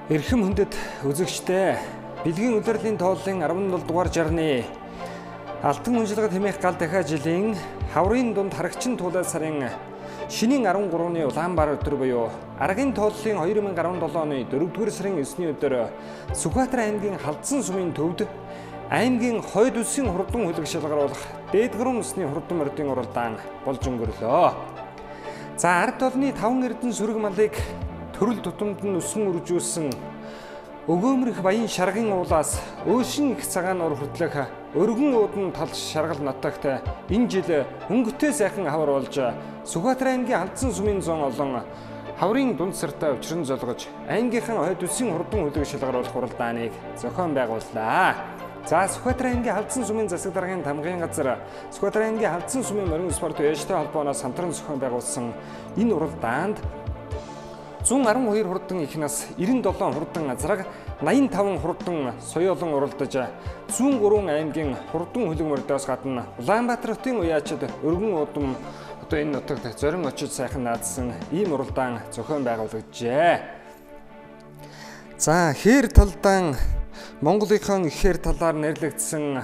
Эрхэм хүндэт үзэгчтэй бэлгийн удирдлын тооллын 17 дугаар жарны алтан үнжилгээ хэмээх гал дахиад жилийн хаврын дунд харагчин туулай сарын шинийн 13-ны Улаанбаатар өдөр буюу аргын тооллын 2017 оны 4-р сарын 9-ний өдөр Суkhбaatar аймгийн Khalzan сумын төвд аймгийн Khoid улсын хурдан хүлэг шалгаруулах дээдгэрэн усны хурдан моридyn уралдаан болж өнгөрлөө. За ард толны 5 эрдэн сүрэг малыг төрөл тутамд нь өсөн үржүүлсэн өгөөмрөх баян шаргын уулаас өөшин их цагаан ор хүртлэх өргөн уудан тал шаргал нутагт энэ жил өнгөтэй сайхан хавар болж Sukhbaatar аймгийн Khalzan сумын зон олон хаврын дунд сартаа учран золгож аймгийнхан Khoid улсын хурдан хүлэг шалгаруулах уралдааныг зохион байгууллаа. За Sukhbaatar аймгийн Khalzan сумын засаг даргын тамгын газар Sukhbaatar аймгийн Khalzan сумын морин спорт уяжтай холбооноос хамтран зохион байгуулсан энэ уралдаанд 112 хурдан их нас 97 хурдан Азарга 85 хурдан соёолон уралдаж 103 аймгийн хурдан хүлэг моридоос гадна Улаанбаатар хотын уяачид өргөн удам одоо энэ нутагт зорин очиж сайхан наадсан ийм уралдаан зохион байгуулагджээ. За хээр талдаан Монголынхон ихээр талаар нэрлэгдсэн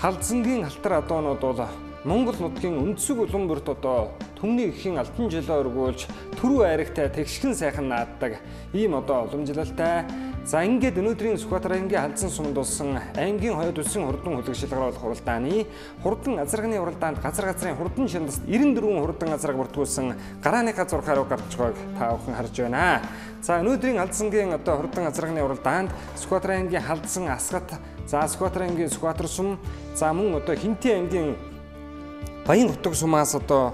Khalzangiin алтар адуунууд бол Монгол нутгийн өнцөг улам бүрт одоо түмний эхийн алтан жилөө өргүүлж түрүү айрагтай тэгшхэн сайхан нааддаг ийм одоо уламжлалтай. За ингээд өнөөдрийн Sukhbaatar аймгийн Khalzan сумд болсон аймгийн Khoid улсын хурдан хүлэг шалгаруулах уралдааны хурдан Азарганы уралдаанд газар газрын хурдан шандаст 94 хурдан Азарга бүртгүүлсэн гарааныхаа зурхаар гарч байгааг та бүхэн харж байна. За өнөөдрийн Khalzangiin одоо хурдан Азарганы уралдаанд Sukhbaatar аймгийн Khalzan асгат, за Sukhbaatar аймгийн Sukhbaatar сум, за мөн одоо Хинтээ аймгийн Баян утга сумаас одоо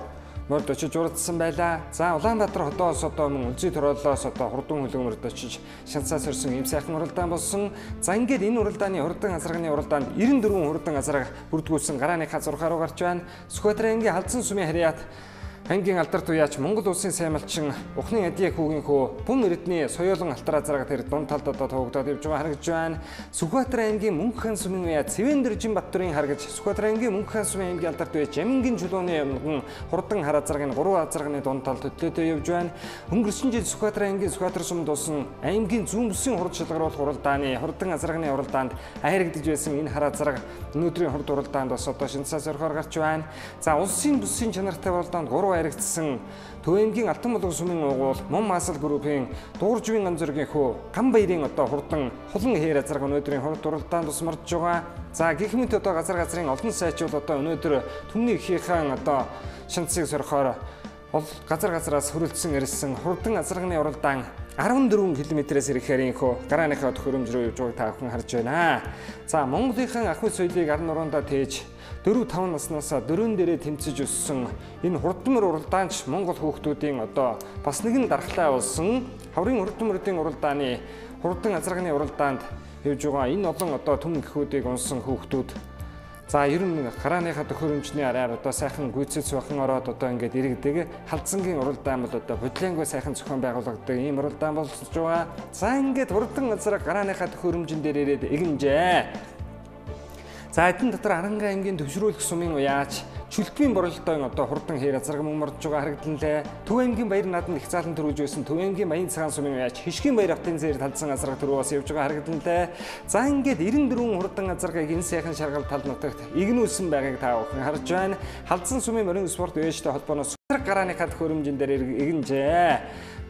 морд очиж уралдсан байлаа. За Улаанбаатар хотоос одоо мөн үзий тороолоос одоо хурдан хүлэг морд очиж шанцаа сорьсон ийм сайхан уралдаан болсон. За ингээд энэ уралдааны хурдан Азарганы уралдаанд 94 хурдан Азарга бүрдгүүлсэн гарааныхаа зурхаар гарч байна. Sukhbaatar аймгийн Khalzan сумын харьяат аймгийн алдарт уяач Монгол улсын сайн малчин Ухны Адиак хүүгийн хөө Бун эрдний соёолон алтар Азарга тэр дунд талд одоо туугдаад явж байгаа харагдж байна. Sukhbaatar аймгийн Мөнххан сумын уяач Цэвэндэржин Баттурын харгаж Sukhbaatar аймгийн Мөнххан сумын аймгийн алдарт уяач Аимгин чулууны өмнө хурдан хар Азаргын 3 Азарганы дунд талд хөтлөөдөө явж байна. Өнгөрсөн жил Sukhbaatar аймгийн Sukhbaatar сумд болсон аймгийн зүүн бүсийн хурд шалгаруулах уралдааны хурдан Азарганы уралдаанд айрагдж байсан энэ хар Азарга өнөөдрийн хурд уралдаанд бас одоо шинцээс орхоор гарч байна. За улсын бүсийн чанартай уралдаанд 3 айрагдсан Төв аймгийн Алтан булган сумын угуул Мон Масал группийн Дууржвийн Ганзөргийн хөө Ган баярын одоо хурдан хулан хээр Азарга өнөөдрийн хурд уралдаанд бас марж байгаа. За гэх мэт одоо газар газрын олон сайчул одоо өнөөдөр түмний ихийнхэн одоо шанцыг сорхоор газар газраас хөрөлдсөн ирсэн хурдан Азарганы уралдаан 14 км-с ирэхээр инхөө гарааныхаа төхөөрөмж рүү явж байгааг та бүхэн харж байна. За Монголынхан ахуй соёлыг ар нуруундаа тээж 4-5 наснаас дөрөөн дээрээ тэмцэж өссөн энэ хурдан уралдаанч Монгол хүүхдүүдийн одоо бас нэгэн дархлаа болсон хаврын хурдан моридyn уралдааны хурдан Азарганы уралдаанд явж байгаа энэ олон одоо түмэн гэхүүдийг унсан хүүхдүүд за ер нь гарааныхаа төхөөрөмжний араар одоо сайхан гүйцэц бахан ороод одоо ингээд иргэдэг Khalzangiin уралдаан бол одоо бодлонгой сайхан зохион байгуулагддаг ийм уралдаан болж байгаа. За ингээд хурдан Азарга гарааныхаа төхөөрөмжн дээр ирээд эгэнжээ. За эдэн дотор Аранга аймгийн төвшрүүлэх сумын уяач чүлтвийн боролтой одоо хурдан хээр Азарга мөн морж байгаа харагдлаа. Төв аймгийн баяр наадмын их заалан төрүүлж байсан Төв аймгийн баян цагаан сумын уяач хишгийн баяр автын зээр талдсан Азарга төрөө бас явж байгаа харагдлаа. За ингээд 94 хурдан Азаргыг энэ сайхан шаргал тал нутагт игнүүлсэн байгааг та бүхэн харж байна. Khalzan сумын морин спорт уяажтай холбооноос гарааныхаа төхөөрөмжн дээр эгэнжээ.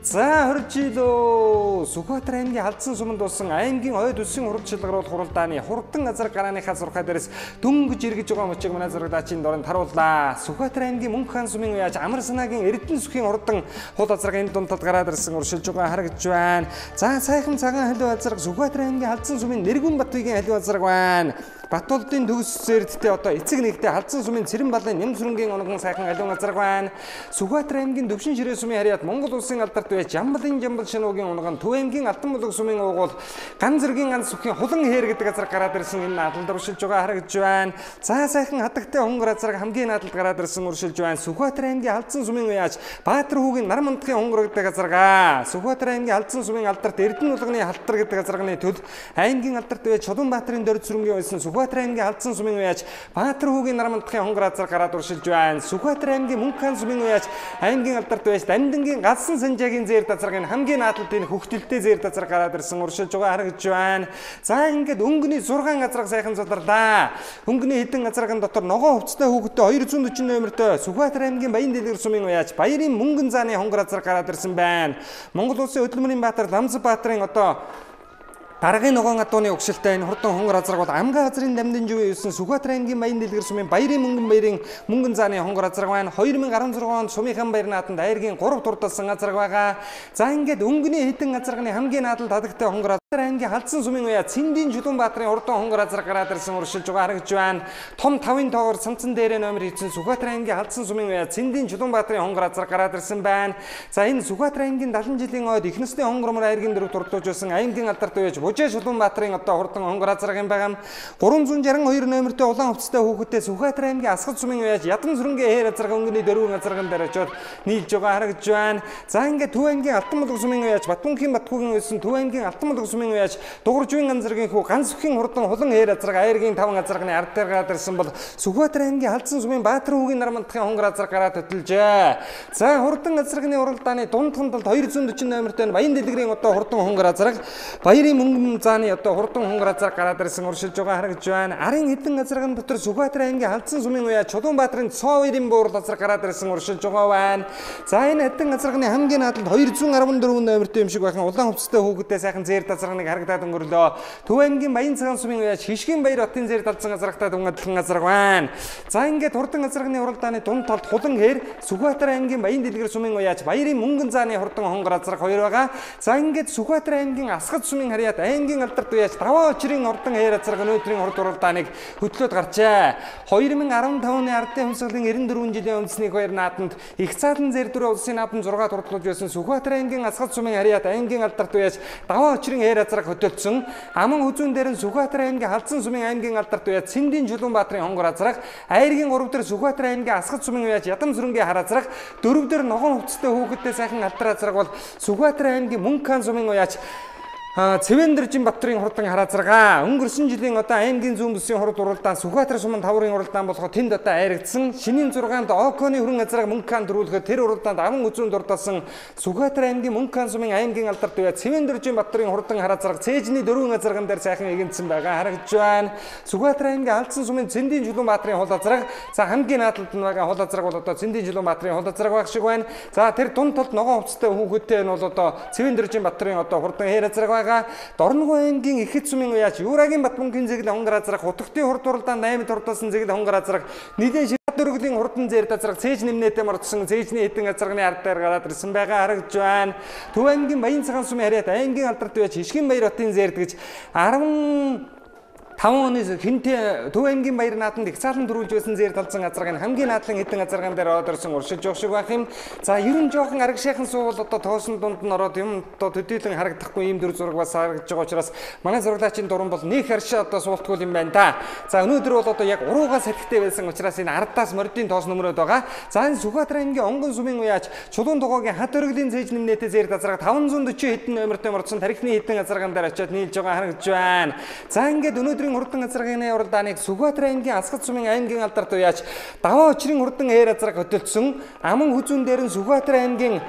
За хөржилөө Sukhbaatar аймгийн Khalzan суманд болсон аймгийн Khoid улсын хурд шалгаруулах уралдааны хурдан Азарга гарааныхаа зурхаа дээрээс дөнгөж эргэж байгаа мөчийг манай зурагдаачийн дорн тарууллаа. Sukhbaatar аймгийн Мөнххан сумын уяач Амар санаагийн эрдэнэ сүхийн хурдан хул Азарга энэ дунд талд гараад ирсэн уршилж байгаа харагдж байна. За сайхан цагаан халиу Азарга Sukhbaatar аймгийн Khalzan сумын Нэргэн Батбигийн халиу Азарга байна. Батуулдын төгс зэрдтэй одоо эцэг нэгтэй Khalzan сумын Цэрэн балын Нямсрэнгийн онгон сайхан халиу Азарга байна. Sukhbaatar аймгийн Төвшин ширээ сумын харьяат Монгол улсын алдарт уяач Ямбалын Жамбал шинуугийн онгон Төв аймгийн Алтан булган сумын угуул Ган зэргийн ганц сүхийн хулан хээр гэдэг Азарга гараад ирсэн энэ наадалд уршилж байгаа харагдж байна. За сайхан хатагтай хонгор Азарга хамгийн наадалд гараад ирсэн уршилж байна. Sukhbaatar аймгийн Khalzan сумын уяач Баатар хүүгийн нар мандахын хонгор гэдэг Азарга. Sukhbaatar аймгийн Khalzan сумын алдарт Эрдэнэ улганы халтар гэдэг Азарганы төл аймгийн алдарт уяач Чулуунбаатарын дөрөв сүрэнгийн байсан Sukhbaatar аймгийн Khalzan сумын уяач Баатар хүүгийн нар мандахын хонгор Азарга гараад уршилж байна. Sukhbaatar аймгийн Мөнххан сумын уяач аймгийн алдарт уяач Дамдангийн Галсан санжаагийн аймгийн зээр тазаргын хамгийн наадмын хөвгтөлтэй зээр тазар гараад ирсэн уршилж байгаа харагдж байна. За ингээд өнгөний 6 азарга сайхан зодарлаа. Өнгөний хэдэн азарган дотор ногоон хувцастай хүүхэдтэй 240 номертой Суkhбaatar аймгийн Баян дэлгэр сумын уяач баярын мөнгөн зааны хонгор азар гараад ирсэн байна. Монгол улсын хөдөлмөрийн баатар Ламзбаатарын одоо даргын ногоон адууны угшилтай энэ хурдан хонгор азарг бол амгаа газрын дамдын живээ юусэн Суkhбaatar аймгийн Баян дэлгэр сумын баярын мөнгөн зааны хонгор азарг байна. 2016 онд сумынхан баяр наадамд айргийн 3 турдалсан азарг байгаа. За ингээд өнгөний хэдэн азарганы хамгийн наадал тадагтай хонгор аймгийн Khalzan сумын уяа Сумдyn Чулуунбаатарын хурдан хонгор азарг гараад ирсэн уршилж байгаа харагдж байна. Том 5-ын тоогоор цамцан дээрээ номер хийсэн Sukhbaatar аймгийн Khalzan сумын уяа Сумдyn Чулуунбаатарын хонгор азарг гараад ирсэн байна. За энэ Sukhbaatar аймгийн 70 жилийн ойд их насны хонгормор айргийн дөрөв турдуулж байсан аймгийн алдарт уяач Busiin Чулуунбаатарын одоо хурдан хонгор азарг юм байгаа. 362 номертой улаан хувцастай хүүхэдтэй Sukhbaatar аймгийн Асгад сумын уяач ядам сүрэнгийн хээр азарг өнгөний дөрвөн азарган дээр очоод нийлж байгаа харагдж байна. За ингээд Төв аймгийн Алтан мулаг сумын уяач Батмунхийн Батхүүгийн үйсэн Төв аймгийн Алтан мулаг сумын уяач Дугууржуйн ганцэргийн хүү ганц бүхийн хурдан хулан хээр азарг айргийн 5 азарганы ард дээр гараад ирсэн бол Sukhbaatar аймгийн Khalzan сумын Баатар хүүгийн нармандахын хонгор азарг гараад хөтөлжээ. За хурдан азарганы уралдааны дунд хандалд 240 номертой Баян дэлгэрийн одоо хурдан хонгор азарг баярын мөнгөн зааны одоо хурдан хонгор азарг гараад ирсэн уршилж байгаа харагдж байна. Арын хэдэн азарган дотор Sukhbaatar аймгийн Khalzan сумын уяач Чулуунбаатарын Цоорын буурал азарг гараад ирсэн уршилж байгаа байна. За энэ хэдэн азарганы хамгийн наадалд 214 номертой юм шиг байхын улаан хувцастай хүүхэдтэй сайхан зээр азарганыг харагдаад өнгөрлөө. Төв аймгийн Баян цагаан сумын уяач Хишгийн баяр хотын зээр талцсан азаргатай дүнгадлан азарг байна. За ингээд хурдан азарганы уралдааны дунд талд хулан хээр Sukhbaatar аймгийн Баян дэлгэр сумын уяач баярын мөнгөн зааны хурдан хонгор азарг хоёр байгаа. За ингээд Sukhbaatar аймгийн Асгад сумын харьяат аймгийн алдарт уяач даваа очрын хурдан хээр азарг өнөөдрийн хурд уралдааныг хөтлөөд гарчээ. 2015 оны ардын хувьсгалын 94 жилийн үндэсний хоёр наадамд их цаалан зэр дөрөв улсын наадам 6 турдуулж байсан Sukhbaatar аймгийн Асгад сумын харьяат аймгийн алдарт уяач даваа очрын хээр азарг хөтөлсөн. Аман хүзүүн дээр нь Sukhbaatar аймгийн Khalzan сумын аймгийн алдарт уяач Сумдyn Чулуунбаатарын хонгор азарг, айргийн 3 дээр Sukhbaatar аймгийн Асгад сумын уяач ядам сүрэнгийн хар азарг, 4 дээр ногоон хувцастай хүүхэдтэй сайхан алдар азарг бол Sukhbaatar аймгийн Мөнххан сумын уяач Цэвэндэржин Батрын хурдан хараазаргаа өнгөрсөн жилийн одоо аймгийн зүүн бүсийн хурд уралдаан Sukhbaatar сумын таврын уралдаан болоход тэнд одоо айрагдсан. Шинийн 6-нд Оконы хүрэн азараг Мөнххан дөрүүлэхэд тэр уралдаанд аман үзүүн дурдсан Sukhbaatar аймгийн Мөнххан сумын аймгийн алдарт уяач Цэвэндэржин Батрын хурдан хараазарга цээжний дөрвөн азарган дээр сайхан игэнцсэн байгаа харагдж байна. Sukhbaatar аймгийн Khalzan сумын Сумдyn Чулуунбаатарын хул азараг за хамгийн наадалд нь байгаа хул азараг бол одоо Сумдyn Чулуунбаатарын хул азараг байх шиг байна. За тэр дунд талд ногоон хувцастай хүүхэдтэй нь бол одоо Цэвэндэржин Батрын одоо хурдан хээр азараг. Дорногов аймгийн Ихэд сумын уяач Юурагийн Батмунхийн зэглэн хонгор азарга утгатай хурд уралдаанд 8 турдалсан зэглэн хонгор азарга нийлэн ширхат дөрвөлийн хурдан зээр азарга цээж нэмнээтэй мордсон цээжний хэдэн азарганы ард дээр гараад ирсэн байгаа харагдж байна. Төв аймгийн Баян цагаан сумын харьяат аймгийн алдарт уяач Хишгийн баяр хотын зээрд гэж 5 оны хинтээ Төв аймгийн баяр наадамд их цаалан дөрүүлж байсан зээр талцсан азаргын хамгийн наадлан хэдэн азарган дээр ороод ирсэн уршилж явах шиг байх юм. За ерөн жоохон арга шайхан суувал одоо тоосон дунд нь ороод юм одоо төдийлөн харагдахгүй юм дөр зураг бас харагдж байгаа учраас манай зураглаачийн дуран бол нэг харшаа одоо суултгүй юм байна да. За өнөөдөр бол одоо яг уруугаа сэтгтэй байсан учраас энэ ардаас моридyn тоос нөмрөөд байгаа. За энэ Sukhbaatar аймгийн Онгон сумын уяач Чулуун дугаагийн хат өргөлийн цээж нэмнээтэй зээр азарга 540 хэдэн номертой мордсон тарихны хэдэн азарган дээр очиод нийлж байгаа харагдж байна. За ингээд өнөөдөр хурдан азаргын уралдааныг Sukhbaatar аймгийн Асгад сумын аймгийн алдарт уяач даваа очрын хурдан хээр азарг хөтөлсөн. Аман хүзүүн дээр нь Sukhbaatar аймгийн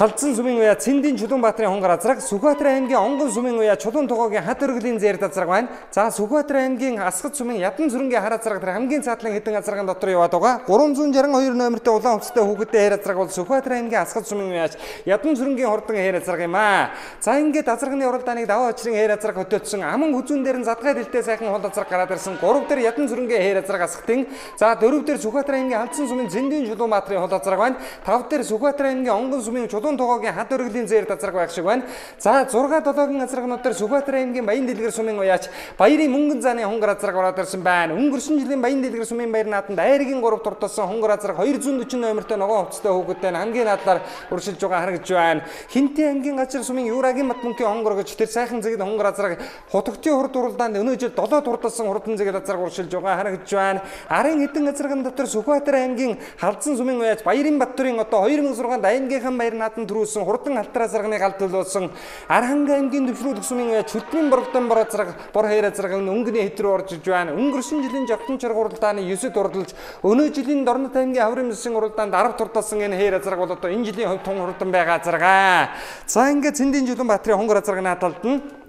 Khalzan сумын уяач Сумдyn Чулуунбаатарын хонгор азарг, Sukhbaatar аймгийн Онгон сумын уяач Чулуун дугаагийн хат өргөлийн зээр азарг байна. За Sukhbaatar аймгийн Асгад сумын ядам сүрэнгийн хар азарг тэр хамгийн цаатлан хэдэн азарган дотор яваад байгаа. 362 номертой улаан хувцастай хүүхэдтэй хээр азарг бол Sukhbaatar аймгийн Асгад сумын уяач ядам сүрэнгийн хурдан хээр азарг юм аа. За ингээд азарганы уралдааныг даваа очрын хээр азарг хөтөлсөн. Аман хүзүүн дээр нь задгай дэлтэй сайхан хол азарг гараад ирсэн. 3 дээр ядам сүрэнгийн хээр азарг асгтын. За 4 дээр Sukhbaatar аймгийн Khalzan сумын Сумдyn Чулуунбаатарын хол азарг байна. 5 дээр Sukhbaatar аймгийн Онгон сумын Чулуун дугаагийн хад өргөлийн зээр азарг байх шиг байна. За 6-7-гийн азаргнууд дээр Sukhbaatar аймгийн Баян дэлгэр сумын уяач баярын мөнгөн зааны хонгор азарг ороод ирсэн байна. Өнгөрсөн жилийн Баян дэлгэр сумын баяр наадамд айргийн 3 турдалсан хонгор азарг 240 номертой ногоон хувцастай хүүхэдтэй хамгийн наадаар уршилж байгаа харагдж байна. Хинтээ аймгийн газар сумын Юурагийн Батмунхийн хонгор гэж тэр сайхан зэглэн хонгор азарг хутагтын хурд уралдаанд өнөө жил 7 турдалсан хурдан зэглэн азарг уршилж байгаа харагдж байна. Арын хэдэн азарган дотор Sukhbaatar аймгийн Khalzan сумын уяач баярын Баттурын одоо 2006-нд аймгийнхан баяр наадамд наадмын төрүүлсэн хурдан алтар азарганы галд төлөөсөн Аранга аймгийн дэвшрүүлэх сумын яа чүтмийн боролдон бор хаяр азарга өнгөний хэд рүү орж иж байна. Өнгөрсөн жилийн жавхан чарга уралдааны 9-д уралдалж өнөө жилийн Дорнот аймгийн хаврын мэсийн уралдаанд 10 турталсан энэ хаяр азарга бол одоо энэ жилийн хувьд тун хурдан байгаа азарга. За ингээд Цэндийн Жуланбаатарын хонгор азарганы талд нь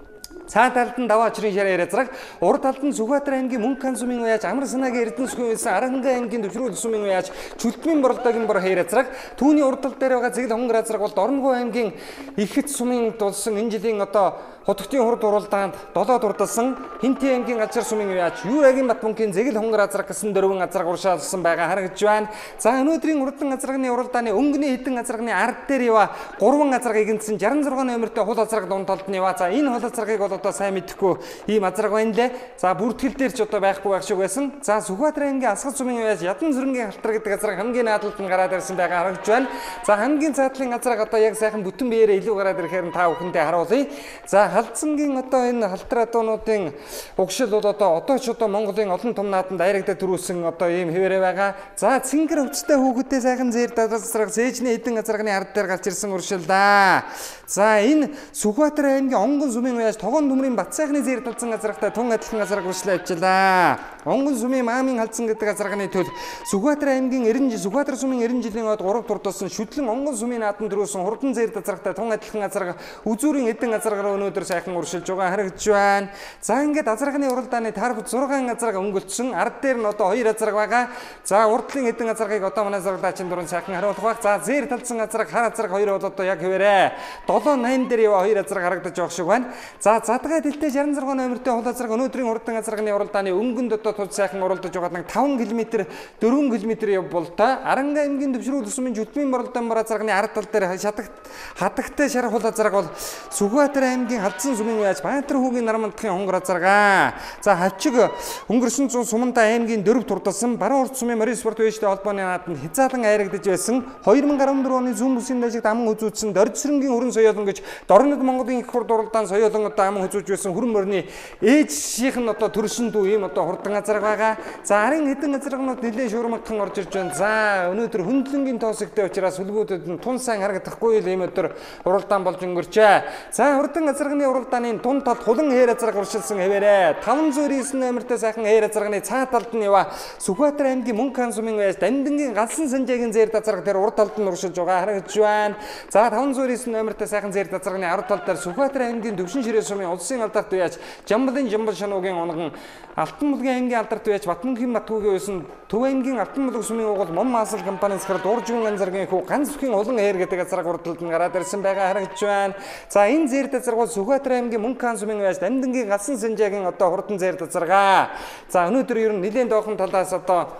цаад талд нь даваа очрын шар яриазраг, урд талд нь Суkhбaatar аймгийн Мөнххан сумын уяаж амар санаагийн Эрдэнэсгүй байсан Аранга аймгийн дэвшрүүлэх сумын уяаж чүлтмийн боролдоогийн бор яриазраг, түүний урд тал дээр байгаа зэгэл хонгор азарга бол Дорногов аймгийн Ихэт сумын дулсан энэ жилийн одоо Хотготын хурд уралдаанд 7 дурдсан Хинти аймгийн Галжар сумын уяаж Юурагийн Батбанкын зэгэл хонгор азарга гэсэн 4 азарга уршаалсан байгаа харагдж байна. За өнөөдрийн уралдан азарганы уралдааны өнгөний хэдэн азарганы ард дээр ява 3 азарга игэнтсэн 66 номертой хул азарга дунд талд нь ява. За энэ хул азаргыг бол одоо сайн мэдэхгүй ийм азарга байна лээ. За бүртгэл дээр ч одоо байхгүй байх шиг байсан. За Sukhbaatar аймгийн Асгад сумын уяаж Ядан зүрэнгийн халтар гэдэг азарга хамгийн наадалд нь гараад ирсэн байгаа харагдж байна. За хамгийн цаатлын азарга одоо яг сайхан бүтэн биеэрээ илүү гараад ирэхээр та бүхэндээ харуулъя. За Khalzangiin одоо энэ халтар адуунуудын угшил бол одоо ч одоо Монголын олон том наадамд дайрагдаад төрүүлсэн одоо ийм хэвээрээ байгаа. За цэнгэр өвчтэй хүүхэдтэй сайхан зээр дадрасраг зээжний хэдэн азарганы ард дээр гарч ирсэн уршил да. За энэ Sukhbaatar аймгийн Онгон сумын уяаж Тогон дүмрийн Бат сайхны зээр талцсан азаргатай тун адилхан азарга уршлаа авчлаа. Онгон сумын Маамын Khalzan гэдэг азарганы төл Sukhbaatar аймгийн 90 жил Sukhbaatar сумын 90 жилийн ойд 3 турдсан шүтлэн Онгон сумын наадамд төрүүлсэн хурдан зээр азаргатай тун адилхан азарга үзүүрийн хэдэн азаргаар өнөөдөр сайхан уршилж байгаа харагдж байна. За ингээд азарганы уралдааны тарбд 6 азарга өнгөлтсөн ард дээр нь одоо 2 азарга байгаа. За урдлын хэдэн азаргыг одоо манай заргалаачин дуран сайхан харуулах байх. За зээр талцсан азарга хар азарга 2 бол одоо яг хэвээрээ 7-8 дээр ява 2 азарга харагдаж байгаа шиг байна. За задгай дэлтэй 66 номертой хул азарга өнөөдрийн уралдан азарганы уралдааны өнгөнд одоо тул сайхан уралдаж байгаа нэг 5 км 4 км яв болтой. Аранга аймгийн дэвшрүүлэх сумын чүлтмийн боролдон бор азарганы ард тал дээр хатагтай шар хул азарга бол Sukhbaatar аймгийн Khalzan сумын уяаж Баатар хүүгийн Нармандахын хонгор азарга. За хавчиг өнгөрсөн 100 сумандаа аймгийн 4 турдсан баруун урд сумын морин спорт үеиштэй холбооны наадамд хязгаалan айрагдаж байсан 2014 оны зүүн бүсийн дажигт аман үзүүлсэн доржсрэнгийн хүрэн соёолон гэж Дорнод Монголын их хурд уралдаан соёолон одоо аман үзүүлж байсан хүрэн морины ээжийнх нь одоо төрсөн дүү ийм одоо хурдан азарга байгаа. За арын хэдэн азаргнууд нэлээд шуурмагхан орж ирж байна. За өнөөдөр хөндлөнгийн тоосогтой учраас сүлгүүдэд нь тун сайн харагдахгүй л ийм өдөр уралдаан болж өнгөрчээ. За хурдан азарганы уралдааны дунд талд хулан хаяр азарга уршилсан хэвээрээ 509 номертой сайхан хаяр азарганы цаа талд нь ява Sukhbaatar аймгийн Мөнххан сумын уяаж Дамдангийн Галсан санжаагийн зээр азарга дээр урд талд нь уршилж байгаа харагдж байна. За 509 номертой сайхан зээр азарганы ард тал дээр Sukhbaatar аймгийн Төвшин ширээ сумын улсын алдарт уяаж Жамбалын Жамбал шануугийн унган Алтан мулгийн аймгийн алдарт уяаж Батмөнхийн Батхүүгийн уйсан Төв аймгийн Алтан мулг сумын угол Мом Маасал компаниас гараад Ууржигын Анзаргийн хүү ганц бүхийн улан хаяр гэдэг азарга урд талд нь гараад ирсэн байгаа харагдж байна. За энэ зээр азарга бол Sukhbaatar аймгийн Мөнххан сумын уяаж Дамдангийн Галсан санжаагийн одоо хурдан зээр азарга. За өнөөдөр ер нь нэлээд доохон талаас одоо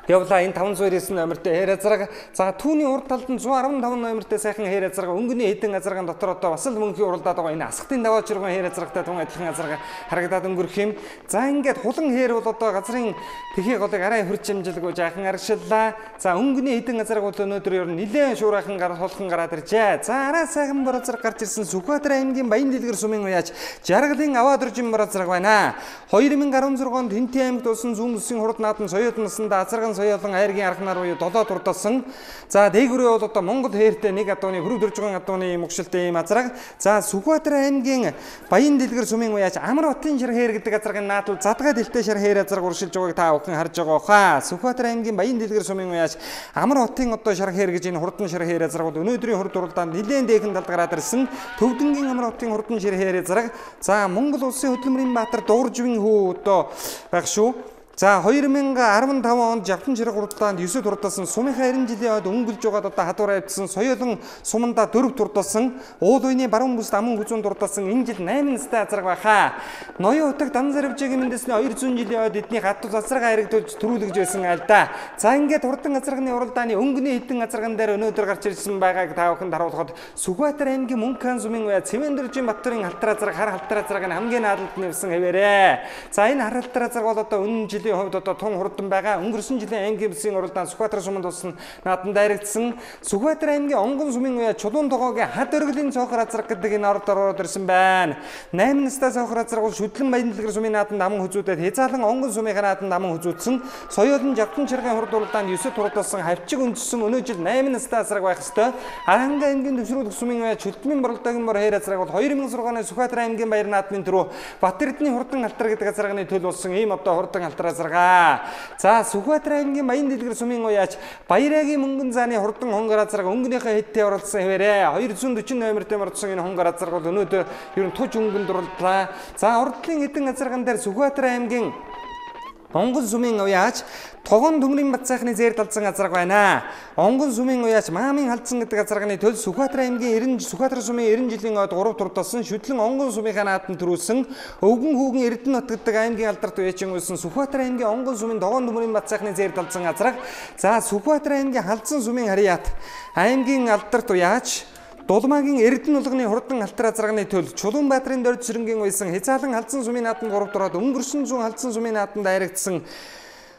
явлаа энэ 509 номертой хаяр азарга. За түүний урд талд нь 115 номертой сайхан хаяр азарга өнгөний хэдэн азаргаан дотор одоо бас л мөнхийн уралдаад байгаа энэ асхтын даваа чиргэн хаяр азаргатай тун адилхан азарга харагдаад өнгөрөх юм. За ингээд хулан хаяр бол одоо газрын тэхий голыг арай хурцамжилгүй жаахан аргишиллаа. За өнгөний хэдэн азарга бол өнөөдөр ер нь нэлээд шуурайхан холхон гараад иржээ. За арай сайхан бор азарга гарч ирсэн Sukhbaatar аймгийн Баян дэлгэр сумын уяаж Жаргалын аваад уржин бор азарга байна. 2016 онд Хинти аймагт болсон зүүн бүсийн хурд наадам соёолон насанда азарган соёолон айргийн архнаар буюу 7 турдсан. За дээгүүрээ бол одоо Монгол хээртэй нэг адууны хөрөв дөржигэн адууны мөгшөлтэй ийм азарга. За Sukhbaatar аймгийн Баян дэлгэр сумын уяаж Амар хотын шар хээр гэдэг азаргын наадал задгай дэлтэй шар хээр азарга уршилж байгааг та бүхэн харж байгаа хаа. Sukhbaatar аймгийн Баян дэлгэр сумын уяаж Амар хотын одоо шар хээр гэж энэ хурдан шар хээр азаргууд өнөөдрийн хурд уралдаанд нэлээд дэхэн талд гараад ирсэн. Төвдөнгийн Амар хотын хурдан шар хээр азарга. За Монгол улсын хөдөлмөрийн баатар Дуурживын хүү одоо байх шүү. За 2015 онд Жавхан чирэг уралдаанд 9 турдсан сумынхаа 90 жилийн ойд өнгөлж байгаад одоо хадуур авдсан соёолон сумандаа 4 турдсан уул үений баруун бүст аман хүзүүн турдсан энэ жил 8 настай азарга байхаа. Ноён утаг дан зарвжигийн мэндээсний 200 жилийн ойд эдний хатуус азарга харигдуулж төрүүлгэж байсан аль да. За ингээд хурдан азарганы уралдааны өнгөний хэдэн азарган дээр өнөөдөр гарч ирсэн байгааг та бүхэнд харуулхад Sukhbaatar аймгийн Мөнххан сумын уяа Цэвэндэржийн Баттарын халтар азарга хар халтар азарга нь хамгийн наадалд нэвсэн хэвээрээ. За энэ хар халтар азарга бол одоо өнөө жилийн хувьд одоо тун хурдан байгаа. Өнгөрсөн жилийн аймгийн Busiin уралдаан Sukhbaatar суманд болсон наадманд дайрагдсан. Sukhbaatar аймгийн онгон сумын уяа чулуун тогоогийн хад өргөлийн цоохор Azarga гэдэг энэ орд ороод ирсэн байна. 8 настай цоохор Azarga бол шүтлэн баян дэлгэр сумын наадманд аман хүзүүдэд хязаалан онгон сумынхаа наадманд аман хүзүүдсэн. Соёолон жавтан чиргийн хурд уралдаанд 9 турдалсан хавчиг өнцсөн өнөө жил 8 настай Azarga байх ёстой. Аранга аймгийн төвшрүүлэх сумын уяа чөлтмийн боролдоогийн бор хэр Azarga бол 2006 оны Sukhbaatar аймгийн баяр наадмын төрөө Батэрдний хурдан алтар гэдэг Azargаны төл болсон ийм одоо хурдан алтар Azarga. За Sukhbaatar аймгийн баян дэлгэр сумын уяач Баярагийн мөнгөн зааны хурдан хонгор Azarga өнгөнийхөө хэдтэй оролцсон хэвээрээ 240 номертэй оролцсон энэ хонгор Azarga бол өнөөдөр ер нь туж өнгөнд орлоо. За урдлын эдэн Azargan дээр Sukhbaatar аймгийн онгон сумын уяач тогон төмрийн бат сайхны зээр талцсан Azarga байна. Онгон сумын уяач маамын Khalzan гэдэг Azargаны төл Sukhbaatar аймгийн Sukhbaatar сумын 90 жилийн ойд 3 турдалсан шүтлэн онгон сумынхаа наадманд төрүүлсэн. Өвгөн хүүгэн Эрдэнэ нот гэдэг аймгийн алдарт уяачин үлсэн Sukhbaatar аймгийн онгон сумын тогон төмрийн бат сайхны зээр талцсан Azarga. За Sukhbaatar аймгийн Khalzan сумын харьяат аймгийн алдарт уяач Дулмаагийн Эрдэнэ улганы хурдан алтар Azargаны төл Чулуунбаатарын дорд сэрэнгийн уйсан хязаалан Khalzan сумын наадманд 3 дороод өнгөрсөн зүүн Khalzan сумын наадманд дайрагдсан.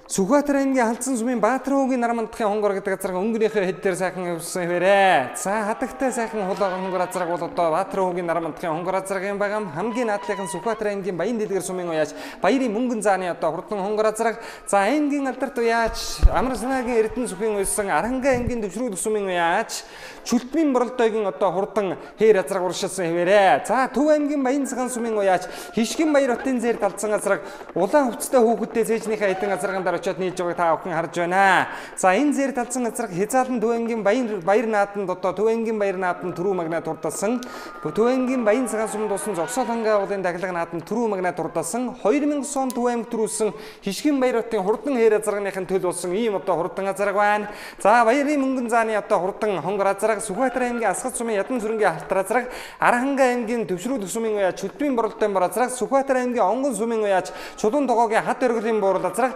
Sukhbaatar аймгийн Khalzan сумын Баатаруугийн нарамандахын хонгор гэдэг Azarga өнгөнийхөө хэд дээр сайхан явсан хэвээрээ. За хадагтай сайхан хулгай хонгор Azarga бол одоо Баатаруугийн нарамандахын хонгор Azarga-ийн байгаа. Хамгийн наадлынхан Sukhbaatar аймгийн баян дэлгэр сумын уяач Баярын мөнгөн зааны одоо хурдан хонгор Azarga. За аймгийн алдарт уяач Амар санаагийн Эрдэнэ сүхийн уйсан Аранга аймгийн төвшрүүлэх сумын уяач Чөлтмийн боролдоогийн одоо хурдан хээр Azarga уршилсан хэвээрээ. За Төв аймгийн баян цагаан сумын уяач Хишгэн баяр хотын зээр талцсан Azarga улаан хувцастай хүүхэдтэй цээжнийхээ эдэн Azarga очоод нийлж байгааг та бүхэн харж байна. За энэ зээр талцсан Azarga хязаалан Төв аймгийн баяр наадманд одоо Төв аймгийн баяр наадманд түрүү магнаа турдалсан. Төв аймгийн баян цагаан суманд усан зогсоол хангаа уулын дахилга наадманд түрүү магнаа турдалсан. 2009 онд Төв аймагт төрүүлсэн Хишгэн баяр хотын хурдан хээр Azarганыхын төл болсон ийм одоо хурдан Azarga байна. За Баярын мөнгөн зааны одоо хурдан хонгор Azarga Sukhbaatar аймгийн Асгат сумын ядан сүрэнгийн алтар Azarga Аранга аймгийн төвшрүүлэх сумын уяач чөлбөрийн боролдоогийн бор Azarga Sukhbaatar аймгийн онгон сумын уяач чулуун тогоогийн хад өргөлийн буур Azarga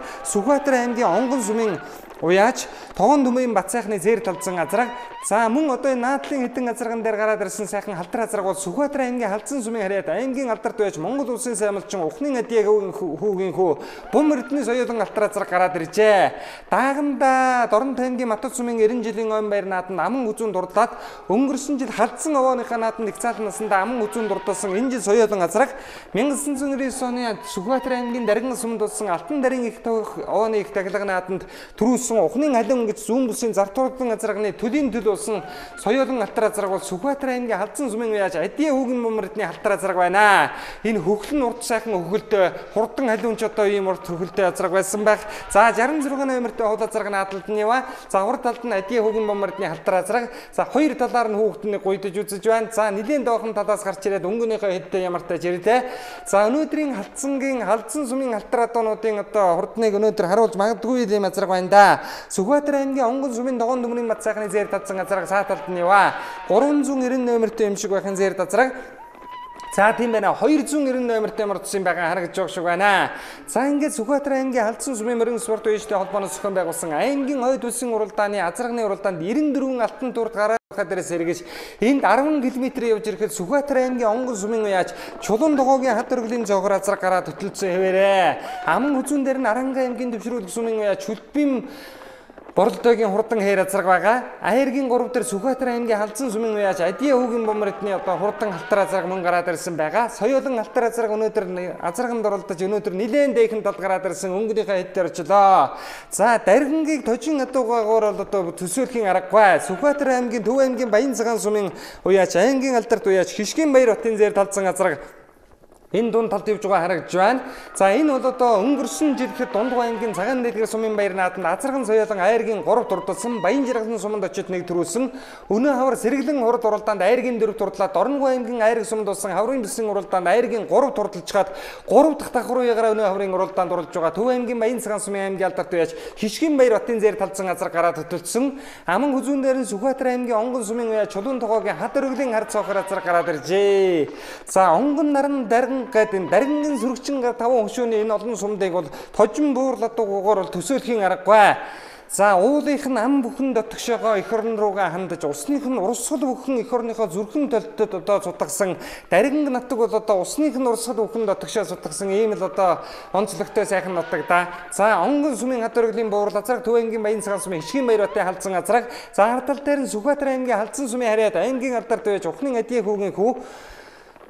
Sukhbaatar аймгийн онгон сумын уяач тогон төмрийн бат сайхны зээр талцсан Azarga. За мөн одоо энэ наадлын хэдэн Azargan дээр гараад ирсэн сайхан халтар Azarga бол Sukhbaatar аймгийн Khalzan сумын харьяат аймгийн алдарт уяач Монгол улсын саймалчин ухны адьяг хүүгийн хүү Моridyn соёолон алтар Azarga гараад иржээ. Даагамда Доронт аймгийн Матут сумын 90 жилийн ойн баяр наадманд аман үзүүн дурдлаад өнгөрсөн жил Khalzan овооныхаа наадманд их цаалан насандаа аман үзүүн дурдсан энэ жил соёолон Azarga 1999 оны Sukhbaatar аймгийн Дарган суманд болсон алтан дарин их овооны их дахилга наадманд төрүүлсэн ухны халин гэж зүүн бүсийн зартуурдан Azargаны төлийн төл болсон соёолон алтар Azarga бол Sukhbaatar аймгийн Khalzan сумын уяач Адийн хүүгэн Moridyn алтар Azarga байна. Энэ хөхлөн урт сайхан хөхөлтэй хурдан халиунч одоо ийм урт хөхөлтэй Azarga байсан байх. За 66 номертэй хол Azarga наадманд нь яваа. За урд талд нь Адийн хүүгэн Moridyn алтар Azarga. За хоёр талаар нь хүүхднийг гуйдаж үзэж байна. За нэлийн доохон талаас гарч ирээд өнгөнийхөө хэдтэй ямартай жиртэй. За өнөөдрийн Khalzan сумын алтар адуунуудын одоо хурдныг өнөөдөр харуулж магадгүй юм Azarga байна да. Sukhbaatar аймгийн онгон сумын тогон төмрийн бат сайхны зээр талцсан Azarga саа талд нь яваа. 390 номертэй юм шиг байхын зээр Azarga. За тийм байна. 290 номертэй мордсон байгаа харагдж байгаа шиг байна. За ингээд Sukhbaatar аймгийн Khalzan сумын морин спорт үеиштэй холбооноос зохион байгуулсан аймгийн Khoid Busiin уралдааны Azargаны уралдаанд 94 алтан турд гараад дээрээс эргэж энд 10 км явж ирэхэд Sukhbaatar аймгийн онгон сумын уяач чулуун тогоогийн хад өргөлийн зоогоор Azarga гараад хөтлөлцсөн хэвээрээ. Аман үзүүн дээр нь Аранга аймгийн төвшрүүлэх сумын уяач чөлбөрийн боролдоогийн хурдан хээр Azarga байгаа. Аяргийн 3 дээр Sukhbaatar аймгийн Khalzan сумын уяач Адийн хүүгэн Moridyn одоо хурдан алтар Azarga мөн гараад ирсэн байгаа. Соёолон алтар Azarga өнөөдөр Azargанд оролдож өнөөдөр нэлээд дэйхэн талд гараад ирсэн өнгөнийхөө хэдээр очлоо. За Даргангийг тожин адуугаагаар бол одоо төсөөлхийн аргагүй. Sukhbaatar аймгийн Төв аймгийн баян цагаан сумын уяач аймгийн алдарт уяач Хишгэн баяр хотын зээр талцсан Azarga энэ дунд талд явж байгаа харагдж байна. За энэ бол одоо өнгөрсөн жил ихэд Дундгой аймгийн цагаан дэлгэр сумын баяр наадманд Azargan соёолон Аяргийн 3 турдалсан баян жаргасан суманд очиж нэг төрүүлсэн. Өнөө хавар сэргэлэн хурд уралдаанд Аяргийн 4 турдлаад Дорнонгой аймгийн Аяргийн суманд болсон хаврын Busiin уралдаанд Аяргийн 3 турдалчгаад 3 дахь давхрууягаар өнөө хаврын уралдаанд оролж байгаа. Төв аймгийн баян цагаан сумын аймгийн алдарт уяач Хишгэн баяр хотын зээр талцсан Azarga гараад хөтөлсөн. Аман хүзүүн дээр нь Sukhbaatar аймгийн онгон сумын уяач чулуун тогоогийн хад өргөлийн хар цоохор Azarga гараад иржээ. За онгон наран Дарган гэдэг Даргангийн сөрөгчин 5 хөшөөний энэ олон сумдыг бол тожин буурлаад дугуугаар бол төсөөлхийн аргагүй. За уулынх нь ам бүхэн дотгошоогоо эх орн руугаа хандаж усных нь урсгал бүхэн эх орныхоо зүрхэн толтод одоо зутгсан даринг нутаг бол одоо усных нь урсгал бүхэн дотгошоо зутгсан ийм л одоо онцлогтой сайхан нутаг да. За онгон сумын хад өргөлийн буурал Азарга Төв аймгийн Баян цагаан сумын Хишгийн баяр хотын Кhalzan Азарга. За ардтал дээр нь Sukhbaatar аймгийн Khalzan сумын харьяат аймгийн алдарт байж ухны адийн хүүгийн хүү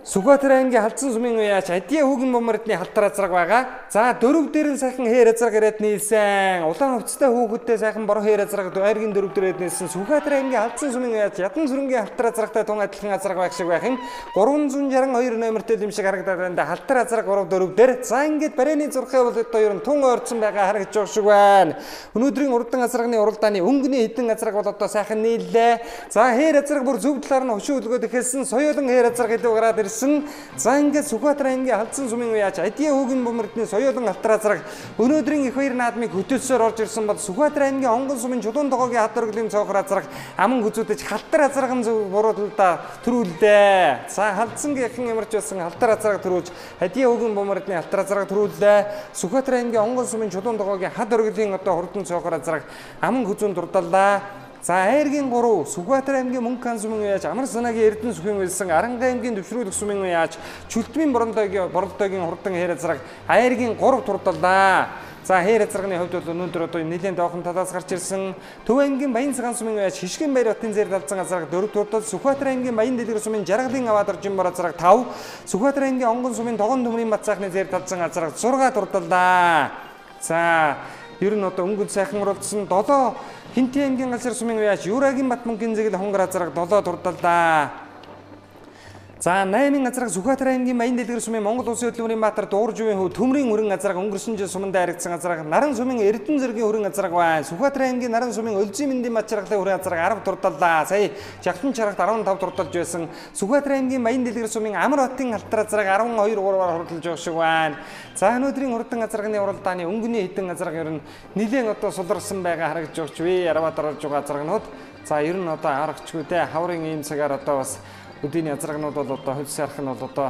Sukhbaatar аймгийн Khalzan сумын уяач адийн хүүгийн момордны халтар Азарга байгаа. За дөрөв дээр нь сайхан хээр Азарга ирээд нийлсэн. Улаан хувцастай хүүхэдтэй сайхан бороо хээр Азарга айргийн дөрөв дээр ирээд нийлсэн. Sukhbaatar аймгийн Khalzan сумын уяач ядан сүрэнгийн халтар Азаргатай тун адилхан Азарга байх шиг байх юм. 362 номертэй юм шиг харагдаад байна. Халтар Азарга 3 4 дээр. За ингээд барайны зурхаа бол одоо ер нь тун ойрцсон байгаа харагдаж байгаа шиг байна. Өнөөдрийн уралдан Азарганы уралдааны өнгөний хэдэн Азарга бол одоо сайхан нийллээ. За хээр Азарга бүр зөв талаар нь хөшөө өлгөөд эхэлсэн. Соёлон хээр Азарга илүү гараад ирсэн. За ингээд Sukhbaatar аймгийн Khalzan сумын уяач адийн хүүгийн бомордны соёлон халтар Азарга өнөөдрийн их баяр наадмыг хөтөлсөөр орж ирсэн бол Sukhbaatar аймгийн онгон сумын чулуун тогоогийн хад өргөлийн цоохор Азарга аман хүзүүдэж халтар Азарган зөв буруулалтаа төрүүллээ. За Khalzangiin ямарч байсан халтар Азарга төрүүлж адийн хүүгийн бомордны халтар Азарга төрүүллээ. Sukhbaatar аймгийн онгон сумын чулуун тогоогийн хад өргөлийн одоо хурдан цоохор Азарга аман хүзүүн дурдаллаа. За айргийн 3 Sukhbaatar аймгийн Мөнгөн сумын уяач Амар санаагийн Эрдэнэ сүхийн үлсэн Аранга аймгийн Дэвшрүүлэх сумын уяач Чүлтмийн боролдоогийн хурдан хээр Азарга айргийн 3 турдаллаа. За хээр Азарганы хувьд бол өнөөдөр одоо нэлээд доохон талаас гарч ирсэн. Төв аймгийн Баян цагаан сумын уяач Хишгийн баяр хотын зэр Khalzan Азарга 4 турдал, Sukhbaatar аймгийн Баян дэлгэр сумын Жаргалын аваад оржин бор Азарга 5, Sukhbaatar аймгийн Онгон сумын Тогон төмрийн бат сайхны зэр Khalzan Азарга 6 турдаллаа. За ер нь одоо өнгөнд сайхан уралдсан 7 Хинти аймгийн Галсар сумын уяач Юрагийн Батмунгийн зэгэл Хонгор Азарга 7 турдаллаа. За 8 Азарга Sukhbaatar аймгийн Баян дэлгэр сумын Монгол Улсын хөдөлмөрийн баатар Дууржувын хөв Төмрийн хүрэн Азарга өнгөрсөн жил суманд харагдсан Азарга Наран сумын Эрдэнэ зэргийн хүрэн Азарга байна. Sukhbaatar аймгийн Наран сумын Өлзийн мэндийн мат чаргалын хүрэн Азарга 10 турдаллаа. Сая жагтан чаргалт 15 турдалж байсан. Sukhbaatar аймгийн Баян дэлгэр сумын Амар хотын халтар Азарга 12 3-аар хурдалж байгаа шиг байна. За өнөөдрийн хурдан Азарганы уралдааны өнгөний хэдэн Азарга ер нь нэлээд одоо суларсан байгаа харагдж байгаа ч вэ. Арватар орж байгаа Азарганууд. За ер нь одоо аргачлгүй дээ. Хаврын ийм цагаар одоо бас өдөөний Азарганууд бол одоо хөлс ярах нь бол одоо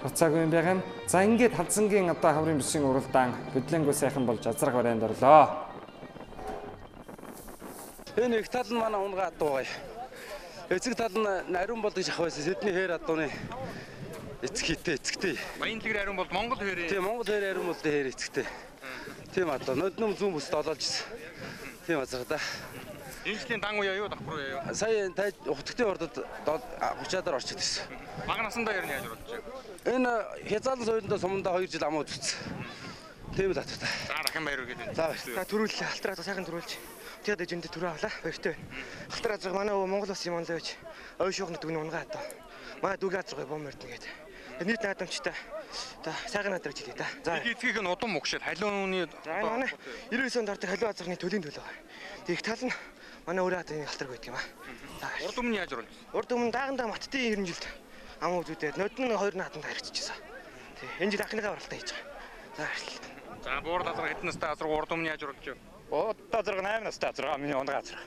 буцаагүй юм байгаа юм. За ингээд Khalzangiin одоо хаврын Busiin уралдаан хөдлөнгөө сайхан болж Азарга барайнд орлоо. Энэ их тал нь манай унгаа дуугай. Эцэг тал нь ариун бол гэж ах байсан. Сэдний хээр адууны эцэгтэй. Баян дэлгэр ариун бол Монгол хээрээ. Тийм Монгол хээр ариун бол хээр эцэгтэй. Тийм адуу нөднөм зүүн бүст олоолжсэн. Тийм Азарга да. Энэ жилийн дан уяа юу давхар уяа юу? Сая утгтын ордод 30-аар орчод ирсэн. Бага насандаа ер нь яаж уралдаж байна? Энэ хязгаарлан соёлондоо сумандаа 2 жил амуу үзсэн. Тийм л атаа. За дахин баяр үгээд. За төрүүлээ. Алтраа сайхан төрүүлж. Тэгээд эжэндээ төрөө авлаа. Баяртай байна. Алтраа зэг манай Монгол Улс юм онлооч. Ой шуухны дүгний унгаа атаа. Манай дүгээ азрагай бомордно гээд. Нийт наадамчтай. За сайхан надраж хэлээ да. За эцгийнх нь удам мөгшөд халиуны манай 99 онд ордог халиу азрагны төлийн төлөө. Тэг тал нь манай өөрөө хатны халтар байдаг юм аа. За урд өмнө яаж уралж? Урд өмнө даагандаа маттын 90 жилд амуу үзүүдээд нодны 2 наадамд харьцчихсан. Тэг энэ жил анхныхаа уралдаа хийж байгаа. За баярлалаа. За буурал Азарга хэдэн настай Азарга урд өмнө яаж уралж вэ? Азарга 8 настай Азарга миний унгаа Азарга.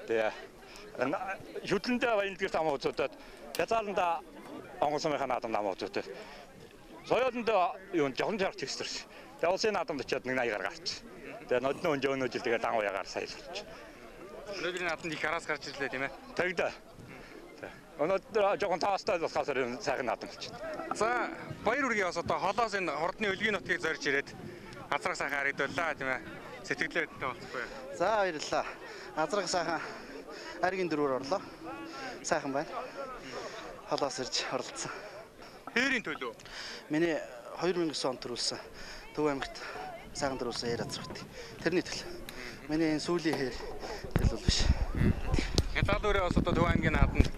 Тэгээ шүтлэндээ Баян дэлгэрт амуу үзүүлээд язааланда онгон сумынхаа наадамд амуу үзүүлээд соёлондоо юу жоохон жаргаж ирсэн. Тэгээ улсын наадамд очиод 180 гаргаач. Тэгээ нодны өнжөөнөө жил тэгээ дан уягаар саялж. Өнөөдрийн наадамд их араас гарч ирлээ тийм ээ. Тэгдэ. Өнөөдөр жоохон таастай болохоос сайхан наадам болчихно. За баяр үргээ бас одоо холоос энэ хурдны өлгийн нутгийг зорж ирээд Азарга сайхан харагдууллаа тийм ээ. Сэтгэлээр тэнтэй болчихгүй. За баярлалаа. Азарга сайхан аргийн дөрвөр орлоо. Сайхан байна. Холоос ирж оролцсон. Хээрийн төлөө. Миний 2009 онд төрүүлсэн Төв аймагт сайхан төрүүлсэн хээр Азаргт. Тэрний төлөө. Миний энэ сүүлийн хээр төлөө биш. Хятад өөрөө бас одоо Төв аймгийн наадамд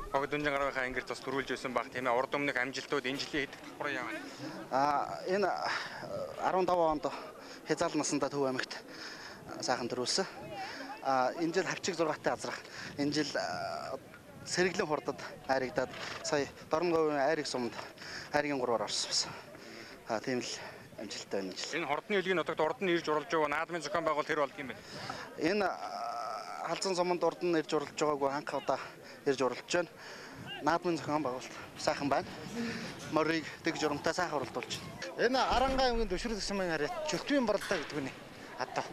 Khoid Dunjin гаргахаа ангирт бас төрүүлж байсан баг тийм ээ. Урд өмнөх амжилтууд энэ жилийн хэд давхар яа байна? Энэ 15 онд хязгаарлал насандаа Төв аймагт сайхан төрүүлсэн. Энэ жил хавчиг 6-тай Азарга. Энэ жил сэргэлэн хурдад хайрагдаад сая Дорнговын айрыг сумд хайргийн 3-аар орсон байсан. Тийм л амжилттай байна жил. Энэ хурдны өлгийн нутагт урд нь ирж уралж байгаа наадмын зохион байгуул тэр болд юм байна. Энэ Khalzan суманд урд нь ирж уралж байгаагүй анх удаа ирж уралж байна. Наадмын зохион байгуулалт сайхан байна. Морийг дэг журамтай сайхан уралдуулж байна. Энэ Аранга аймгийн Дэвшрүүлэх сумын харьяат Чөлтвийн боролдоо гэдэг нь одоо.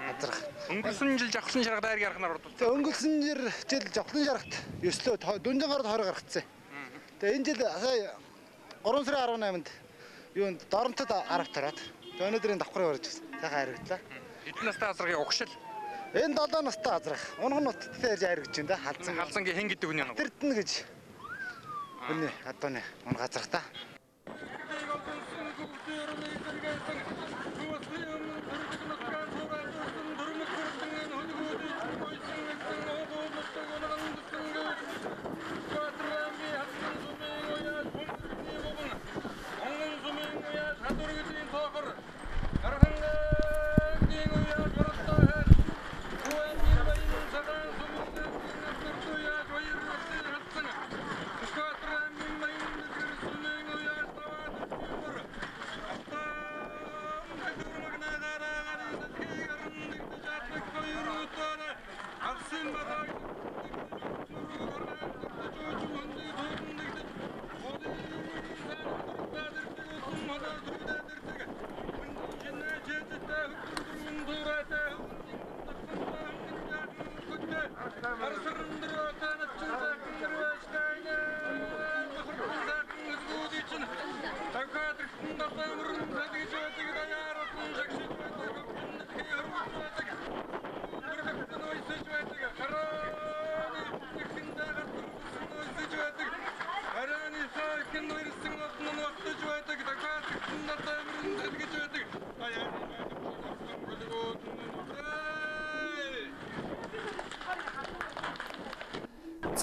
Азарга. Өнгөрсөн жил жавхлан шарга дайр гарахнаар ордуу. Тэгээ өнгөрсөн жил жавхлан шаргат 9-лөө дүнжин гарууд 20 гаргацсан. Тэгээ энэ жил сая 3 сарын 18-нд юунд доромтод 10 тараад. Тэгээ өнөөдрийн давхрын орж сайхан харигдлаа. Хэдэн настай Азаргын угшил? Энэ 7 настай Азарга. Унган нутгтээ ярьж харигдж байна да. Khalzangiin хэн гэдэг үний нэг. Тэрдэн гэж. Үний адууны он газар та.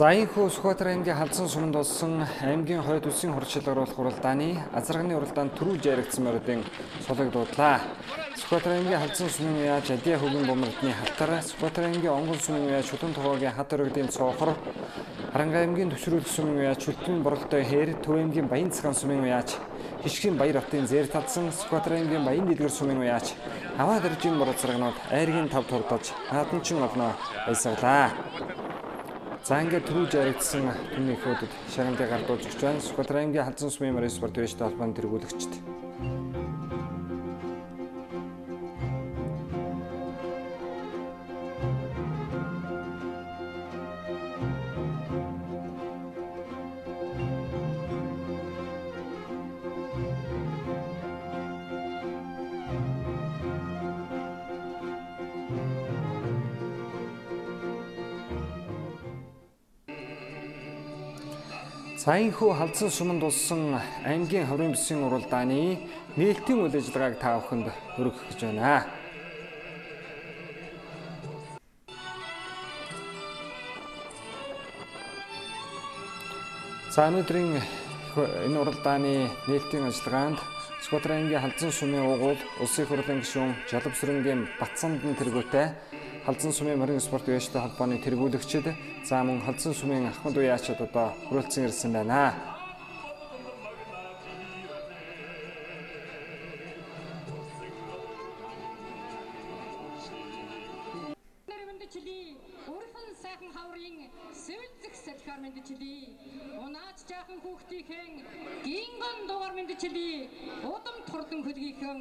За энэхүү Sukhbaatar аймгийн Khalzan суманд болсон аймгийн Khoid Busiin хурдшилгаар болох уралдааны Азарганы уралдаанд төрүүлж яригдсан моридын сулыг дуудлаа. Sukhbaatar аймгийн Khalzan сумын яаж Адиа хөгийн бомродны халтар, Sukhbaatar аймгийн Онгон сумын яаж Шүтэн тогоогийн хат өргөдийн цоохор, Харанга аймгийн Төвшрүүлэх сумын яаж Шүлтэн боролтой хээр, Төв аймгийн Баян цагаан сумын яаж Хишгийн Баяр хотын зээр талсан, Sukhbaatar аймгийн Баян дэлгэр сумын яаж Аваа дэржийн боролцоргонууд айргийн тав турдаж наадмчин олноо баясгалаа. За ингээд төрүүлж яригдсан түмний хөөдөд шагналыг гардуулж өгч байна. Sukhbaatar аймгийн Khalzan сумын морин спорт дэвштэй холбооны тэргүүлэгчд. Саянхүү Khalzan суманд болсон аймгийн хаврын Busiin уралдааны нээлтийн үйл ажиллагааг та бүхэнд хүргэх гэж байна. За өнөөдрийн энэ уралдааны нээлтийн ажиллагаанд Sukhbaatar аймгийн Khalzan сумын угуул, улсын хурлын гишүүн Жалбсрынгийн Батсандан тэргүүтэй Khalzan сумын морин спорт дэвштэй холбооны тэргүүлэгчид за мөн Khalzan сумын ахмад уяачид одоо хүрээлцэн ирсэн байна. Урхан сайхан хаврын сэвэлзэх салхиар мэдчилээ. Унаач жаахан хүүхдийнхэн гингон дугаар мэдчилээ. Удам турдан хөлгийнхэн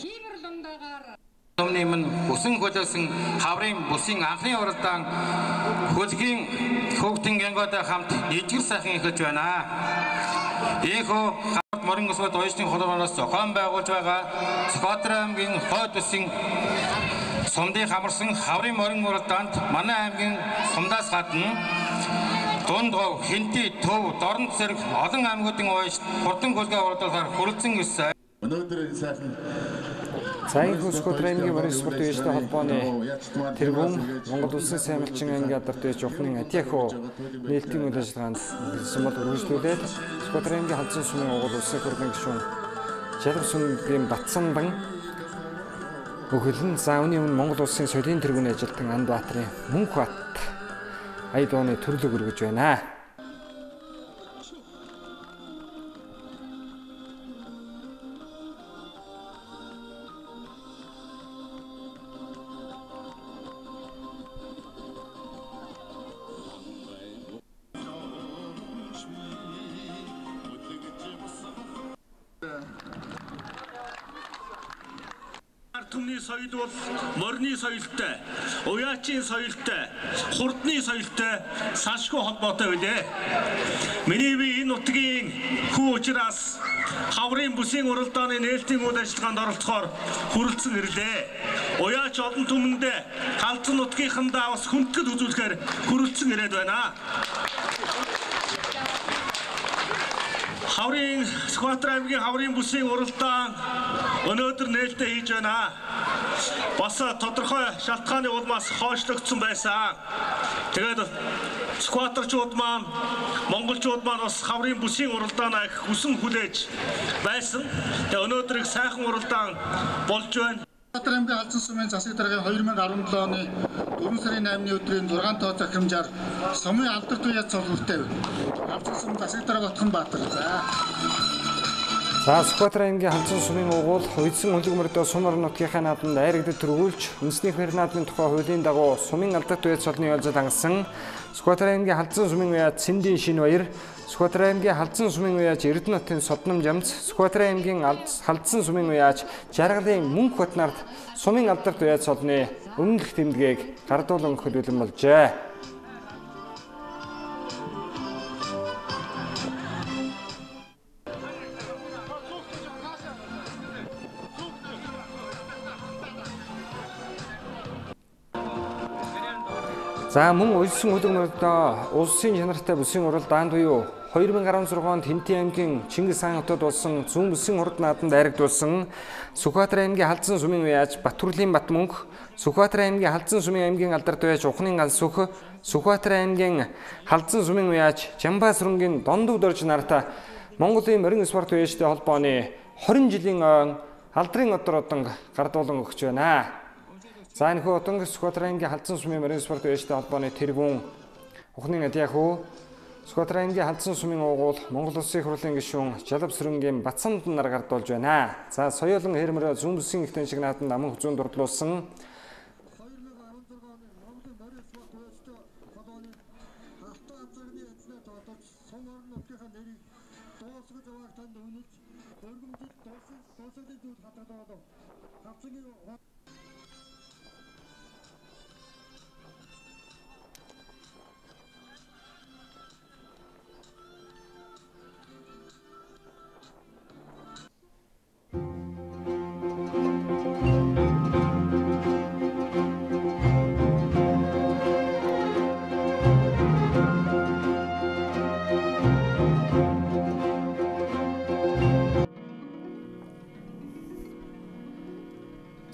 хиймэр лундаагаар Наадмyn Busiin хөлөөсөн хаврын Busiin анхны уралдаан хөлгийн хүүхдийн гинготой хамт нэгдгэр сайхан эхэлж байна. Ийхүү хамт морин спорт дэвшний холбооноос зохион байгуулж байгаа Sukhbaatar аймгийн Khoid Busiin сумдын хамарсан хаврын морин уралдаанд манай аймгийн сумдаас гадна Дундгов, Хинти, Төв, Дорнод зэрэг олон аймагуудын уяж хурдан хөлгээ уралдаалаар хүрэлцэн ирсэн. Өнөөдөр сайхан Саянхүү Sukhbaatar аймгийн морин спорт дэвштэй холбооны тэргүүн Монгол Улсын Саймалчин аймгийн адартай Жухны Атиахо нээлтийн үйл ажиллагаанд хэлсэн бол үргэлжлүүлээд Sukhbaatar аймгийн Khalzan сумын угуул улсын хурлын гишүүн Жалбсрынгийн Батсандан өгөлн за үүний өмнө Монгол Улсын соёлын тэргүүний ажилтан Андбаатарын Мөнх бат ая дууны төрлөг өргөж байна. түмний соёл бол морины соёлтой, уяачийн соёлтой, хурдны соёлтой салшгүй холбоотой байлээ. Миний бие энэ нутгийн хүү учраас хаврын бүсийн уралдааны нээлтийн үйл ажиллагаанд оролцохоор хүрэлцэн ирлээ. Уяач олон түмэндээ Khalzan нутгийнхандаа бас хүндэтгэл үзүүлэхээр хүрэлцэн ирээд байна. Хаврын Sukhbaatar аймгийн хаврын бүсийн уралдаан өнөөдөр нээлттэй хийж байна. Бас тодорхой шалтгааны улмаас хойшлогдсон байсан. Тэгээд Sukhbaatarчууд маань, монголчууд маань бас хаврын бүсийн уралдаанаа их хүсэн хүлээж байсан. Тэгээд өнөөдрийг сайхан уралдаан болж байна. Sukhbaatar аймгийн Khalzan сумын засаг даргын 2017 оны 4 сарын 8-ны өдрийн 6 тоо захимжаар сумын алдарт үеэс цолгортой байна. Khalzan сум засаг дарга Khoid. За Sukhbaatar аймгийн Khalzan сумын угуул уйдсан хөлөг сум орон нутгийнхаа наадманд айрагдаж төрүүлж үндэснийхэр наадмын тухай хуулийн дагуу сумын алдарт үеэс цолны ойлзол хангасан Sukhbaatar аймгийн Khalzan сумын уяач Sumdyn шинэ баяр, Sukhbaatar аймгийн Khalzan сумын уяач Эрдэнэтийн Содном жамц, Sukhbaatar аймгийн Khalzan сумын уяач Жаргалын мөнх батнарт сумын алдарт уяач цолны өмнөх тэмдгээг гардуулан хөдөлгөн болжээ. За мөн уйлсан хөлөг улсын чанартай бүсийн уралдаанд буюу 2016 онд Хинтээ аймгийн Чингис хаан хотод болсон зүүн бүсийн хурд наадамд айрагдуулсан Sukhbaatar аймгийн Khalzan сумын уяач Батүрлийн бат мөнх, Sukhbaatar аймгийн Khalzan сумын аймгийн алдарт уяач Ухны ганц сүх, Sukhbaatar аймгийн Khalzan сумын уяач Жамбаасрынгийн дондуг дорж нарта Монголын морин спорт уяачтай холбооны 20 жилийн ойн алдрын одор одан гардуулан өгч байна. За энэ хөө Sukhbaatar аймгийн Khalzan сумын морин спорт уяачтай холбооны тэргүүн Ухны ядяхуу Sukhbaatar аймгийн Khalzan сумын угуул Монгол Улсын их хурлын гишүүн Жалавсрынгийн Батсамд нар гардуулж байна. За соёолон хэрмэр зүүн бүсийн ихтэн шиг наадамд аман хүзүүн дурдлуулсан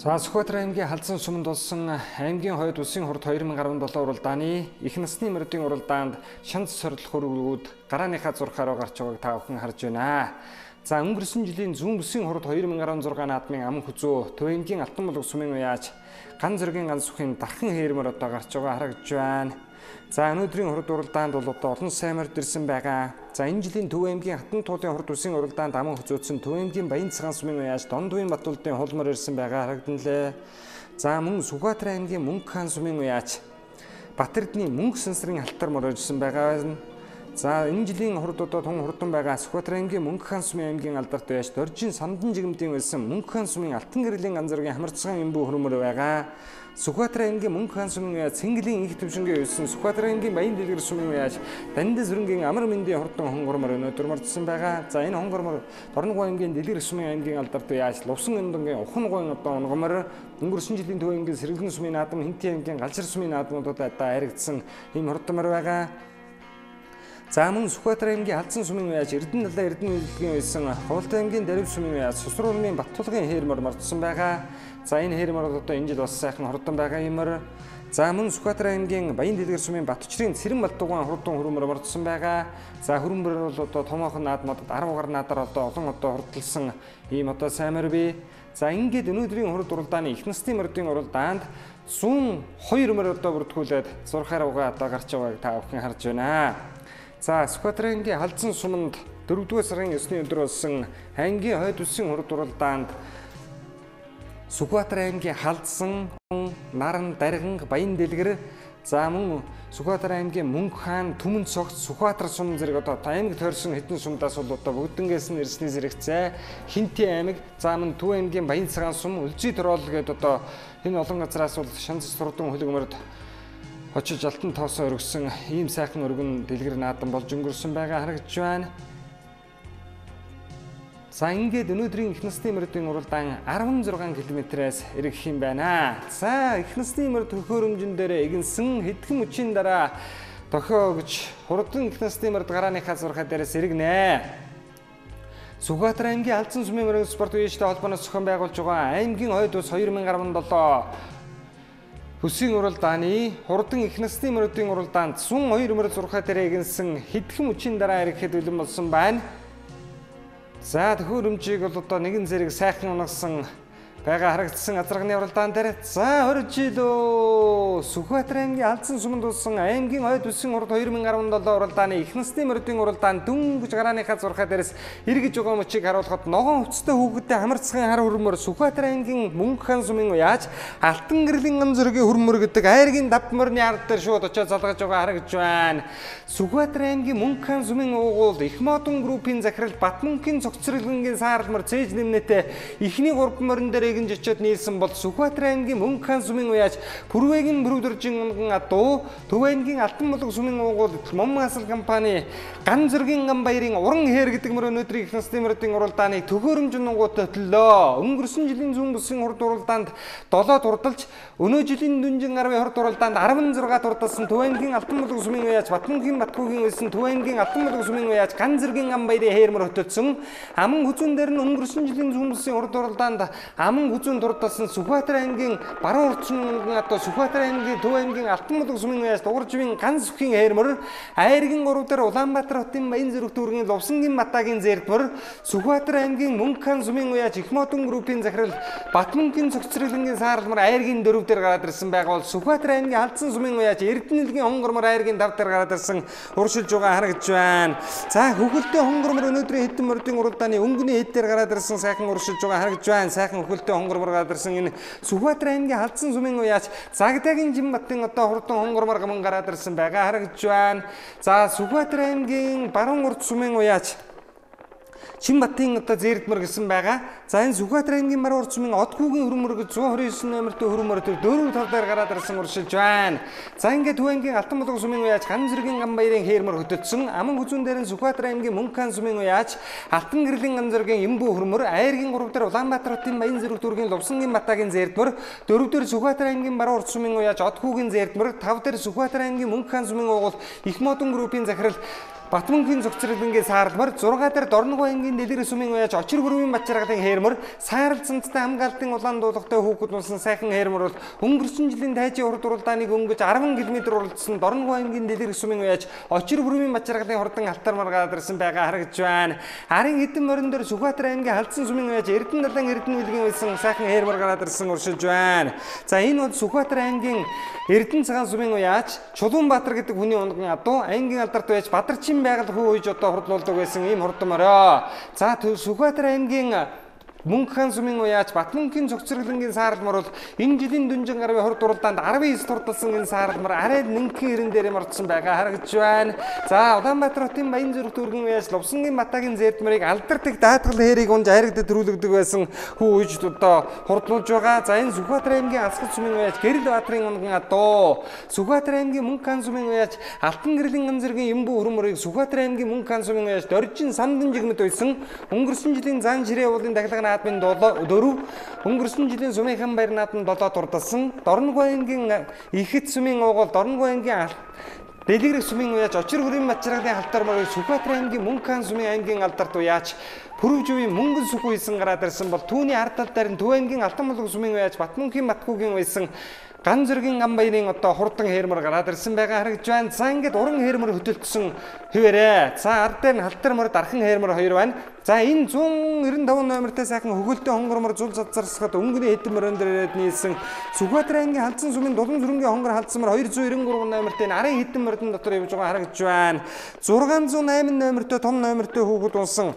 За Sukhbaatar аймгийн Khalzan суманд болсон аймгийн Khoid улсын хурд 2017 уралдааны их насны моридын уралдаанд шанц сорил хөрвүүд гарааныхаа зурхаараа гарч байгааг та бүхэн харж байна. За өнгөрсөн жилийн зүүн бүсийн хурд 2016 наадмын аман хүзүү Төвэнгийн алтан булг сумын уяач ган зөргийн ганц сүхийн дархан хэрмэр одоо гарч байгаа харагдж байна. За өнөөдрийн хурд уралдаанд бол одоо олон саймард ирсэн байгаа. За энэ жилийн Төвэнгийн хатан туулын хурд үсгийн уралдаанд аман хүзөөдсөн Төвэнгийн баян цагаан сумын уяач Дондуйн Батулдын хулмар ирсэн байгаа харагданлээ. За мөн Sukhbaatar аймгийн мөнх хаан сумын уяач Батэрдний мөнх сансрын алтар мөр ирсэн байгаа. За энэ жилийн хурдуудад тун хурдан байгаа Sukhbaatar аймгийн мөнх хаан сумын аймгийн алдарт уяач Доржийн Сумдyn жигмдийн байсан мөнх хаан сумын алтан гэрлийн Азаргийн хамарцгаан эмбүү хөрмөр байгаа. Sukhbaatar аймгийн мөнх хаан сумын уяач Цэнгэлийн их төвшингээ үйсэн Sukhbaatar аймгийн баян дэлгэр сумын уяач Дандин сүрэнгийн амар мэндийн хурдан хонгормор өнөөдөр мордсон байгаа. За энэ хонгормор Дорногов аймгийн дэлгэр сумын аймгийн алдарт уяач Лувсан аймгийн Ухангойн одоо онгомор өнгөрсөн жилийн Төвэнгийн Сэргэлэн сумын наадам Хинтээ аймгийн Галжир сумын наадмуудад одоо айрагдсан ийм хурдмар байгаа. За мөн Sukhbaatar аймгийн Khalzan сумын уяач Эрдэнэ далайн Эрдэнэ үйлдвэрийн байсан Хувлт аймгийн Дарив сумын уяач Сусруулмын Баттулгын хэрмэр мордсон байгаа. За энэ хэрмэр одоо энэ жил бас сайхан хурдан байгаа юмэр. За мөн Sukhbaatar аймгийн Баян дэлгэр сумын Батчрын Цэрэн Балтугаан хурдан хөрмөр мордсон байгаа. За хөрмөр бол одоо томоохон наадмуудад 10 гаруй наадаар одоо олон одоо хурдлсан ийм одоо саймар бий. За ингээд өнөөдрийн хурд уралдааны их насны моридын уралдаанд 102 мөр одоо бүртгүүлээд зурхаар угаа одоо гарч байгааг та бүхэн харж байна. За Sukhbaatar аймгийн Khalzan суманд 4-р сарын 9-ний өдөр болсон аймгийн Khoid улсын хурд уралдаанд Sukhbaatar аймгийн Khalzan, Наран, Дарган, Баян дэлгэр, За мөн Суkhbaatar аймгийн Мөнх хаан Түмэн цогц Суkhбaatar сум зэрэг одоо аймаг тойрсон хэдэн сумдаас бол одоо бүгднгээс нь ирсний зэрэгцээ Хинти аймаг за мөн Төв аймгийн Баян цагаан сум Үлзий Торол гээд одоо энэ олон газраас бол Шанц сурдан хөлөгмөрд очиж алтан тоосоо өргөсөн ийм сайхан өргөн дэлгэр наадам болж өнгөрсөн байгаа харагдж байна. За ингээд өнөөдрийн их насны моридын уралдаан 16 км-ээс эргэх юм байна. За их насны морид төхөөрөмжн дээр игэнсэн хэдхэн мөчийн дараа дохио гэж хурдан их насны морид гарааныхаа зурхаа дээрээс эргэнэ. Sukhbaatar аймгийн Алдсан сумын морин спорт үеийнхтэй холбооноос зохион байгуулж байгаа аймгийн Khoid ус 2017 Busiin uraldaаны хурдан их насны моридын уралдаанд 102 морид зурхаа дээр игэнсэн хэдхэн мөчийн дараа эргэхэд бэлэн болсон байна. За төхөөрөмжийг бол одоо нэгэн зэрэг сайхан унагсан байгаа харагдсан Азарганы уралдаан дээр за 20 жил Sukhbaatar аймгийн Алдсан суманд улсан аймгийн Khoid Busiin урд 2017 уралдааны их насны моридын уралдаан дүнгэж гарааныхаа зурхаа дээрээс эргэж байгаа мөчийг харуулхад ногоон хувцастай хүүхэдтэй хамарцгийн хар хөрмөр Sukhbaatar аймгийн Мөнх хаан сумын уяаж алтан гэрлийн ганцөргийн хөрмөр гэдэг айргийн давтморны ард дээр шууд очиж залгаж байгаа харагдж байна. Sukhbaatar аймгийн Мөнх хаан сумын уугуул их модон группийн захирал Батмөнхийн цогцролгонгийн сааралмар цээж нэмнэтэй ихний 3 морин дээр игэнж очиод нийлсэн бол Sukhbaatar аймгийн Мөнх хаан сумын уяаж Пүрвэгийн бүрдэржин унган адуу Төв аймгийн Алтан булаг сумын уугуул Мом асал компани ган зөргийн ган баярын уран хээр гэдэг мөр өнөөдрийн их насны моридын уралдааны төхөөрөмж нугуутай төлөө өнгөрсөн жилийн зүүн бүсийн хурд уралдаанд 7 турдалж өнөө жилийн дүнжин 10 хурд уралдаанд 16 турдалсан Төв аймгийн Алтан булаг сумын уяаж Батмөнхийн Батгуугийн үлсэн Төв аймгийн Алтан булаг сумын уяаж ган зөргийн ган баярын хээрмөр хөтөлсөн аман хүзүүн дээр нь өнгөрсөн жилийн зүүн бүсийн хурд уралдаанд аман хүзүүн турдалсан Sukhbaatar аймгийн баруун урдчин одоо Sukhbaatar аймгийн Төв аймгийн Алтан булаг сумын уяаж дугаржвийн ган сүхийн хээрмөр айргийн 3 дээр Улаанбаатар хотын Баян зэрэг дүүргийн Лувсангийн Матагийн зэрдмөр Sukhbaatar аймгийн Мөнх хаан сумын уяаж их модон группийн захирал Батмөнхийн цогцролгонгийн сааралмар айргийн 4 дээр гараад ирсэн байгаа бол Sukhbaatar аймгийн Алдсан сумын уяаж Эрдэнэлгийн хонгормор айргийн 5 дээр гараад ирсэн уршилж байгаа харагдж байна. За хөвгөлтэй хонгормор өнөөдрийн хэдэн моридын уралдааны өнгөний хэд дээр гараад ирсэн сайхан уршилж байгаа харагдж байна. Сайхан хөвгөлтэй хонгормор гараад ирсэн энэ Sukhbaatar аймгийн Алдсан сумын уяаж Загдагийн Жимбатын одоо хурдан хонгормор гаман гараад ирсэн байгаа харагдж байна. За Sukhbaatar аймгийн баруун урд сумын уяаж Чинбатын одоо зэрдмэр гэсэн байгаа. За энэ Sukhbaatar аймгийн баруун урд сумын Одгүүгийн хөрмөрөг 129 номертой хөрмөр төр 4 тав дээр гараад ирсэн уршилж байна. За ингээд Төв аймгийн Алтан булаг сумын уяаж ган зэргийн ган баярын хээрмөр хөтөлсөн аман хүзүүн дээр нь Sukhbaatar аймгийн Мөнх хаан сумын уяаж алтан гэрлийн ган зэргийн эмбүү хөрмөр айргийн 3 дээр Улаанбаатар хотын Баян зэрэг дүүргийн Лувсангийн Матагийн зэрдмэр 4 дээр Sukhbaatar аймгийн баруун урд сумын уяаж Одгүүгийн зэрдмэр 5 дээр Sukhbaatar аймгийн Мөнх хаан сумын уугуул их модон группийн захирал Батмөнхийн цогцролгонгийн сааралмар 6 дээр Дорногов аймгийн Дэлгэр сумын уяаж Очир бүрийн Бачаргалын хээрмөр саарал цэнцтэй хамгаалтын улаан дуулгатай хүүхэд улсан сайхан хээрмөр бол өнгөрсөн жилийн тайжийн хурд уралдааныг өнгөж 10 км уралдсан Дорногов аймгийн Дэлгэр сумын уяаж Очир бүрийн Бачаргалын хурдан алтармар гараад ирсэн байгаа харагдж байна. Арын хэдэн морин дээр Sukhbaatar аймгийн Халзан сумын уяаж Эрдэнэ далайн Эрдэнэ үлгийн үлсэн сайхан хээрмөр гараад ирсэн уршилж байна. За энэ бол Sukhbaatar аймгийн Эрдэнэ цагаан сумын уяаж Чулуунбаатар гэдэг хүний унган адуу аймгийн алдарт байж Бадарчин байгаль хүү үйж одоо хурдлуулдаг байсан ийм хурдан мороо. За Sukhbaatar аймгийн Мөнх хаан сумын уяаж Батмөнхийн цогцролгонгийн сааралмар бол энэ жилийн дүнжин 10 хурд уралдаанд 19 турдалсан энэ сааралмар арай нэнхэн 90 дээр мордсон байгаа харагдж байна. За Улаанбаатар хотын Баян зэрэг дүүргийн уяаж Лувсангийн Матагийн зэрдмэрийг алдардаг даатгал хэрийг унж айрагдад төрүүлэгдэг байсан хүү үйж одоо хурдлуулж байгаа. За энэ Sukhbaatar аймгийн Асгал сумын уяаж Гэрэл Баатарын унган адуу Sukhbaatar аймгийн Мөнх хаан сумын уяаж Алтан гэрлийн ган зэргийн эмбүү хөрмөрийг Sukhbaatar аймгийн Мөнх хаан сумын уяаж Доржин сумдyn жигмэд байсан өнгөрсөн жилийн зан ширээ уулын дахилгын наадмын 4 өнгөрсөн жилийн сумынхан баяр наадмын 7 турдалсан Дорногов аймгийн Ихэт сумын уугуул Дорногов аймгийн Дэлгэр сумын уяаж Очир бүрийн Бачаргалын халтармарыг Sukhbaatar аймгийн Мөнх хаан сумын аймгийн алдарт уяаж Пүрвжүүийн мөнгөн сүх үйсэн гараад ирсэн бол түүний ард тал дээр нь Төв аймгийн Алтан булаг сумын уяаж Батмөнхийн Батгуугийн үйсэн ган зөргийн ган баярын одоо хурдан хээрмөр гараад ирсэн байгаа харагдж байна. За ингээд уран хээрмөр хөтөлсөн хэвээрээ. За ард дээр нь халтар дархан хээрмөр 2 байна. За энэ 195 номертой сайхан хөгөлтэй хонгормор зул зазарсахад өнгөний хэдэн мөрөн дээр ирээд нийлсэн Sukhbaatar аймгийн Халзан сумын дулан зүрэнгийн хонгор халдсамар 293 номертой арын хэдэн мөрдөн дотор явж байгаа харагдж байна. 608 номертой том номертой хүүхэд унсан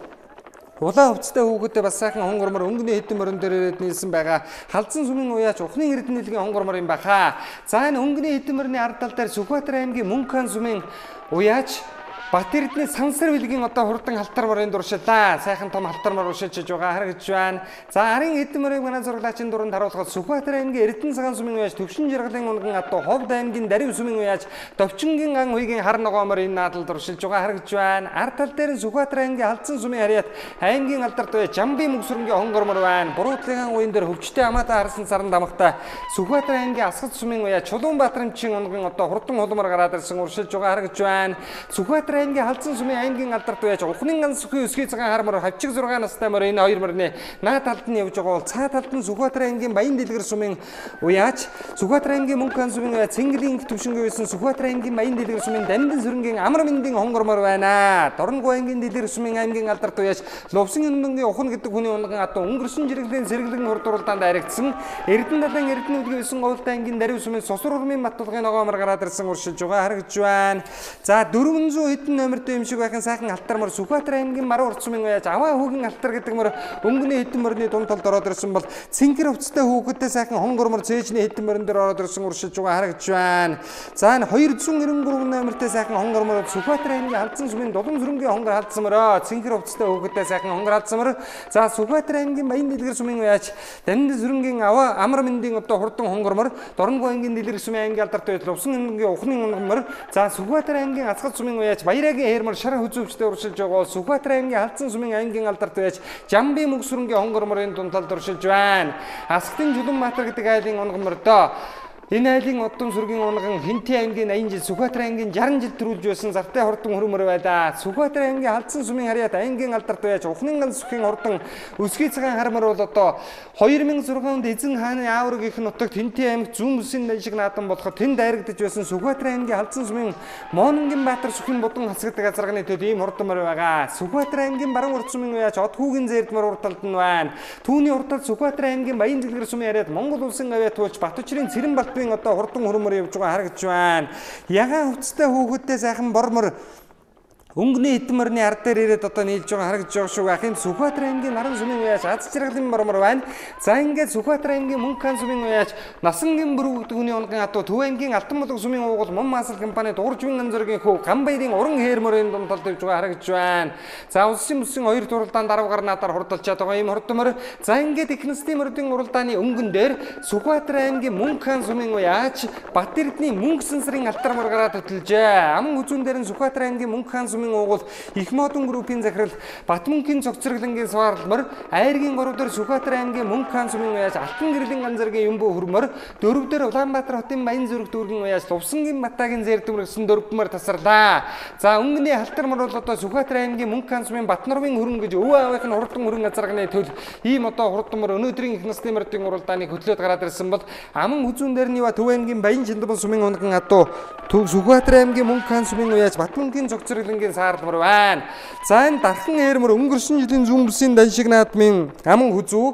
Улаан хувцастай хүүхэдтэй бас сайхан хонгормор өнгөний хэдэн мөрөн дээр ирээд нийлсэн байгаа. Халзан сумын уяач ухны эрдэнэлгийн хонгормор юм баха. За энэ өнгөний хэдэн мөрний ард тал дээр Суkhбaatar аймгийн Мөнххан сумын уяач Бат эрдэнэ сансар билгийн одоо хурдан халтар морын дуршилаа. Сайхан том халтар мор уршилж байгаа харагдж байна. За арын эдэн морыг манай зураглаачийн дунд харуулахад Sukhbaatar аймгийн Эрдэнэ цагаан сумын уяач төвшин жаргалын унган атуу Khoid аймгийн Дарив сумын уяач Товчингийн ан хуйгийн хар ногоо мор энэ наадал дуршилж байгаа харагдж байна. Ард тал дээр Sukhbaatar аймгийн Халзан сумын харьяат аймгийн алдарт уяач Жамби мөксөрөнгийн хонгормор байна. Буруутлагын уян дээр хөвчтэй амаатаа харсан саран дамагтай Sukhbaatar аймгийн Асгад сумын уяач Чулуунбаатарын унган одоо хурдан холмор гараад ирсэн уршилж байгаа харагдж байна. Sukhbaatar аймгийн Халзан сумын аймгийн алдарт уяач ухнын ганц сүхий өсгий цагаан хар мор хавчиг 6 настай мор энэ хоёр морны наад талд нь явж байгаа бол цаа талд нь Sukhbaatar аймгийн Баян дэлгэр сумын уяач Sukhbaatar аймгийн Мөнххан сумын уяач Цэнгэлийн төвшингийн байсан Sukhbaatar аймгийн Баян дэлгэр сумын Дамдын сүрэнгийн амар мэндийн хонгормор байна. Дорногов аймгийн дэлгэр сумын аймгийн алдарт уяач Лувсын өндөгийн ухна гэдэг хүний унган атуу өнгөрсөн жиргэлийн сэргэлэн урд уралдаанд аригдсан Эрдэнэ далайн Эрдэнэ үлгийн байсан Говьд аймгийн Дарив сумын Сосор урмын матулгын ногоомор гараад ирсэн уршилж байгаа харагдж байна. За 400 хэдэн номер юм шиг байхын сайхан алтар мөр Sukhbaatar аймгийн Маруу урт сумын уяач аваа хүүгийн алтар гэдэг мөр өнгөний хэдэн мөрний дунд талд ороод ирсэн бол цэнхэр хувцастай хүүхэдтэй сайхан хонгормор цээжний хэдэн мөрөн дээр ороод ирсэн уршилж байгаа харагдж байна. За энэ 293 номертэй сайхан хонгормор Sukhbaatar аймгийн Халзан сумын Дулам сүрэнгийн хонгор халдсан мөрөө цэнхэр хувцастай хүүхэдтэй сайхан хонгор халдсан мөр. За Sukhbaatar аймгийн Баян дэлгэр сумын уяач Дамдын сүрэнгийн аваа амар мэндийн одоо хурдан хонгормор Дорногов аймгийн дэлгэр сумын аймгийн алдарт уяач Лувсын өндөгийн ухны хонгормор. За Sukhbaatar аймгийн Асгад сумын уяач Баярагийн шар хүзүүчтэй уршилж байгаа бол Sukhbaatar аймгийн Халзан сумын аймгийн алдарт уяач Жамби мөксөрөнгийн хонгорморын дунд талд уршилж байна. Асгтын Чулуунбаатар гэдэг айлын онгомордоо энэ айлын одон сүргийн унган Хинти аймгийн 80 жил Sukhbaatar аймгийн 60 жил төрүүлж байсан зартай хурдан хөрмөр байлаа. Sukhbaatar аймгийн Халзан сумын харьяат аймгийн алдарт уяач ухнын ганц сүхийн хурдан өсгий цагаан хармар бол одоо 2006 онд эзэн хааны аавраг их нутагт Хинти аймагт зүүн бүсийн шиг наадам болоход тэнд дайрагдж байсан Sukhbaatar аймгийн Халзан сумын Моонгийн Баатар сүхийн будан хасгдаг Азарганы төд ийм хурдан мөр байгаа. Sukhbaatar аймгийн Баруун урт сумын уяач Од хүүгийн зээрдмөр урт талд нь байна. Түүний урт талд Sukhbaatar аймгийн Баян дэлгэр сумын харьяат Монгол улсын авиа туулж Батүчрийн Цэрэн одоо хурдан хөрмөр явж байгаа харагдж байна. Ягаан хувцастай хүүхэдтэй сайхан бормор өнгөний хэдэн мөрний ард дээр ирээд одоо нийлж байгаа харагдж байгаа шүү. Ахын Sukhbaatar аймгийн Наран сумын уяач Аз жаргалын бормор байна. За ингээд Sukhbaatar аймгийн Мөнххан сумын уяач Насангийн бүрүү гэдэг хүний унган атуу Төв аймгийн Алтан булаг сумын уугуул Мөн маасал компани Дууржвын Анзаргийн хүү Гамбаярын уран хээрмөрийн дунд талд явж байгаа харагдж байна. За улсын бүсийн хоёр уралдаан дарав гарнаадаар хурдалж чад байгаа ийм хурдмөр. За ингээд Ихнэстийн мөрдийн уралдааны өнгөн дээр Sukhbaatar аймгийн Мөнххан сумын уяач Бат эрдэнэ мөнгө сансрын алтар мөр гараад хөтлжээ. Аман үзүүн дээр нь Sukhbaatar аймгийн Мөнххан угуул их модон группийн захирал Батмөнхийн цогцролонгийн сууралмар айргийн 3 дээр Sukhbaatar аймгийн Мөнххан сумын уяач Алтан гэрлийн ганзаргийн юмбуу хөрмөр 4 дээр Улаанбаатар хотын Баян зүрх дүүргийн уяач Лувсангийн Матагийн зээрдмөргсөн 4 мөр тасарлаа. За өнгөний халтар мөр бол одоо Sukhbaatar аймгийн Мөнххан сумын Батнорвын хөрөн гэж өвөө аавынх нь хурдан хөрөн Азарганы төл ийм одоо хурдан мөр өнөөдрийн Ихнэстийн мөрдийн уралдааныг хөтлөөд гараад ирсэн бол аман үзүүн дээр нь Төв аймгийн Баян Чиндбан сумын унган атуу Sukhbaatar аймгийн Мөнххан сумын уяач Батмөнхийн цогцролонгийн саарлмар байна. За энэ дархан хээрмөр өнгөрсөн жилийн зүүн бүсийн даншиг наадмын аман хүзүү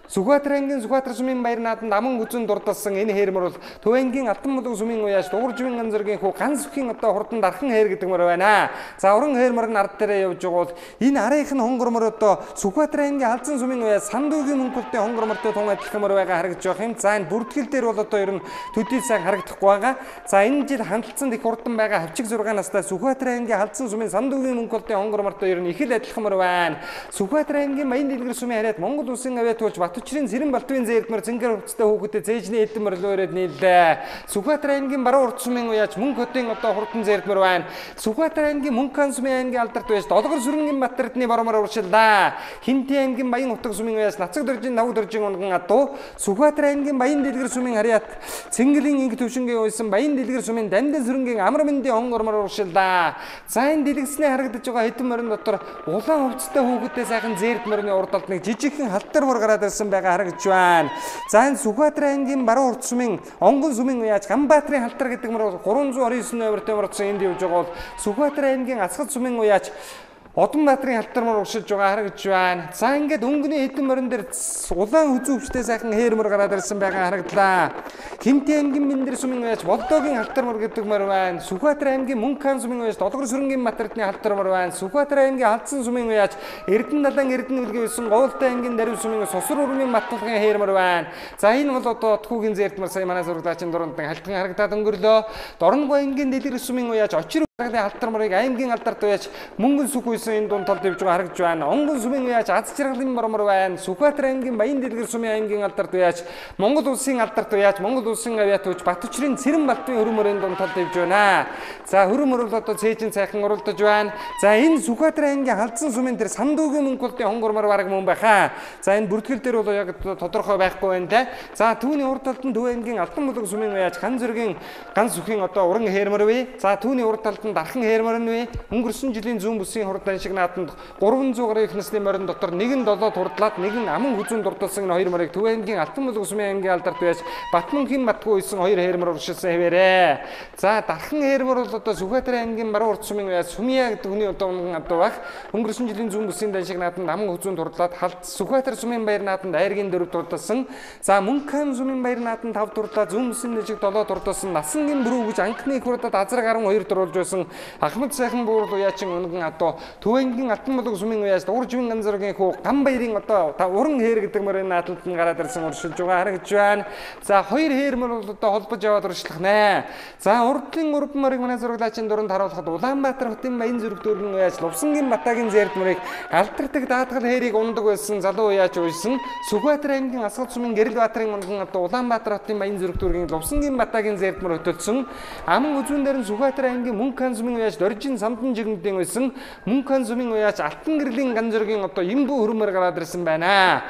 Sukhbaatar аймгийн Sukhbaatar сумын баяр наадамд аман хүзүүн дурдсан энэ хээрмөр бол Төв аймгийн Алтан булаг сумын уяач Дууржвын Анзаргийн хүү ганц сүхийн одоо хурдан дархан хээр гэдэг мөр байна. За уран хээрмөр нь ард дээрээ явж байгаа бол энэ арийнх нь хонгормор одоо Sukhbaatar аймгийн Халзан сумын уяач Сандуугийн мөнгөлтэй хонгормортой тун адилхан мөр байгаа харагдж байгаа юм. За энэ бүртгэл дээр бол одоо ер нь төдий сайн харагдахгүй байгаа. За энэ жил хандлцсан их хурдан байгаа хавчиг 6 настай Sukhbaatar аймгийн Халзан сумын Сандуугийн мөнгөлтэй хонгормортой ер нь их л адилхан мөр байна. Sukhbaatar аймгийн Баян дэлгэр сумын харьяат Монгол улсын авиа туулж Батүчрийн Цэрэн Балтвын зээрдмөр цэнхэр хувцастай хүүхэдтэй цээжний хэдэн мөрлөө ирээд нийллээ. Sukhbaatar аймгийн Баруун урт сумын уяач Мөнх хотын одоо хурдан зээрдмөр байна. Sukhbaatar аймгийн Мөнххан сумын аймгийн алдарт уяач Долгор сүрэнгийн Баттардны бормор уршиллаа. Хинти аймгийн Баян утга сумын уяач Нацаг дөржин Навг дөржин унган атуу Sukhbaatar аймгийн Баян дэлгэр сумын харьяат Цэнгэлийн инг төвшингийн уйсан Баян дэлгэр сумын Дамдын сүрэнгийн амар мэндийн хонгормор уршиллаа. За энэ дэлгэснээ харагдаж байгаа хэдэн морин дотор улаан хувцастай хүүхэдтэй сайхан зээрдмөрний урд талд нэг жижигхэн халтар мөр гараад ирсэн байгаа харагдж байна. За энэ Sukhbaatar аймгийн Баруун урт сумын Онгон сумын уяач Гамбаатрын халтар гэдэг мөр 329 номертэй мөрдсөн энд явж байгаа бол Sukhbaatar аймгийн Асгад сумын уяач Одонбаатрын халтармаар уршилж байгаа харагдж байна. За ингээд өнгөний хэдэн морин дээр улаан хүзүүвчтэй сайхан хээрмөр гараад ирсэн байгаа харагдлаа. Хинти аймгийн Мэндэр сумын уяж Болдогийн халтармар гэдэг мөр байна. Сүхбаатар аймгийн Мөнххан сумын уяж Долгор сүрэнгийн Матардны халтармар байна. Сүхбаатар аймгийн Халзан сумын уяж Эрдэнэ далайн Эрдэнэ үлгээ байсан Говьлтай аймгийн Дарив сумын Сосор урмын Матлагын хээрмөр байна. За энэ бол одоо Тхүүгийн зээртмар сая манай зурглаачийн дурандан халтхан харагдаад өнгөрлөө. Дорногов аймгийн Дэлгэр сумын уяж Очир халтармарыг аймгийн алдарт уяж мөнгөн сүх үйсэн энэ дунд толд явж байгаа харагдж байна. Онгон сумын уяж аз жаргалын мормор байна. Сүхбаатар аймгийн Баян Дэлгэр сумын аймгийн алдарт уяж Монгол улсын алдарт уяж Монгол улсын авиат уяж Батчрын Цэрэн Балтын хөрөмөрийн дунд толд явж байна. За хөрөмөр бол одоо цээжин сайхан уралдаж байна. За энэ Сүхбаатар аймгийн Халзан сумын тэр Самдуугийн мөнгөлтийн хонгормор бараг мөн байхаа. За энэ бүртгэл дээр бол яг тодорхой байхгүй байна те. За түүний урд талд нь Төв аймгийн Алтан булаг сумын уяж Хан зүргийн Ган сүхийн одоо уран хээрмөр вэ. За түүний урд талд дархан хээрмөр нь вэ. Өнгөрсөн жилийн зүүн бүсийн хурдан шиг наадамд 300 гаруй их насны морин дотор нэг нь 7 турдлаад нэг нь аман хүзүүн дурдсан хоёр морийг Төв аймгийн Алтан булаг сумын аймгийн алдарт байж Батмөнхийн матгүй исэн хоёр хээрмөр уршилсан хэвээрээ. За дархан хээрмөр бол одоо Сүхбаатар аймгийн Баруун урд сумын уяж Сүмья гэдэг хүний одоо баг өнгөрсөн жилийн зүүн бүсийн дан шиг наадамд аман хүзүүн дурдлаад Сүхбаатар сумын баяр наадамд айргийн 4 дурдсан. За Мөнххан сумын баяр наадамд 5 дурдлаад зүүн бүсийн дан шиг 7 дурдсан. Насангийн бүрүү гэж анхны хурдад Азарга 12 дуруулж байсан. Ахмад сайхан буур уяачин өнгөн одоо Төв аймгийн Алтан булаг сумын уяж Дуурживын Ганзаргийн хүү Ган баярын одоо уран хээр гэдэг мөрийн наадамд нь гараад ирсэн уршилж байгаа харагдж байна. За хоёр хээрмөр бол одоо холбож яваад уршлах нэ. За урдлын урд морийг манай зурглаачийн дунд харуулхад Улаанбаатар хотын Баян зүрх дүүргийн уяж Лувсангийн Батагийн зээрдмөрийг алдардаг даатгал хэрийг ундаг байсан залуу уяж уйсан. Сүхбаатар аймгийн Асгал сумын Гэрэл Баатарын унган одоо Улаанбаатар хотын Баян зүрх дүүргийн Лувсангийн Батагийн зээрдмөр хөтөлсөн. Аман үзүүн дээр нь Сүхбаатар аймгийн Мөнххан сумын уяж Доржин Сумдyn жигмдийн уйсан. Мөнххан сумын уяж Алтангэрлийн Ганзөргийн одоо Имбүү хөрмөр гараад ирсэн байна.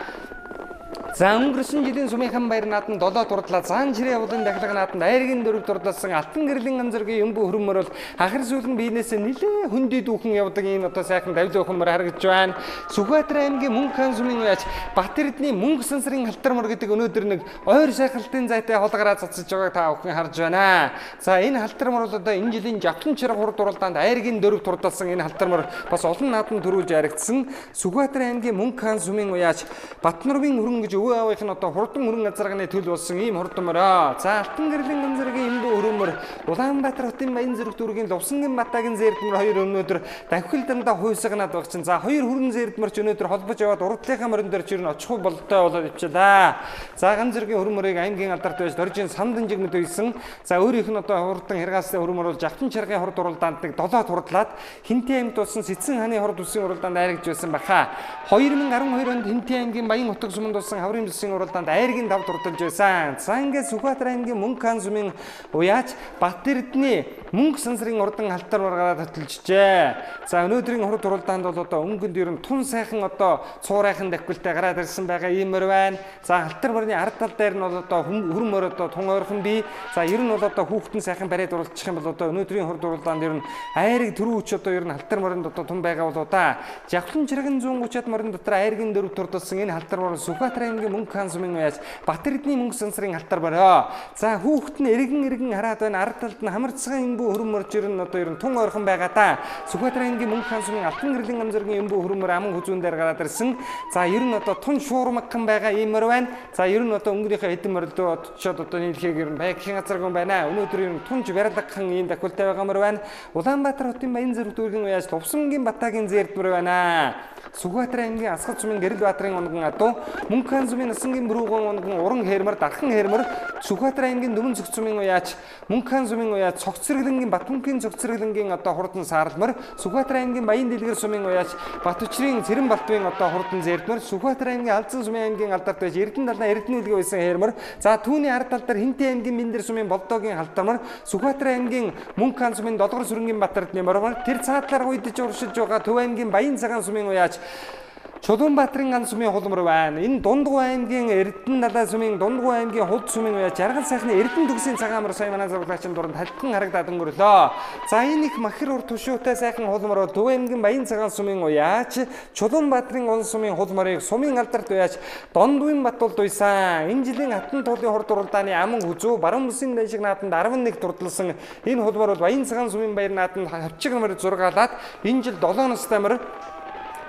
За өнгөрсөн жилийн сумынхан баяр наадамд 7 дурдлаа Заан Жирийн явуулын дахилга наадамд айргийн 4 дурдласан Алтангэрлийн Ганзөргийн Имбүү хөрмөр бол хахар сүүлэн биенээсээ нэлээ хөндөй дүүхэн явдаг энэ одоо сайхан давлын хөрмөр харагдж байна. Сүхбаатар аймгийн Мөнххан сумын уяж Бат Эрдэнэ мөнгө сансрын халтармар гэдэг өнөөдөр нэг ойр сайхалтын зайтай холгараа цацж байгааг та бүхэн харж байна. За энэ халтармар бол одоо энэ жилийн Жавхан чирэг хурд уралдаанд айргийн 4 дурдалсан энэ халтармар бас олон наадамд төрүүлж яригдсан. Сүхбаатар аймгийн Мөнххан сумын уяж Батнурын хөрөн гэж өвөө аавынх нь одоо хурдан хөрөн Азарганы төл болсон ийм хурдмороо. За Алтангэрлийн Ганзаргийн Имбүү хөрөмөр Улаанбаатар хотын Баян зүрх дүүргийн Лувсангийн Батагийн зээрдмөр хоёр өнөөдөр давхил дандаа хуйсагнаад баг чинь. За хоёр хөрөн зээрдмөрч өнөөдөр холбож яваад урдлынхаа морин дээр чирнэ очихгүй бололтой болоод ивчлээ. За Ганзаргийн хөрөмөрийг аймгийн алдарт байж Доржин Сумдyn жигмэд үйсэн. За өөрийнх нь одоо хурдан хэргаастай хөрөмөр бол Жавхан чиргийн хурд уралдаанд 7 турдлаад Хинти аймд болсон Сэцэн хааны хурд үсгийн уралдаанд айргаж байсан баха. 2012 онд Хинти аймгийн Баян утга суманд болсон Хаврын Бүсийн уралдаанд айргийн 5 дурдалж байсан. За ингээд Сүхбаатар аймгийн Мөнххан сумын уяаж Бат Эрдэнэ мөнгө сансрын урдан халтармар гараад хөтөлжжээ. За өнөөдрийн хурд уралдаанд бол одоо өнгөнд ер нь тун сайхан одоо цуурайхан давхилтай гараад ирсэн байгаа иймэр байна. За халтармарны ард тал дээр нь бол одоо хөрмөр одоо тун ойрхон бий. За ер нь бол одоо хүүхдэн сайхан бариад уралдчих юм бол одоо өнөөдрийн хурд уралдаанд ер нь айрыг төрүүч одоо ер нь халтармарнд одоо тун байгаа бол одоо Жавхан чирэгэн 130-ад морин дотор айргийн 4 турдалсан энэ халтармар Сүхбаатар аймгийн Мөнххан сумын уяж Бат Эрдэнэ мөнгө сансрын халтармароо. За хүүхэд нь эргэн хараад байна. Ард талд нь хамарцхан Имбүү хөрмөр жирэн одоо ер нь тун ойрхон байгаа да. Сүхбаатар аймгийн Мөнххан сумын Алтангэрлийн Ганзөргийн Имбүү хөрмөр аман хүзүүн дээр гараад ирсэн. За ер нь одоо тун шуурмагхан байгаа иймэр байна. За ер нь одоо өнгөрийнхөө хэдэн морилдоо очиод одоо нийлхийг ер нь байгахийн Азарга байна. Өнөөдөр ер нь тунж барилгахан ийм давхилтай байгаамар байна. Улаанбаатар хотын Баян зүрх дүүргийн уяж Лувсангийн Батагийн зээрдмөр байна. Сүхбаатар аймгийн Асгал сумын Гэрэл Баатарын унган адуу Мөнххан сумын Насангийн бүрүүгэн унган уран хээрмөр дархан хээрмөр Сүхбаатар аймгийн Дөвөн цогц сумын уяаж Мөнххан сумын уяаж Цогцэрэглэнгийн Батмөнхийн Цогцэрэглэнгийн одоо хурдан сааралмар Сүхбаатар аймгийн Баян Дэлгэр сумын уяаж Батчрын Цэрэн Балтын одоо хурдан зээрдмөр Сүхбаатар аймгийн Халзан сумын аймгийн алдарт байж Эрдэнэ далайн Эрдэнэ үлгээ байсан хээрмөр. За түүний ард тал дээр Хинти аймгийн Мэндэр сумын Болдогийн халтармар Сүхбаатар аймгийн Мөнххан сумын Долгор сүрэнгийн Батардны моргор тэр цаатлаар уйдж уршиж байгаа Төв аймгийн Баян цагаан сумын уяаж Чулуунбаатарын ганц сумын хулмар байна. Энэ Дундгуй аймгийн Эрдэнэ далай сумын Дундгуй аймгийн Хувд сумын уяа жаргал сайхны Эрдэнэ төгсийн цагаан мөр сая манай зурагчийн дуранд хальтан харагдаад өнгөрлөө. За энэ их махир ур төшөөтэй сайхан хулмар Төв аймгийн Баян цагаан сумын уяач Чулуунбаатарын гол сумын хулмарыг сумын алдарт уяач Дондуйн Батулд уйсан. Энэ жилийн хатан туулын хурд уралдааны аман хүзүү баруун бүсийн дайшиг нааданд 11 дурдлсан. Энэ хулмар бол Баян цагаан сумын баяр нааданд хавчиг мөр зургаалаад энэ жил 7 настай мөр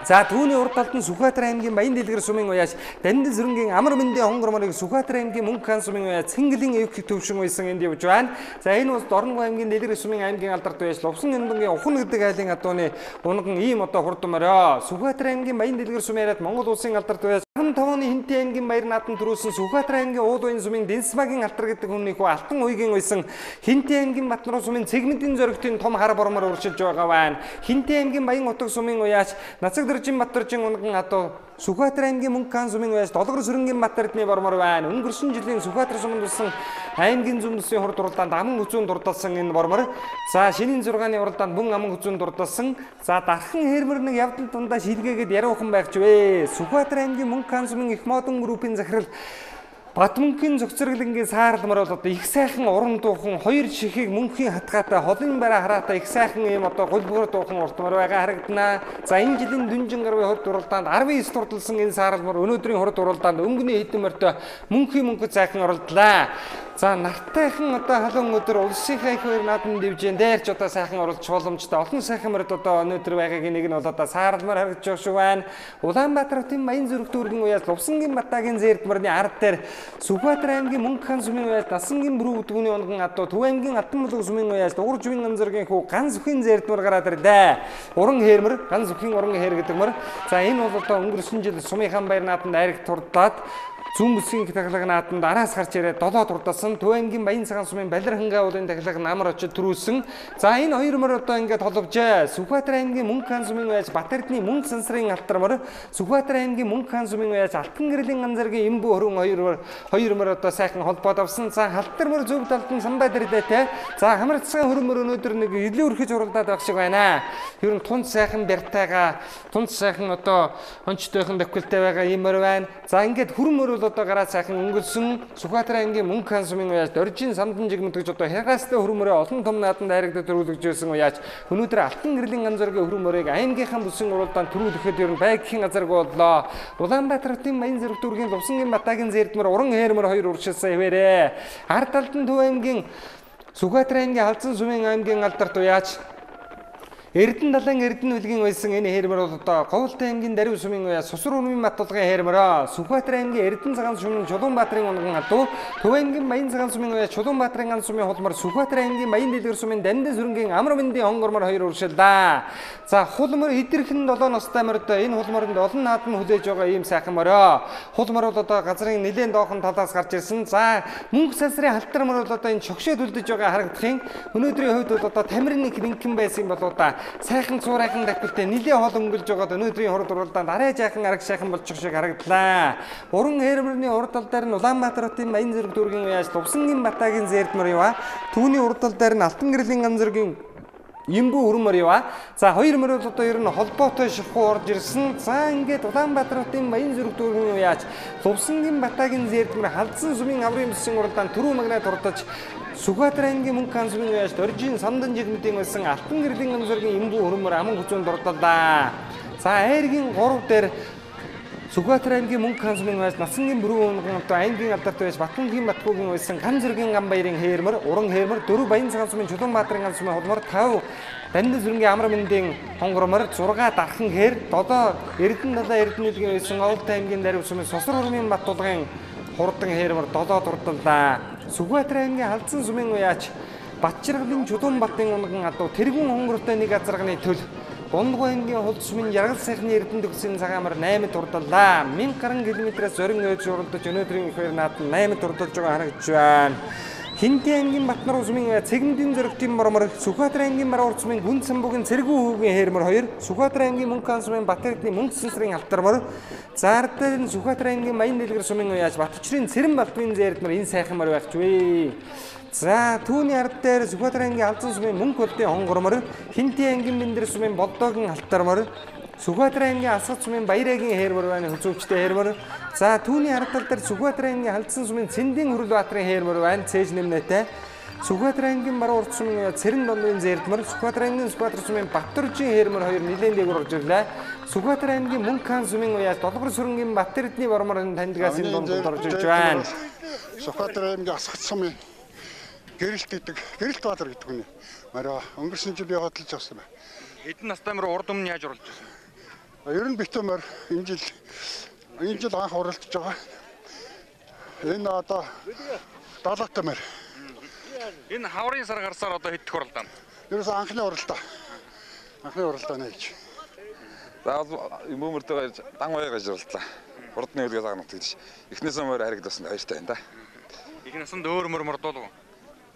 за түүний урд талд нь Суkhбaatar аймгийн Баян дэлгэр сумын уяач Дандин сүрэнгийн амар мэндийн хонгорморыг Sukhbaatar аймгийн Мөнгө хаан сумын уяач Цэнгэлийн эвх төвшин уйсан энд явж байна. За энэ бол Дорногов аймгийн дэлгэр сумын аймгийн алдарт уяач Лувсан эндүнгийн Ухна гэдэг айлын адууны унган ийм одоо хурдмороо Sukhbaatar аймгийн Баян дэлгэр сумын яриад Монгол улсын алдарт уяач 15-ны Хинтээ аймгийн баяр нааданд төрүүлсэн Sukhbaatar аймгийн Уулуйн сумын Дэнсмагийн алтар гэдэг хүнийхүү алтан уйгийн уйсан Хинтээ аймгийн Батнаруу сумын Цэгмэдийн зоригтын том хар бормор уршилж байгаа байна. Хинтээ аймгийн Баян утга сумын уяач Нацаг Дөржин Батаржин унган адуу Sukhbaatar аймгийн Мөнгө хаан сумын уяач Долгор сүрэнгийн Батэрдний бормор байна. Өнгөрсөн жилийн Sukhbaatar суманд болсон аймгийн зүүн төсвийн хурд уралдаанд аман хүзүүн дурдалсан энэ бормор. За шинийн 6-ны уралдаанд мөн аман хүзүүн дурдалсан. За дархан хэрмэр нэг явдал дундаа шилгээгээд яриухан байхч вэ. Sukhbaatar аймгийн Мөнгө хаан сумын их модон группийн захирал Батмөнхийн зохицорглонгийн саарламар бол одоо их сайхан уран дуухан хоёр шихийг мөнхийн хатгаатай холын бараа хараатай их сайхан ийм одоо гулбгөр дуухан уртмар байгаа харагдана. За энэ жилийн дүнжин гарвын хурд уралдаанд 19 дурдалсан энэ саарламар өнөөдрийн хурд уралдаанд өнгөний хэдэн морьтой мөнхийн мөнгөд сайхан оролдлаа. За нартайхан одоо халуун өдөр улсынхаа их баяр наадмын дивжин дээрч одоо сайхан оролцох боломжтой олон сайхан морьд одоо өнөөдөр байгаагийн нэг нь бол одоо саарламар харагдаж байгаа шүү байна. Улаанбаатар хотын Баян зүрх дүүргийн уяас Лувсангийн Батагийн зээрдмөрний ард дээр Sukhbaatar аймгийн Мөнгө хаан сумын уяас Насангийн бүрүү өдгөний онгон адуу Төв аймгийн Атанмулг сумын уяас Дугур жүвийн Анзаргийн хүү ган зүхийн зээрдмөр гараад ирлээ. Уран хэрмэр ган зүхийн уран хэр гэдэг мөр. За энэ бол одоо өнгөрсөн жил сумынхан баяр нааданд айраг турдаад зүүн бүсгийн тахилга нааданд араас гарч ирээд 7 дурдсан. Төв аймгийн Баян цагаан сумын Балирхангаа уулын тахилга намар очиж төрүүлсэн. За энэ хоёр мөр одоо ингээд толовжээ. Sukhbaatar аймгийн Мөнгө хаан сумын уяас Батэрдний мөнгө сансрын алтар мөр Sukhbaatar аймгийн Мөнгө хаан сумын уяас Алтан гэрлийн Анзаргийн эмбүү хөрөн хоёр мөр одоо сайхан холбоод авсан. За халтар мөр зөв талд нь самбай дэрлээ те. За хамарцсан хөрөн мөр өнөөдөр нэг илүү өрхөж уралдаад байх шиг байна. Ер нь тунц сайхан бяртайгаа тунц сайхан одоо онцтойхон давхилтай байгаа юм мөр байна. За ингээд хөрөн мөр одоо гараад сайхан өнгөлсөн Sukhbaatar аймгийн Мөнгө хаан сумын уяас Доржин самдан жигмэтгэж одоо хягаастай хөрмөрөө олон том нааданд дайрагдаж төрүүлж байсан уяач өнөөдөр Алтан гэрлийн Анзаргийн хөрмөрийг аймгийнхаа бүсийн уралдаанд төрүүлэхэд ер нь байгалийн Азарга боллоо. Улаанбаатар хотын Баян зүрх дүүргийн Лувсангийн Батагийн зээрдмөр уран хэрмэр хоёр уршилсан хэвээрээ. Ард талд нь Төв аймгийн Sukhbaatar аймгийн Khalzan сумын аймгийн алдарт уяач Эрдэнэ далайн Эрдэнэ үлгийн уйсан энэ хэрмэр бол одоо Говьлтай аймгийн Дарив сумын уяас Сусар үнмийн Матулгын хэрмэрөө Sukhbaatar аймгийн Эрдэнэ цагаан сумын Чулуунбаатарын унган адуу Төв аймгийн Баян цагаан сумын уяас Чулуунбаатарын ганц сумын хулмар Sukhbaatar аймгийн Баян дэлгэр сумын Дандин сүрэнгийн амар мэндийн хонгормор хоёр уршилдаа. За хулмар идэрхэн 7 настай морьтой энэ хулмарнд олон наадам хүлээж байгаа ийм сайхан морьоо. Хулмар бол одоо газрын нэлээд доохон талаас гарч ирсэн. За мөнгө сансрын халтар мөр бол одоо энэ чогшоод үлдэж байгаа харагдахын өнөөдрийн хувьд бол одоо тамирын ринкэн байсан болоо да. Сайхан цуурайхан давхилтай нилээ хол өнгөлж байгаад өнөөдрийн хурд уралдаанд арай жаахан арга сайхан болчих шиг харагдлаа. Уран хэрмэрний урд тал дээр нь Улаанбаатар хотын Баян зүрх дүүргийн уяас Лувсангийн Батагийн зээрдмөр яваа. Түүний урд тал дээр нь Алтан гэрлийн Анзаргийн эмбүү хөрмөр яваа. За хоёр мөр бол одоо ер нь холбоотой ширхүү орж ирсэн. За ингээд Улаанбаатар хотын Баян зүрх дүүргийн уяач Лувсангийн Батагийн зээрдмэр Khalzan сумын аврын бүсийн уралдаанд түрүү магнаа дурдаж Sukhbaatar аймгийн Мөнгө хаан сумын уяас Доржин самдан жигмэдийн болсон Алтан гэрлийн Анзаргийн эмбүү хөрмөр аман хүзүүн дурдаллаа. За айргийн 3 дээр Sukhbaatar аймгийн Мөнгө хаан сумын уяас Насангийн бүрүү унган одоо аймгийн алдарт уяас Батмөнхийн Батгуугийн уйсан ган зэргийн ган баярын хэрмэр уран хэрмэр 4 Баян цагаан сумын Чулуунбаатарын ганц сумын хулмар 5 Дандин сүрэнгийн амар мэндийн хонгормор 6 дархан хээр 7 Эрдэнэ далай Эрдэнэ үлгийн уйсан Говьлтай аймгийн Дарив сумын Сусар урмын Матулгын хурдан хэрмэр 7 дурдаллаа. Sukhbaatar аймгийн Khalzan сумын уяач Батчиргалын Чулуунбатын унган адуу тэргүүн хонгортой нэг Азарганы төл Дундгуй аймгийн Хувд сумын жаргал сайхны Эрдэнэ төгсгийн цагаан мөр 8 дурдаллаа. 1000 гаруй километрээс зорин ойж уралдаж өнөөдрийн их баяр нааданд 8 дурдалж байгаа харагдж байна. Хинтээ аймгийн Батнаруу сумын Цэгмэдийн зоригтын мормор Sukhbaatar аймгийн Маруур сумын Гүн самбуугийн Цэргүү хүүгийн хэрмэр 2 Sukhbaatar аймгийн Мөнгө хаан сумын Батэрдний мөнгө сансрын алтар мөр Зардаар нь Sukhbaatar аймгийн Баян дэлгэр сумын уяач Батчрын Цэрэн Балтвын зээрдмэр энэ сайхан мөр байхч вэ. За түүний ард дээр Sukhbaatar аймгийн Khalzan сумын Мөнгө болдын хонгормор Хинтээ аймгийн Мэндэр сумын Болдоогийн алтар мөр Sukhbaatar аймгийн Асгад сумын Баяраагийн хеермөр байна. Хүзүүчтэй хеермөр. За түүний ардтал дээр Sukhbaatar аймгийн Khalzan сумын Цэндийн Уралдааны хеермөр байна. Цээж нэмнэтэй. Sukhbaatar аймгийн Баруун урд сумын Saryn дондын зээрдмөр. Sukhbaatar аймгийн Sukhbaatar сумын Батөржийн хеермөр хоёр нэлээд дээгүүр орж ирлээ. Sukhbaatar аймгийн Мөнххан сумын уяас Долгор сүрэнгийн Батэрдний бормор таньдгасын донд орж ирж байна. Sukhbaatar аймгийн Асгад сумын Гэрэлт Баатар гэдэг хүн. Мараа өнгөрсөн жил яваадалж авсан байна. Хэдэн настай мөр урд өмнө яаж уралж байсан? Ер нь битүүмээр энэ жил анх уралдаж байгаа. Энэ одоо 70 мөр. Энэ хаврын сар гарсаар одоо хэдэх уралдаан? Ерөөс анхны уралдаа. Анхны уралдааны гэж. За бүүмэртэйгээ дан уяа гэж уралдлаа. Урдны үлгээ загнах гэж. Эхнээс мөр харагдсан баяртай байна да. Эхнээсэнд өөр мөрдуулв.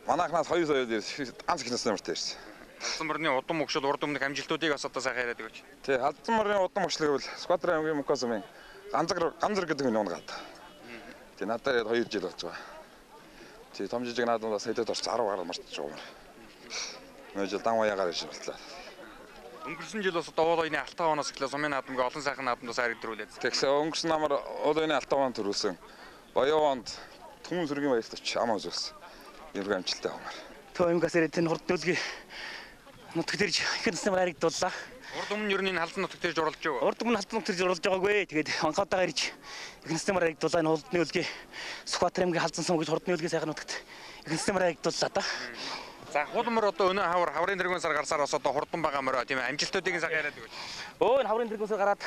Манайхнаас 2 сая дээр ганц эхнээс мөртэй ирсэн. Khalzan мөрний удам өгшөл урд өмнөх амжилтуудыг бас одоо сайхан яриад өгөөч. Тий, Khalzan мөрний удам өгшөл гэвэл Sukhbaatar аймгийн Мөнххан сумын Azarga гэдэг хүн унгаад. Тий, надад 2 жил болж байгаа. Тий, том жижиг наадмаас хэдэд орч 10 гаруй марч байгаа. Нөө жил дан уяагаар ирж болтлаа. Өнгөрсөн жил бас одоо уул ойны алтан хооноос эхлээ сумын наадмыг олон сайхан наадмаас харигдрүүлээд. Тэгсэн өнгөрсөн намар уул ойны алтан хоон төрүүлсэн. Баян хонд түмэн сүргийн баярт очиж ам үзүүлсэн. Ийм амжилттай байгаа. Төв аймгаас ирээд энэ хурд нөлгийн нутаг төрж ихэд нэсэм харигдууллаа. Урд өмнө ер нь Khalzan нутаг төрж уралж байгаа. Урд өмнө Khalzan нутаг төрж уралж байгаагүй. Тэгээд анхаадаага ирж ихэд нэсэм харигдууллаа. Энэ хурд нөлгийн Sukhbaatar аймгийн Khalzan сум гэж хурд нөлгийн сайхан нутагт ихэд нэсэм харигдууллаа та. За хулмөр одоо өнөө хаврын тэргүүн сар гарсаар бас одоо хурдан байгаа мөрөө тийм ээ амжилтуудыг сайхан яриад өгөөч. Энэ хаврын тэргүүн сар гараад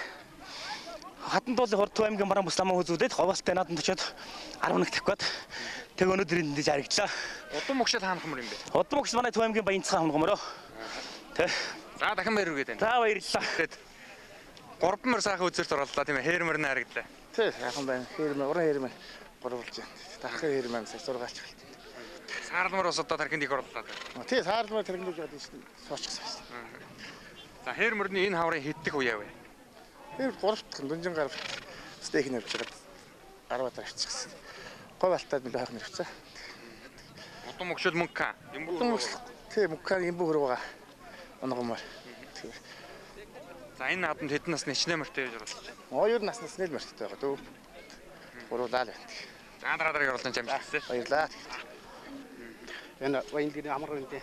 хатан дуулын хурд төв аймгийн баруун бус ламаа үзүүлээд ховоолтой наадамд очиод 11 дахь гээд тэг өнөөдөр энд дэж харагдлаа. Удам өгшөл хаанах мөр юм бэ? Удам өгшөл манай төв аймгийн Баянцхан хоногмороо. Тэ. За дахин баяр үгээд байна. За баярлалаа. Тэгэд 3 мөр сайхан үзэрт оролдлоо тийм ээ хеермөрнө харагдлаа. Тий сайхан байна. Хеермөр уран хеермөр гурвуулж байна. Дахин хеермөр сая 6 гач хэлт. Саарламар бас одоо тархинд их орлоо. Тий саарламар тархинд гэж бодсон шүү дээ. Суучсан. За хеермөрний энэ хаврын хэддэх үе вэ? Тэр 3 дахь дүнжин гарав. Стейк нэрвч жагаад 10 удаа авчихсан. Говь алтаад нэлээд хайх нэрвчээ. Удам өгшөл Мөнххан. Удам өгшөл. Тий Мөнххан юм бүр байгаа. Оногомор. За энэ наадамд хэдэн насны хичнээн мөртэй гэж оруулж байна. Хоёр наснаас нэл мөртэй байгаа дөө. Гуруулаа л байна. За дараа оруулсан юм амжилттай. Баярлалаа. Энэ вайнгийн амар үнэтэй.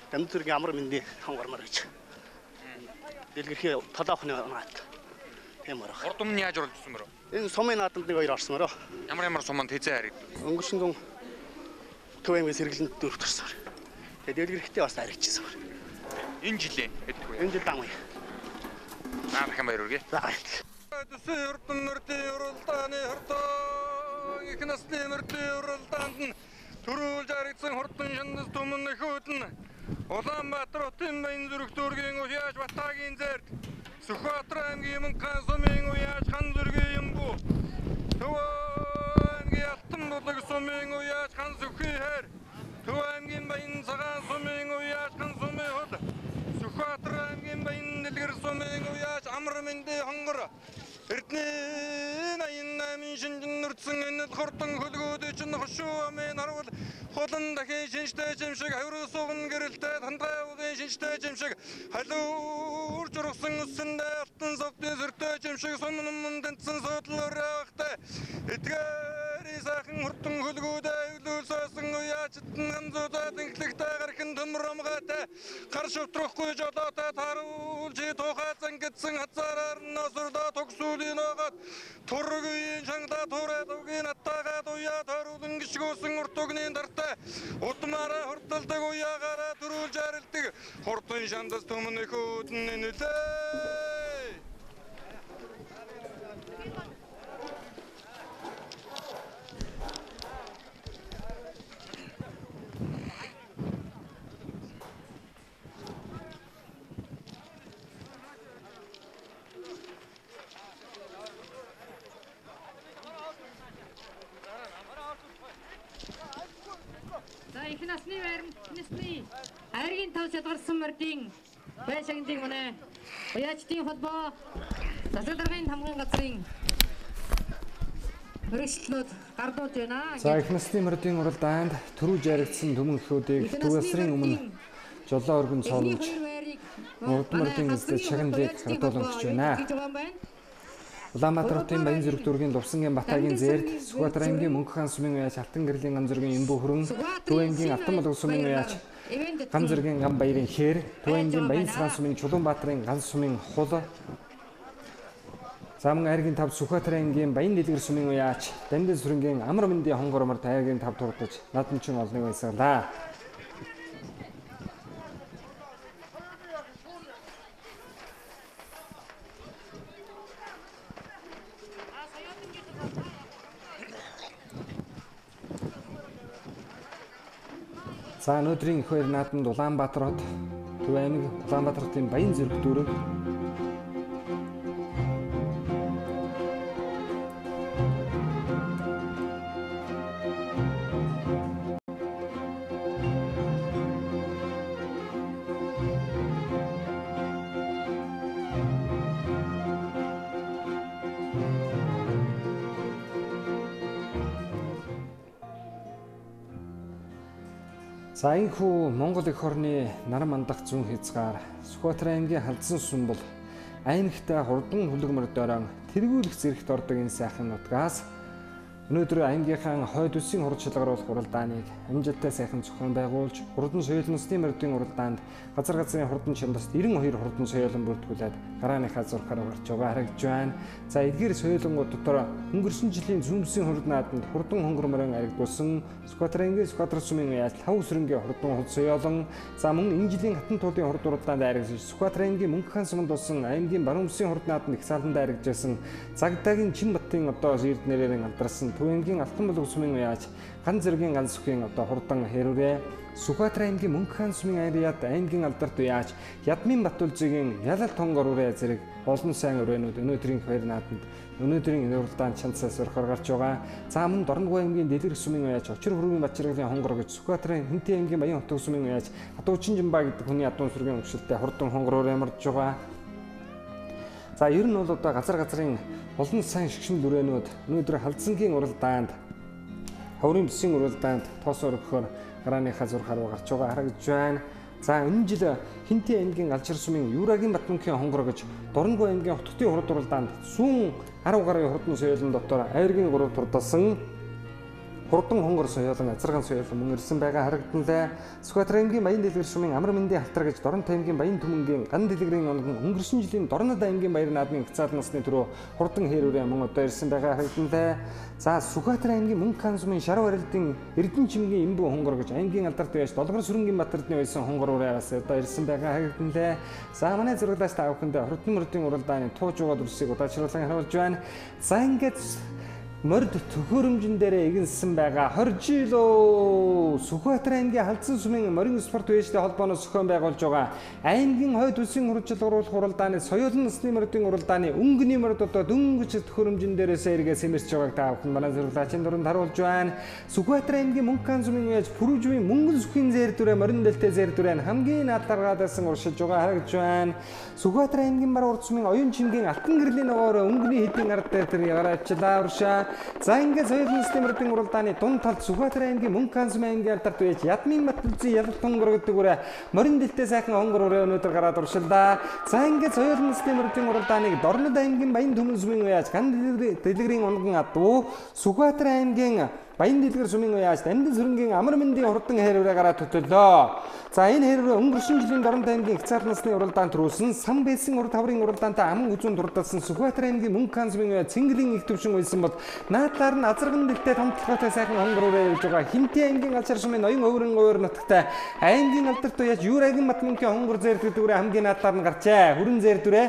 Дамд зүргийн амар мэндийн хангаармаар гэж. Дэлгэрхий толоохны наат. Тийм орох. Урд өмнө яаж оруулсан мөрөө? Энэ сумын наадамд нэг хоёр орсон мөрөө. Ямар суманд хэзээ харагдав? Өнгөрсөн дун төв аймгийн сэргэлэнд дөрөвт орсон. Тэгээд дэлгэрхтээ бас харагдчихсан. Энэ жилийн хэдэх вэ? Энэ жил дан үе. Дахин баяр үргээ. За баярлалаа. Урдан мөрдийн уралдааны хурдан их насны мөрдийн уралдаанд төрүүлж харагдсан хурдан шандас түмэн хүүдэн Улаанбаатар хотын Баян зүрх дүүргийн уяаж Батаагийн зээрд Sukhbaatar аймгийн Мөнххан сумын уяаж хан зүргийн юмбу Төв аймгийн Алтан булаг сумын уяаж хан зүрхий хэр Төв аймгийн Баян цагаан сумын уяаж хан сумын хол Sukhbaatar аймгийн Баян дэлгэр сумын уяаж амар мэндийн хонгор Эрдэнэ аян шинжин нурцсан энэ хурдан хөлгөөд чинь хошуу амын харвал холон дахин шинжтэй жимшиг хавруу суган гэрэлтэй хандгай угийн шинжтэй жимшиг халуур жургсан үсэндээ алтан согтын сөртэй жимшиг сумнын тэнцэн суудлаар явахтай эдгээр сайхан хурдан хөлгөөд өвлүүлсэн уяачтан хамзуудад инхлэгтэй гархэн төмөр амгаатай гар шавтрахгүй жолоотой таруулж тухай зангидсан хацаараар носордоо тогсуулийн оогад тургийн чангада тураад угийн аттагаад уяа таруулан гიშгөөсөн уртугнын дартай удмаараа хурдалдаг уяагаараа төрүүлж арилдаг хурдан шандас төмөн хүүдэн нэлээ. Их насны хайргийн тав шалгарсан мөрдийн байшингын манай уяачдын холбоо засалдаргын хамгаан газрын өргөжлөлөд гардуулж байна. За их насны мөрдийн уралдаанд төрүүлж яригдсан төмөн хүүдийг 2 сарын өмнө жолоо өргөн цоолж Урдмөрдийн эзлэх чагналыг хадгалан өгч байна. Улаанбаатар хотын Баян Зүрх дүүргийн Лувсангийн Батайгийн зээрд Суkhбaatar аймгийн Мөнгө хаан сумын уяач Алтан гэрлийн гам зургийн Эмбүү хүрэн Төв аймгийн Алтан болог сумын уяач гам зургийн гам баярын хээр Төв аймгийн Баян саран сумын Чулуунбаатарын ган сумын хул Замун айргийн 5 Sukhbaatar аймгийн Баян дэлгэр сумын уяач Дамдын сүрэнгийн амар мэндийн хонгормор айргийн 5 турдаж наадмчин олныг баясгалаа. За өнөөдрийн их баяр наадамд Улаанбаатар хот Төв аймаг Улаанбаатар хотын Баян Зүрх дүүрэг За энэхүү Монгол эх орны наран мандах зүүн хязгаар Sukhbaatar аймгийн Khalzan сум бол аймагтай хурдан хүлэгмөр дорон тэргүүлэх зэрэгт ордог энэ сайхан нутгаас өнөөдөр аймгийнхаа Khoid үсгийн хурд шалгаруулах уралдааныг амжилттай сайхан зохион байгуулж хурдан соёлонсны моридyn уралдаанд газар газрын хурдан чандаст 92 хурдан соёлон бүртгүүлээд гарааныхаа зурхаар гарч байгаа харагдж байна. За эдгээр соёлонгууд дотор өнгөрсөн жилийн зүүн хурд наадамд хурдан хонгорморын аригдуулсан Sukhbaatar аймгийн Sukhbaatar сумын уяач 5 сүрэнгийн хурдан худ соёлон за мөн энэ жилийн хатан туудын хурд уралдаанд аригдсан Sukhbaatar аймгийн Мөнгө хаан суманд болсон аймгийн баруун үсгийн хурд наадамд их сааланд аригдсан Цагдаагийн Чинбаттын одоо эрднэрээр алдарсан Төв аймгийн Алтан болог сумын уяач ган зэргийн ган сүхийн одоо хурдан хэрүүрээ Sukhbaatar аймгийн Мөнгө хаан сумын аяад аймгийн алдарт уяач Наадмyn Батулжигийн ялалт хонгор үрээ зэрэг олон сайн урээнүүд өнөөдрийн баяр наадамд өнөөдрийн уралдаан чанцаас орхоор гарч байгаа. За мөн Дорногов аймгийн Дэлгэр сумын уяач Очир хүргийн Бачиргалын хонгор гэж Sukhbaatar-ын Хинтээ аймгийн Баян хотог сумын уяач Адуучин Жимбаа гэдэг хүний адуун сүргийн өмчлөлтэй хурдан хонгор үрээ марж байгаа. За ер нь бол одоо газар газрын олон сайн шигшин дүрээнүүд өнөөдөр Khalzangiin уралдаанд хаврын Busiin уралдаанд тоосоор өгөхөөр гарааныхаа зурхаар гарч байгаа харагдж байна. За энэ жил Хинтээ аймгийн Алжир сумын Юрагийн Батмөнхийн хонгор гэж Дорногов аймгийн Хотготын хурд уралдаанд сүүн 10 гаруй хурдан соёлон дотор айргийн 3 турдасан хурдан хонгор соёлон Азарган соёлон мөн ирсэн байгаа харагданлаа. Sukhbaatar аймгийн Баян дэлгэр сумын амар мэндийн халтар гэж Дорнот аймгийн Баян түмэнгийн ган дэлгэрийн онгон өнгөрсөн жилийн Дорнод аймгийн баяр наадмын хцаал насны төрөө хурдан хэрүүрээ мөн одоо ирсэн байгаа харагданлаа. За Sukhbaatar аймгийн Мөнгө хаан сумын Шарав арилдын Эрдэнэ чимгийн Эмбүү хонгор гэж аймгийн алдарт уяач Долгор сүрэнгийн Батардны байсан хонгор ураагаас одоо ирсэн байгаа харагданлаа. За манай зурглаас та бүхэндээ хурдан моридyn уралдааны тууж угаад үрсийг удаачруулан харуулж байна. За ингээд морд төхөөрөмжн дээрээ игэнсэн байгаа 20 жилөө Sukhbaatar аймгийн Khalzan сумын морин спорт үеэжтэй холбооноос зохион байгуулж байгаа аймгийн Khoid үсгийн хурд шалгаруулах уралдааны соёлон насны моридyn уралдааны өнгөний морд одоо дөнгөж төхөөрөмжн дээрээс эргээ сэмэрч байгааг та бүхэн манай зурглаачийн дунд харуулж байна. Sukhbaatar аймгийн Мөнгө хаан сумын уяач Пүрүүжвийн мөнгөн сүхийн зээрдүрэ морин дэлтэй зээрдүрэ хамгийн наадтаргаадсан уршилж байгаа харагдж байна. Sukhbaatar аймгийн бар урд сумын оюун чимгийн Алтан гэрлийн ногоороо өнгөний хэдийн ард дээр тэр ягараачлаа уршаа. За ингээд соёлын насны моридyn уралдааны дунд талд Sukhbaatar аймгийн Мөнгө хаан сумын аймгийн алдарт уяач Наадмyn Батулжийн ялалт хонгор гэдэг үрээ морин дэлтэй сайхан хонгор үрээ өнөөдөр гараад уршилдаа. За ингээд соёлын насны моридyn уралдааныг Дорнод аймгийн Баян түмэн сумын уяач ган дэлгэрийн онгон адуу Sukhbaatar аймгийн Баян дэлгэр сумын уяач Дамдын сүрэнгийн амар мэндийн хурдан хэрүүрээ гараад төтөлөө. За энэ хэрүүрээ өнгөрсөн жилийн Дорнод аймгийн хцаал насны уралдаанд төрүүлсэн сан байсан урд хаврын уралдаантай аман үзүүн дурдсан Sukhbaatar аймгийн Мөнгө хаан сумын уяач Цэнгэлийн их төвшин уйлсан бол наадлаар нь Азарган дэлтэй томтлоготой сайхан хонгор үрээ явж байгаа. Хинтээ аймгийн Алжир сумын ноён өвөрн уур нутагтай аймгийн алдарт уяач Юрагийн Батмөнхийн хонгор зээрдэг дүрээ хамгийн наадлаар нь гарчээ. Хүрэн зээрдүрээ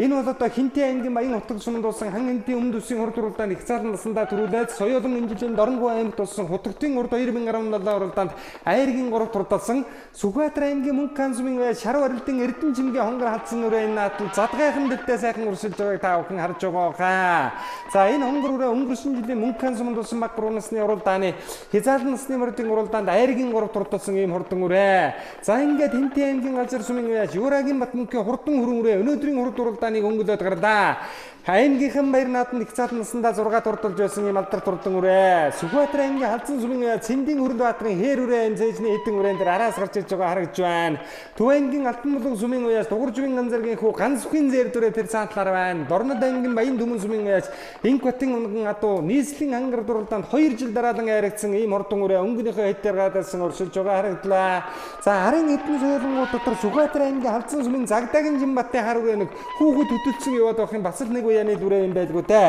энэ бол одоо Хинтээ аймгийн Баян хотог суманд болсон хан хинтийн өмнөд үсгийн хурд уралдааны их цаалан насандаа төрүүлээд соёлон энэ жилийн Дорногов аймагт болсон Хотготын урд 2017 уралдаанд айргийн 3 турдалсан Sukhbaatar аймгийн Мөнгө хаан сумын уяач Шарав арилдын Эрдэнэ чимгийн хонгор халдсан үрээ энэ наадмын задгайхан дэлтэй сайхан уршилж байгааг та бүхэн харж байгаа. За энэ хонгор үрээ өнгөрсөн жилийн Мөнгө хаан суманд болсон баг 3 насны уралдааны хязаалан насны моридyn уралдаанд айргийн 3 турдалсан ийм хурдан үрээ. За ингээд Хинтээ аймгийн Алжир сумын уяач Юрагийн Батмөнхийн хурдан хүрэн үрээ өнөөдрийн хурд уралдааныг өнгөлөөд гарлаа. аймгийнхан баяр наадмын их цаат наснда 6 турдулж байсан юм алдар турдан үрээ. Суkhbaatar аймгийн Khalzan сүмийн Цэндийн Уралдааны хээр үрээ зээжний хэдэн үрээн дээр араас гарч ирж байгаа харагдж байна. Төв аймгийн Алтанмулган сүмийн уяас Дугуурживийн Анзаргийн хүү ганц бүхий зээр дүрээ тэр цаатлаар байна. Дорнод аймгийн Баян Түмэн сүмийн уяас Инк Батын унган адуу нийслэлийн ангар дурлалдаанд 2 жил дараалан айрагдсан ийм ордон үрээ өнгөнийхөө хэд дээр гадаасан уршилж байгаа харагдлаа. За арын хэдэн соёлонгууд дотор Sukhbaatar аймгийн Khalzan сүмийн Загдагийн Жимбатын хар үрээ нэг хүүхэд хөдөлсөн яваад байх юм бас л нэг яны дүрээ юм байдгүй те.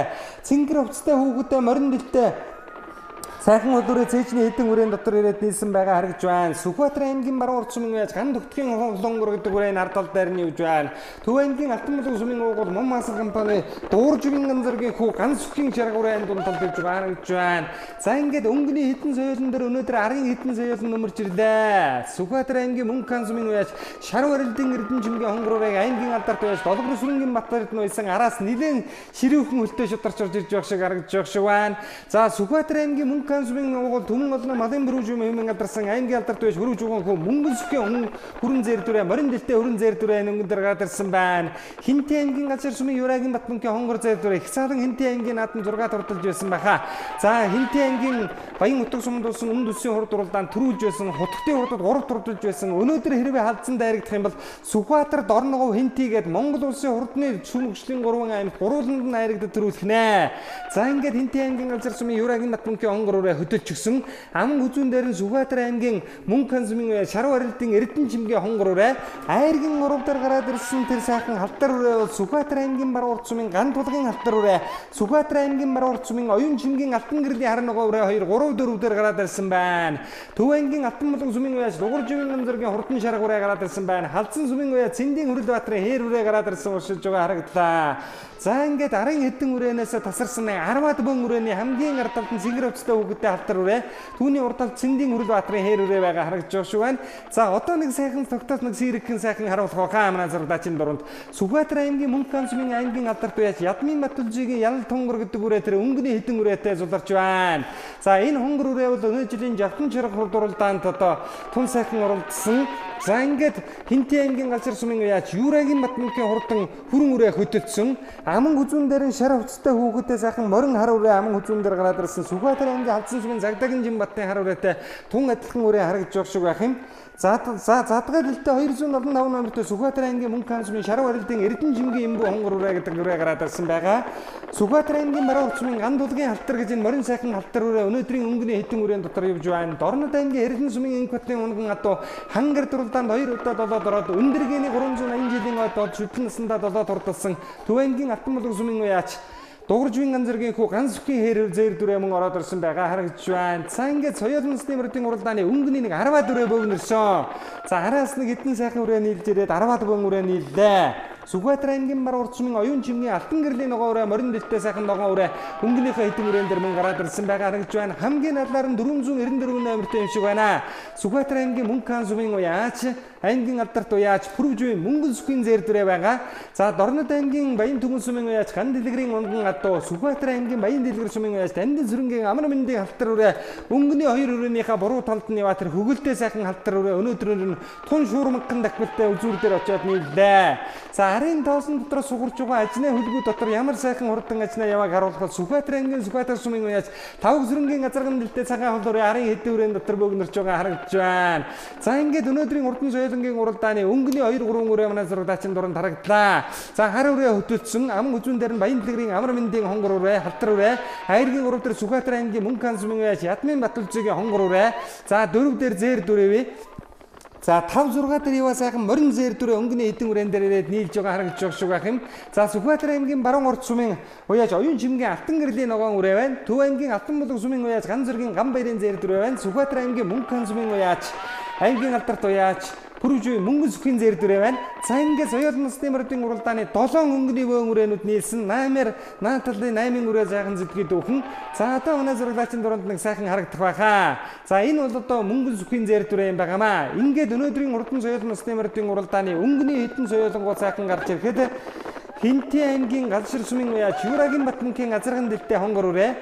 Цингэр хувцастай хүүхэдтэй морин дэлтэй сайхан өдрөө цээжний хэдэн үрийн дотор ирээд нийлсэн байгаа харагдж байна. Sukhbaatar аймгийн баруун урд сүмийн уяас ган төгтгийн холонгор гэдэг үрийн ард тал дээр нь явж байна. Төв аймгийн Алтанмулган сүмийн уугуул мом масал компани Дугуурживийн Анзаргийн хүү ганц бүхий шаргуурын дунд талд явж байгаа харагдж байна. За ингээд өнгөний хэдэн соёлон дээр өнөөдөр арын хэдэн соёлон нөмөрч ирлээ. Sukhbaatar аймгийн Мөнххан сүмийн уяас шар уралдын эрдэнэчимгийн хонгорыг аймгийн алдарт уяас Долгор сүрэнгийн Батбард нойсон араас нэлээд ширүүхэн хөлтэй шударч орж ирж байх шиг харагдж байх шиг байна. За Sukhbaatar аймгийн Мөнххан сүмийн уугуул түмэн олон малын бүрүүжим хэмээн алдарсан аймгийн алдарт уяас хөрөж угаан хөө мөнгөн сүхийн хүрэн зээр дүрээ морин дэлтэй хүрэн зээр дүрээ өнгөн дээр гадарсан байна. Хинтээ аймгийн газар сүмийн Юрагийн Батбанкийн хонгор зээр дүрээ их цаалан Хинтээ аймгийн наадам 6 турдалж байсан баха. За Хинтээ аймгийн Баян утга сумд улсын үнд үсийн хурд уралдаанд төрүүлж байсан хутгтын хурдад 3 турдалж байсан. Өнөөдөр хэрвээ Khalzan дайрагдах юм бол Sukhbaatar Дорногов Хинтээ гээд Монгол улсын хурдны шүмгчлийн 3 аймагт гурвууланд нь айрагдаж төрүүлэх нэ. За ингээд Хинтээ аймгийн газар сүмийн Юрагийн Батбанкийн хонгор үрээ хөдөлчихсөн. Ам үзүүн дээр нь Sukhbaatar аймгийн Мөнххан сүмийн шар уралдын эрдэнэ чимгийн хонгор үрээ айргийн 3 дээр гараад ирсэн тэр сайхан халдар үрээ бол Sukhbaatar аймгийн баруун урд сүмийн ган тулгын халдар үрээ Sukhbaatar аймгийн баруун урд сүмийн оюун чимгийн алтан гэрлийн хар ногоо үрээ 2 3 4 дээр гараад ирсэн байна. Төв аймгийн Алтанмулган сүмийн уяас Дугуурживийн Анзаргийн хурдан шарга үрээ гараад ирсэн байна. Khalzan сүмийн уяас Цэндийн Уралдааны хээр үрээ гараад ирсэн уршилж байгаа харагдлаа. За ингээд арын хэдэн үрээнээс тасарсан 10-аад бөн үрээний хамгийн ард талд нь цингэр хувцастай хүүхэдтэй халдар үрээ түүний урд талд Цэндийн Уралдааны хээр үрээ байгаа харагдж байгаа шүү байна. За одоо нэг сайхан тогтоос нэг сэрэгхэн сайхан харуулах хаа манай зурдаачийн дунд Sukhbaatar аймгийн Мөнххан сүмийн аймгийн алдарт уяас наадмyn батулжигийн ялал хонгор гэдэг үрээ тэр өнгөний хэдэн үрээтэй зуларч байна. За энэ хонгор үрээ бол өнөө жилийн Жавтан чирэг хурд уралдаанд одоо тун сайхан оролцсон. За ингээд Хинтээ аймгийн газар сүмийн уяас Юрагийн Батбанкийн хурдан хүрэн үрээ хөдөлсөн. Аман хүзүүн дээр шар хувцастай хүүхэдтэй сайхан морин хар үрээ аман хүзүүн дээр гараад ирсэн Sukhbaatar аймгийн Khalzan сүмийн Загдагийн Жимбатын хар үрээтэй тун адилхан үрээ харагдж байгаа шиг байх юм. За задгаа дэлтэй 275 номертой Sukhbaatar аймгийн Мөнххан сүмийн шар уралдын эрдэнэ чимгийн эмбүү хонгор үрээ гэдэг үрээ гараад ирсэн байгаа. Sukhbaatar аймгийн баруун урд сүмийн ган тулгын халтар гэж энэ морин сайхан халтар үрээ өнөөдрийн өнгөний хэдэн үрээн дотор явж байна. Дорнод аймгийн эрдэнэ сүмийн Инк Батын унган адуу хангар дурлалдаанд 2 удаа долоод ороод өндөргийн 380 жилийн ойд шүтлэн наснда долоод турдалсан Төв аймгийн Алтанмулган сүмийн уяач Дугуурживийн Анзаргийн хүү ганц бүхий хээр зээр дүрээ мөн ороод ирсэн байгаа харагдж байна. За ингээд соёлын системийн уралдааны өнгөний нэг 10-аад үрээ бөөгнөрсөн. За араас нэг хэдэн сайхан үрээ нийлж ирээд 10-аад бөөн үрээ нийллээ. Sukhbaatar аймгийн баруун урд сүмийн оюун чимгийн алтан гэрлийн ногоо үрээ морин дэлтэй сайхан ногоо үрээ өнгөнийхөө хэдэн үрээн дээр мөн гараад ирсэн байгаа харагдж байна. Хамгийн надлаар нь 494 номертой юм шиг байна. Sukhbaatar аймгийн Мөнххан сүмийн уяач аймгийн алдарт уяач Пүрвживийн мөнгөн сүхийн зээр дүрээ байгаа. За Дорнод аймгийн Баян Түмэн сүмийн уяач ган дэлгэрийн унган адуу Sukhbaatar аймгийн Баян дэлгэр сүмийн уяач Дандин сүрэнгийн амар мэндийн халтар үрээ өнгөний 2 үрээнийхээ буруу талд нь яваа тэр хөгөлтэй сайхан халтар үрээ өнөөдөр нь тун шуурмагхан дахбалтай үзүүр дээр очиод нийллээ. За арын тоосон дотор сугарч байгаа ажны хөлгүү дотор ямар сайхан хурдан ажнаа явааг харуулахад Sukhbaatar аймгийн Sukhbaatar сүмийн уяач тавг зүрэнгийн Азарган дэлтэй цагаан холдор арын хэдэн үрээн дотор бөөгнөрч байгаа харагдж байна. За ингээд өнөөдрийн хурдан соёлонгийн уралдааны өнгөний 2 3 үрээ манай зургаачийн дунд харагдлаа. За хар үрээ хөтөлсөн ам үзүүн дээр нь Баян дэлгэрийн амар мэндийн хонгор үрээ халтар үрээ хайргийн 3 дээр Sukhbaatar аймгийн Мөнххан сүмийн уяач наадмyn батулжигийн хонгор үрээ за 4 дээр зээр дүрэвэ. За 5 6 дээр яваа сайхан морин зээр дүрээ өнгөний хэдэн үрээн дээр ирээд нийлж байгаа харагдж байгаа шиг байх юм. За Sukhbaatar аймгийн баруун урд сүмийн уяач оюун чимгийн алтан гэрлийн ногоон үрээ байна. Төв аймгийн Алтанмулган сүмийн уяач ган зөргийн ган баярын зээр дүрээ байна. Sukhbaatar аймгийн Мөнххан сүмийн уяач аймгийн алдарт уяач Пүрвживийн мөнгөн сүхийн зээр дүрээ байна. За ингээд соёлын системийн уралдааны 7 өнгөний бөөн үрээнүүд нийлсэн 8-аар наад талын 8 үрээ зайхан зэдгээд өгөн. За одоо манай зургаачийн дунд нэг сайхан харагдах байхаа. За энэ бол одоо мөнгөн сүхийн зээр дүрээ юм байгаамаа. Ингээд өнөөдрийн урдан соёлын системийн уралдааны өнгөний хэдэн соёлонгоо сайхан гарч ирэхэд Хинтээ аймгийн Галшир сүмийн уяач Юрагийн Батбанкийн Азарган дэлтэй хонгор үрээ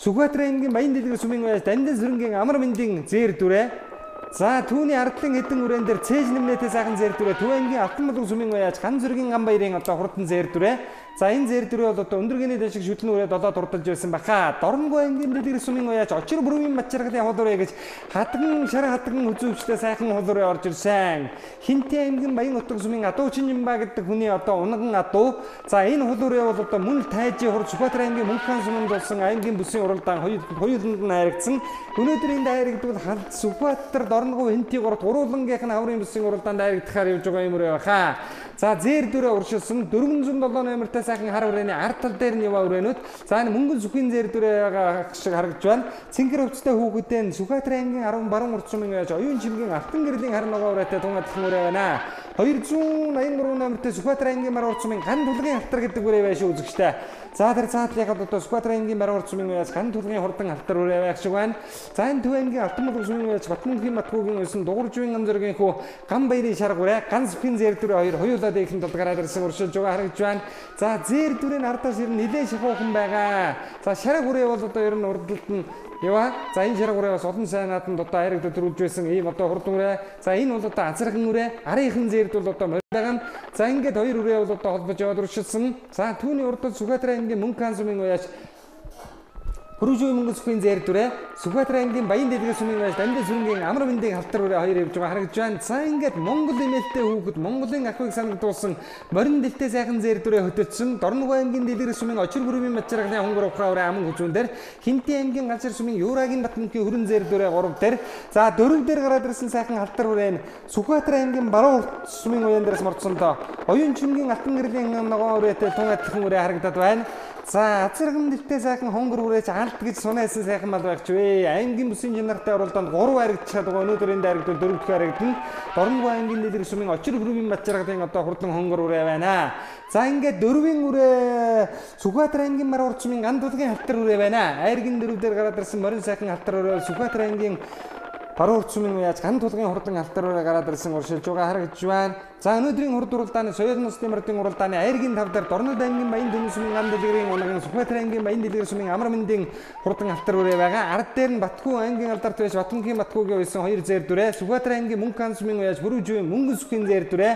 Sukhbaatar аймгийн Баян дэлгэр сүмийн уяач Дандин сүрэнгийн амар мэндийн зээр дүрээ За түүний ардлын хэдэн үрээн дээр цээж нэмнэтэй сайхан зэр дүрээ Төв аймгийн Алтанмулган сүмийн уяач ган зөргийн ган баярын одоо хурдан зэр дүрээ За энэ зэр дөрөв бол одоо өндөргөний дэшиг шүтлэн үрээд одоо дурдж байсан баха. Дорногоо аймгийн дэлгэр сумын уяач очир бүрийн мачиргалын хулуурэ гэж хатган шар хатган үзүүчтэй сайхан хулуурэ орж ирсэн. Хинтээ аймгийн Баян утга сумын Адуу Чинжинбаа гэдэг хүний одоо унаган адуу. За энэ хулуурэ бол одоо мөн тайжийн хурд Суkhбaatar аймгийн Мөнххан суманд болсон аймгийн Busiin уралдаан хоёуланд нь хайрагдсан. Өнөөдөр энэ хайрагдвал Sukhbaatar Дорногоо Хинтээ гурт уруулангийнх нь хаврын Busiin уралдаанд хайрагдахаар явж байгаа юм уу баха. За зэр дөрөв уршилсан 407 номертай сайхан хар хүрээний ард тал дээр нь яваа хүрээнүүд. За энэ мөнгөн сүхийн зэр дөрөв шиг харагдж байна. Цэнгэр өвчтэй хүүхэдэн Sukhbaatar аймгийн 10 баруун урд сумын яаж оюун чимгийн алтан гэрлийн хар ногоо хүрээтэй тунгаад хүмүүрээ байна. 283 номертай Sukhbaatar аймгийн баруун урд сумын ган тулгын алтар гэдэг хүрээ байшаа үзэгчтэй. За тэр цаатлынхад одоо Sukhbaatar аймгийн баруун урд сумын яаж ган тулгын хурдан алтар хүрээ байх шиг байна. За энэ Төв аймгийн алтан модон сумын яаж Батмөнхийн Батгуугийн өсөн дугууржуйн Азаргийн хүү ган баярын шар хүрээ ган сүхийн зэр дөрөв хоёр хоёулаад ихэн толгараад ирсэн уршилж байгаа харагдж байна. За зэр дөрийн ардаас ер нь нэлээд шахуухан байгаа. За шараг хүрээ бол одоо ер нь урдалт нь яваа. За энэ шараг хүрээ бас олон сайн наадамд одоо хайрагдаж төрүүлж байсан ийм одоо хурдан хүрээ. За энэ бол одоо Азарган хүрээ. Арийнхын зэрд бол одоо моридyn. За ингээд хоёр хүрээ бол одоо холбож яваад уршилсан. За түүний урдад Sukhbaatar аймгийн Мөнххан сумын уяач Хөрөжөө мөнгө сүхийн зэр дүрээ Sukhbaatar аймгийн Баян дэлгэр сумын байж Дамжин сүрэнгийн амар мэндийн халтар хүрээ хоёр явж байгаа харагдж байна. За ингээд Монгол эмээлтэй хүүхэд Монголын ахыг санагдуулсан морин дэлтэй сайхан зэр дүрээ хөтөлсөн Дорногоо аймгийн дэлгэр сумын очир бүрийн мачиргалын хонгор ухраа хүрээ аман хүчүүн дээр Хинтээ аймгийн галшир сумын Юурагийн Батмөнхийн хүрэн зэр дүрээ 3 дээр за 4 дээр гараад ирсэн сайхан халтар хүрээ Sukhbaatar аймгийн баруун сумын уян дээрээс мордсон доо оюун чимгийн алтан гэрлийн ногоо хүрээтэй тунгаадхан хүрээ харагдаад байна. За Азарган дэлтэй сайхан хонгор хүрээч алт гэж сунаасан сайхан мал байх ч вэ. Аймгийн Busiin жанартай уралдаанд 3 харагдчихад байгаа. Өнөөдөр энэ харагдвал 4 дахь харагдана. Дорногоо аймгийн дэлгэр сумын очир бүрийн мачиргалын одоо хурдан хонгор хүрээ байна. За ингээд дөрвийн хүрээ Sukhbaatar аймгийн баруун урд сумын ган тулгын халтар хүрээ байна. Айргийн дөрөв дээр гараад ирсэн морин сайхан халтар хүрээ Sukhbaatar аймгийн баруун урд сумын уяач ган тулгын хурдан халтар хүрээ гараад ирсэн уршилж байгаа харагдж байна. За өнөөдрийн хурд уралдааны соёлон улсын моридyn уралдааны айргийн 5 дээр Дорногоо аймгийн Баян дэм сумын ган дэлгэрийн унаган Sukhbaatar аймгийн Баян дэлгэр сумын амар мэндийн хурдан халтар хүрээ байгаа. Ард дээр нь Батгүй аймгийн алдарт байж Батмөнхийн Батгуугийн уйсан 2 зэр дүрээ Sukhbaatar аймгийн Мөнххан сумын уяач Хөрөжөө мөнгөн сүхийн зэр дүрээ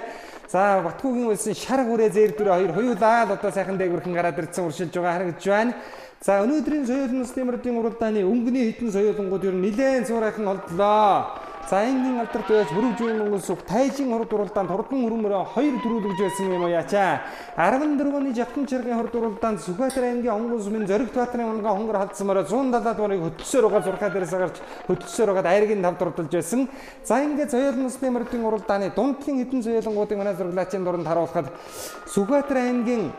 за Батгуугийн уйсан шараг хүрээ зэр дүрээ 2 хоёулаад одоо сайхан дээгүүрхэн гараад ирсэн уршилж байгаа харагдж байна. За өнөөдрийн соёлон улсын моридyn уралдааны өнгөний хитэн соёлонгууд ер нь нэлээд цуурайхан олдлоо. За энгийн алдарт байж Хөрөжөө мөнгөн сүх тайжийн хурд уралдаанд хурдан хөрмөрөө 2 төрүүлж байсан юм яачаа. 14-ны жавхан чиргийн хурд уралдаанд Sukhbaatar аймгийн онгон сумын Зоригт Баатарын унгаа хонгор халдсан мороо 170 дуурайг хөтлсөөр байгаа 6 дээрээс гарч хөтлсөөр байгаа айргийн 5 дурдж байсан. За ингээд соёлон улсын моридyn уралдааны дундлын хитэн соёлонгуудыг манай зураглаачийн дунд харуулхад Sukhbaatar аймгийн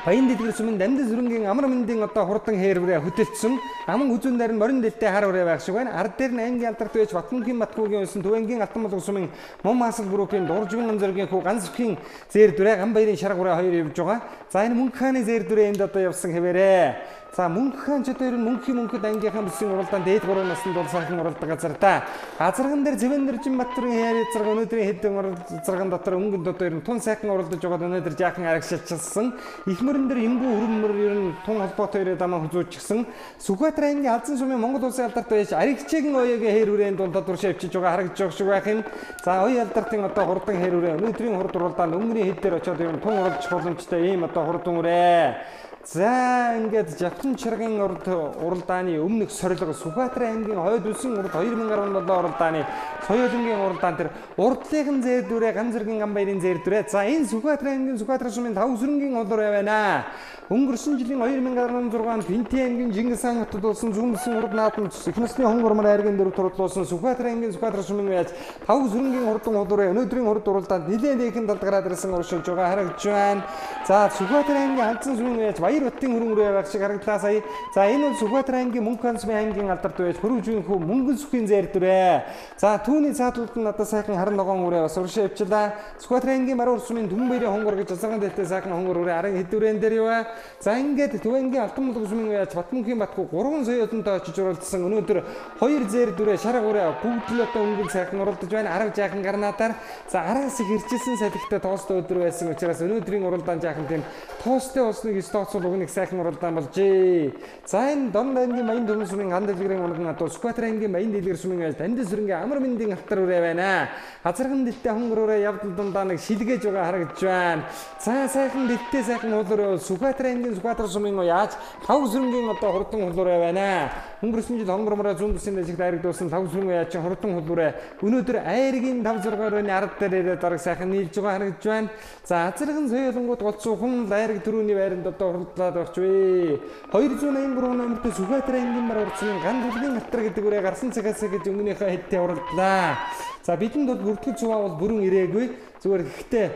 Баян дэлгэр сумын Дамжин сүрэнгийн амар мэндийн одоо хурдан хэрврээ хөтөлсөн аман хүзүүн дээр нь морин дэлтэй хар хүрээ байх шиг байна. Ард дээр нь аймгийн алдарт байж Батмөнхийн Батгуугийн өсөн Төв аймгийн алтан модон сумын Мом масал группийн Дууржвин Анзаргийн хүү ганц сүхийн зэр дүрээ ган баярын шараг хүрээ хоёр явж байгаа. За энэ Мөнххааны зэр дүрээ энд одоо явсан хэвээрээ. За Мөнххан ч одоо ер нь мөнхөд ангийнхаа Busiin уралдаанд дээд 3 наснд бол сайхан уралдаг газар та. Азарган дээр Зэвэндэржин Баттарын хайр зэрэг өнөөдрийн хэдэн уралдаан дотор өнгөнд одоо ер нь тун сайхан уралдаж байгаад өнөөдөр жаахан арагшилчихсан. Их мөрөн дээр эмгүү хөрмөр ер нь тун холбоотой ирээд амаа хүзүүчихсэн. Sukhbaatar аймгийн Алзан сумын Монгол улсын алдарт байж Аригчээгийн оёгийн хэр хүрээнд дундад уршаа авчиж байгаа харагдж байгаа шиг байх юм. За оё алдартын одоо хурдан хэр хүрээ өнөөдрийн хурд уралдаанд өнгөний хэд дээр очиод ер нь тун уралж боломжтой ийм одоо хурдан хүрээ. За ингээд жавхан чиргийн уралдааны өмнөх сорилго Sukhbaatar аймгийн Khoid Busiin урд 2017 уралдааны соёлонгийн уралдаан тэр урдлынхын зэр дүрээ ган зэргийн ган баярын зэр дүрээ. За энэ Sukhbaatar аймгийн Sukhbaatar сумын 5 сүрэнгийн улуур байна. Өнгөрсөн жилийн 2016-нд Хинтээ аймгийн Жингис хаан хотод болсон зүүн Busiin урд наадмын их насны хонгормор айргийн дөрөв турлуулсан Sukhbaatar аймгийн Sukhbaatar сумын яаж 5 сүрэнгийн хурдан улуур өнөөдрийн хурд уралдаанд нэлээд ихэн далдгараад ирсэн уршилж байгаа харагдж байна. За Sukhbaatar аймгийн Халзан сумын яаж Баяр баттын хөрөнгө рүү байх шиг харагдлаа сая. За энэ бол Sukhbaatar аймгийн Мөнххан сумын аймгийн алдарт байж Хөрөжийн хүү мөнгөн сүхийн зэр дүрээ. За түүний цаатлалд нь надад сайхан харан ногоон үрээ бас уршаа явчлаа. Sukhbaatar аймгийн баруун сумын Дүн баярын хонгор гэж Азарган дэлтэй сайхан хонгор үрээ арын хэдвэрэн дээр яваа. За ингээд Төв аймгийн алтан модон сумын яаж Батмөнхийн Батгүй 3 соёлонтой очиж уралдсан. Өнөөдөр 2 зэр дүрээ шараг үрээ бүгд л одоо өнгөн сайхан уралдаж байна. Арга жаахан гарнаатаар. За араас их хэрчилсэн салхитай тоостой өдөр байсан учраас өнөөдрийн уралдаан жаахан тийм тоостой болсныг стооцуулж бол уг нэг сайхан уралдаан болжээ. За энэ Дорн аймгийн Маян Төмөн сумын ган дэлгэрийн унган атуу Суkhбaatar аймгийн Маян дэлгэр сумын айлд андис сүрэнгийн амар мэндийн халтар үрээ байна. Азарган дэлтэй хонгор үрээ явдал дундаа нэг шилгээж байгаа харагдж байна. За сайхан дэлтэй сайхан хуулуураа Sukhbaatar аймгийн Sukhbaatar сумын яаж тав сүрэнгийн одоо хурдан хуулуураа байна. Өнгөрсөн жил хонгормороо зүүн бүсийн дэжигт айрагдуулсан тав сүрэнгийн яаж хурдан хуулуураа өнөөдөр айргийн 5-6 өрөөний ард дээр ирээд дараг сайхан нийлж байгаа харагдж байна. За Азарган соёлонгууд голцоо хүн айраг төрөний байранд одоо хурлаад багч вэ. 283 номертэй Sukhbaatar аймгийн мар урдсан ган дэлгэрийн халтар гэдэг үрээ гарсан цагаас гэж өнгөнийхөө хэдтэй уралдлаа. За бидэнд бол бүртгэл цуваа бол бүрэн ирээгүй. Зүгээр гэхдээ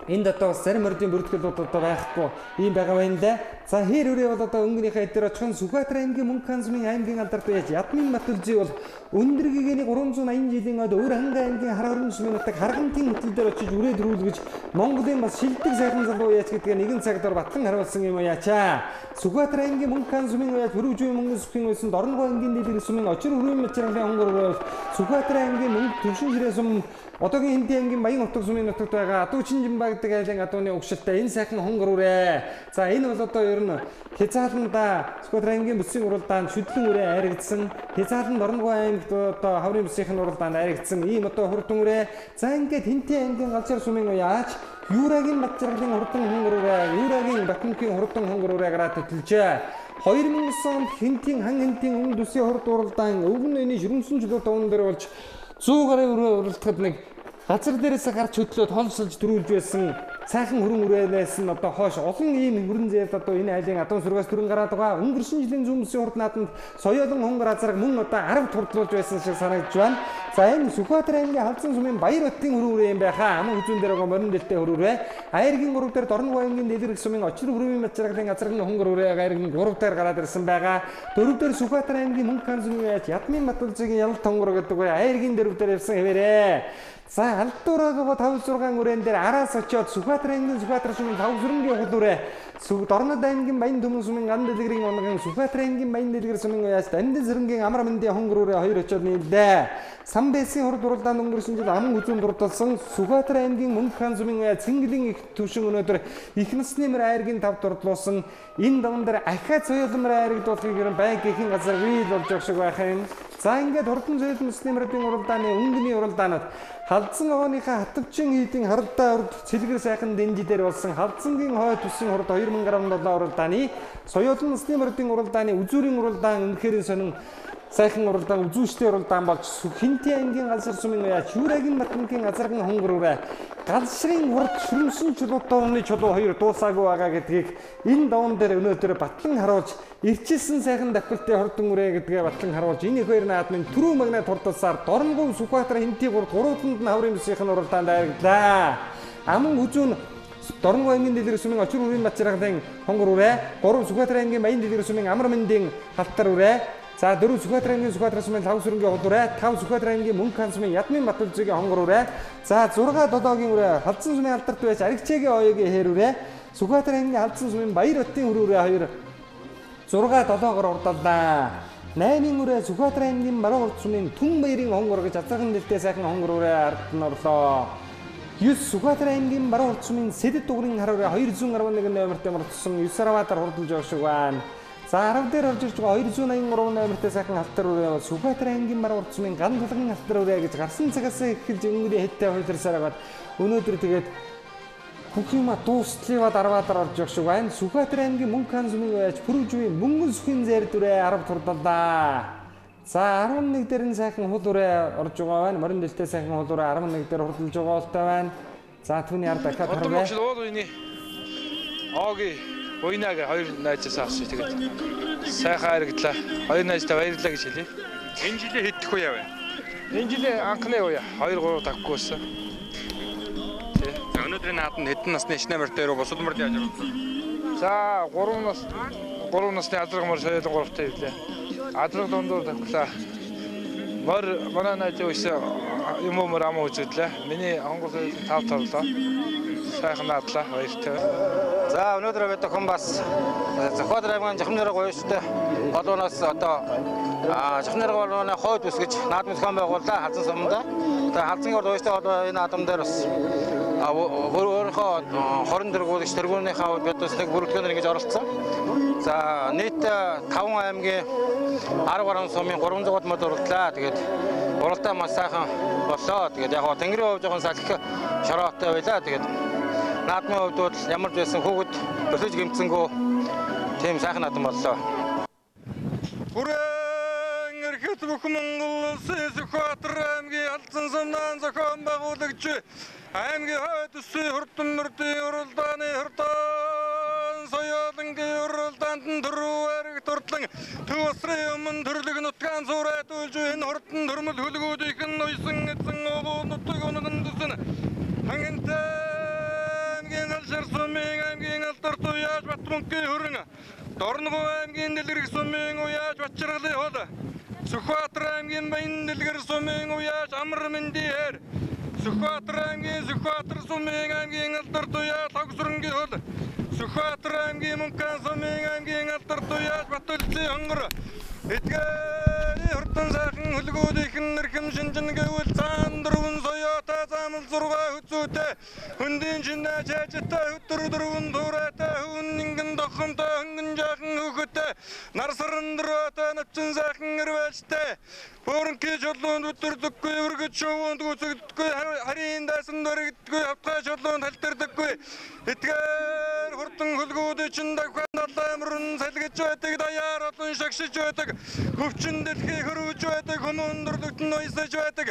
энд одоо зарим моридын бүртгэлүүд одоо байхгүй ийм байгаа байна да. За хэр үрээ бол одоо өнгөнийхөө хэдээр очихын Sukhbaatar аймгийн мөнгө ханзмын аймгийн алдарт байж наадмyn матулжийг бол өндөр гэгэний 380 жилийн ойд өр ханга аймгийн хар хорин сүмнэтэг харгантын хөтөл дээр очиж үрээд рүүлгэж Монголын бас шилдэг сайхан залуу яач гэдгээ нэгэн цагтаар батлан харуулсан юм яачаа. Sukhbaatar аймгийн мөнгө ханзмын үед хөрвжийн мөнгө сүхийн байсан Дорногоо аймгийн дэлгэр сүмийн очир хүрээний материалын хонгор бол Sukhbaatar аймгийн мөнгө төвшин ширээ сум одоогийн Хинди аймгийн Маян утга сүмийн нутагт байгаа Адуучин Жимбаа гэдэг айлын адууны угшилтай энэ сайхан хонгор үрээ. За энэ бол одоо ер нь хязааланда Sukhbaatar аймгийн Busiin уралдаанд шүдлэн үрээ айрагдсан. Хязааланд Дорногоо аймагт одоо хаврын Busiin уралдаанд айрагдсан ийм одоо хурдан үрээ. За ингээд Хинди аймгийн Khalzan сумын яаж Юрагийн батчаргалын хурдан хонгор үрээ, Юрагийн Батмунхийн хурдан хонгор үрээ гараад төтөлжээ. 2000 онд Хинтийн хан Хинтийн өмнө Busiin хурд уралдаан өвгөний шүрмсэн чөлөөт овон дээр болж 100 гаруй өрөө уралдахад нэг газар дээрээс гарч хөдлөөд холсолж дөрүүлж байсан сайхан хөрөн үрээлээс нь одоо хойш олон ийм хөрөн зэвд одоо энэ айлын адуун сүргээс түрэн гараад байгаа. Өнгөрсөн жилийн зүүн бүсийн хурд наадамд соёолон хонгор азарга мөн одоо 10 турдлуулж байсан шиг санагдж байна. За энэ Sukhbaatar аймгийн Khalzan сумын Баяр хотын хөрөн үрээ юм байхаа. Аман хүзүүн дээр байгаа морин дэлтэй хөрөн үрээ. Айргийн 3 дээр Дорногоо аймгийн дэлгэр сумын очир хүрээний материалын азаргын хонгор үрээ айргийн 3 дээр гараад ирсэн байгаа. 4 дээр Sukhbaatar аймгийн мөнгө ханзмын яаж наадмyn матулжийн ялалт хонгор гэдэг үе айргийн 4 дээр явсан хэвээрээ. За алдуураагаа 5-6 үрээн дээр араас очиод Sukhbaatar аймгийн Sukhbaatar сумын 5 сүрэнгийн хул үрээ Дорнод аймгийн Маян Төмөн сумын ган дэлгэрийн унган Sukhbaatar аймгийн Маян дэлгэр сумын уяас андин зэрэнгийн амар мэндийн хонгор үрээ хоёр очиод нийллээ. Сан бэсийн хурд уралдаанд өнгөрсөн жил аман үзүүн дурдсан Sukhbaatar аймгийн мөнгө хан сумын уяас цэнгэлийн их төвшин өнөөдөр их насны мөр айргийн 5 дурдлуулсан энэ даван дээр ахаад соёлмор айрагдуулахыг гэрэн байг ихэн газар вил болж байгаа шиг байх юм. За ингээд хурдан соёлын насны мөрийн уралдааны өнгөний уралдаанууд Khalzan огооныхаа хатвчин хийдийн хардаа урд цэлгэр сайхан дэнжи дээр болсон Khalzangiin Khoid Busiin хурд 2017 уралдааны соёлын насны мөрийн уралдааны үзүүрийн уралдаан үнэхээр сонин сайхан уралдаан үзүүштэй уралдаан болж Хинди аймгийн Khalzan сумын яаж Юрагийн Батмунхийн азарган хонгор үрээ галшрын хурд шүрмсэн чулуутай өмнө чулуу хоёр дуусаагүй байгаа гэдгийг энэ даван дээр өнөөдөр батлан харуулж ирчилсэн сайхан давхилтын хурдан үрээ гэдгээ батлан харуулж энэ хоёр наадмын түрүү магнат хурдсаар Дорногоо Sukhbaatar Хинди хурд гуравтанд нь хаврын Busiin уралдаанд айрглаа. Аман хүзүүн Дорногоо аймгийн дэлгэр сумын очир хүрээний материалын хонгор үрээ 3 Sukhbaatar аймгийн Маян дэлгэр сумын амар мэндийн халтар үрээ. За 4 Sukhbaatar аймгийн Sukhbaatar сумын 5 сүрэнгийн хул үрээ 5 Sukhbaatar аймгийн мөнгө ханзмын наадмyn матулжийн хонгор үрээ. За 6 додоогийн үрээ Khalzan сумын алдарт байж аригчээгийн оёгийн хэр үрээ Sukhbaatar аймгийн Khalzan сумын Баяр хотын хөрөн үрээ 2 6 додоогоор урдаллаа. 8 үрээ Sukhbaatar аймгийн Маруу хурд сумын Түн баярын хонгор гэж азарган дэлтэй сайхан хонгор үрээ ард нь орлоо. 9 Sukhbaatar аймгийн Маруу хурд сумын Сэдэд дугрын хар үрээ 211 номертэй мөрдсөн Azarga хурдалж байгаа шиг байна. За 10 дээр орж ирж байгаа 283 номертэй сайхан халтар үрээ Sukhbaatar аймгийн Маруу хурд сумын ган тулгын халтар үрээ гэж гарсан цагаас эхэлж өнгөрийн хэдтэй хуйларсаар байгаад өнөөдөр тэгээд бүх юм дуустливаад 10-аар орж явах шиг байна. Sukhbaatar аймгийн мөнгө ханзмын байж пүрвжийн мөнгөн сүхийн зайр дүрээ 10 турдаллаа. За 11 дээр нь сайхан хул үрээ орж байгаа байна. Морин дэлтэй сайхан хул үрээ 11 дээр хурдалж байгаа болтой байна. За түүний ард дахиад харъя. Оги унага хоёр найзаас авсан тэгээд сайхан харагдлаа. Хоёр найзтай баярлалаа гэж хэлье. Энэ жилийн хэддэх үе вэ? Энэ жилийн анхны үе 2 3 таггүй байсан. Өнөөдрийн наадамд хэдэн насны ичнэмэр дээр босолмор яаж явуулсан? За 3 насны азаргамар соёлон 3-тай ирлээ. Азарга дундуур тавхлаа. Манай найз өйсөн юм уу амаа үзүүлээ. Миний хонгор соёлын 5 торлоо. Сайхан наадлаа баяртай. За өнөөдөр бид охин бас Sukhbaatar аймгийн жахмнэрэг гоёштой олооноос одоо жахмнэрэг олооны Khoid Bus гэж наадмын зохион байгууллаа Khalzan сумда. Тэгээ Khalzangiin гоёштой энэ наадам дээр бас өөрийнхөө хорон дэргүүл тэргүүрийнхээ хувьд бид бас нэг бүрэлдэхүүнээр ингэж оролцсон. За нийт 5 аймгийн 10 гаруй сумын 300-аад мод уралдлаа. Тэгээд уралдаа маш сайхан боллоо. Тэгээд яг гоо тэнгэрийн хувьд жоохон салхи шороотой байлаа. Тэгээд наадмын хувьд бол ямар ч байсан хүүхэд өсөж гэмцэнгүү тийм сайхан наадам боллоо. Бүх Монгол улсын Sukhbaatar аймгийн Khalzan сумнаан зохион байгуулагч аймгийн Khoid хурдан мөрдийн уралдааны хурдан соёлонгын уралдаанд төрөөрөг туртлан төвсрийн өмнө төрлөг нутгаан суурайтуулж энэ хурдан төрмөл хөлгүүдийнх нь уйсан эзэн нутаг унаган дэсэн хангинтай аймгийн Khalzan сумын аймгийн алдар туяаж Батмөнгийн хөрөн Дорногов аймгийн дэлгэрэх сумын уяаж Бачиргалын хол Sukhbaatar aimgiin bain dilger suming uyaas amr mindiher Sukhbaatar aimgiin Sukhbaatar suming aimgiin altar tuyaas hagsurungi hol Sukhbaatar aimgiin munkan suming aimgiin altar tuyaas batulsi hangr itgari hurtan saakin hulguudikin nirkim shinjinge ul saandurun soyota saamul surga hutsute hundin shinna chachita hutturudurun durata hunningen dokhumta hungen jakin hukute narsarındırata napchin saakin irvachte Borunki jolluun utturdukkuy urgut şovun tuğsugdukkuy hariyindasın dörgütküy hapqa jolluun haltırdukkuy itgar hurtun hulguudi içinde kandalla emrun selgeç ötek dayar otun şakşıç ötek hufçun delki hırvuç ötek humundurduktun oysaç ötek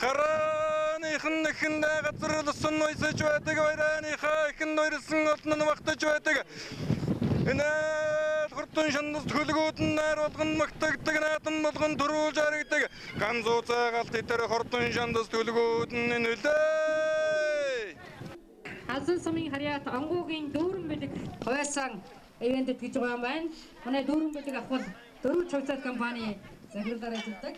Qarani xindikinde qatsırılısın oysaç ötek vayrani khaa ikin doyrısın otunun vaqtaç ötek Inat hurtun şandız hülgütünler olgun mıktıktığın atın bulgun turul jarıgtık Kamzoğutsa qaltı iteri hurtun şandız hülgütünün üldey Khalzan sumын харьяат онгуугийн дүүрэн бэлэг хойсон ивентэд гэж байгаа маань манай дүүрэн бэлэг авах 4 цогцол компани захирлаар ажилладаг.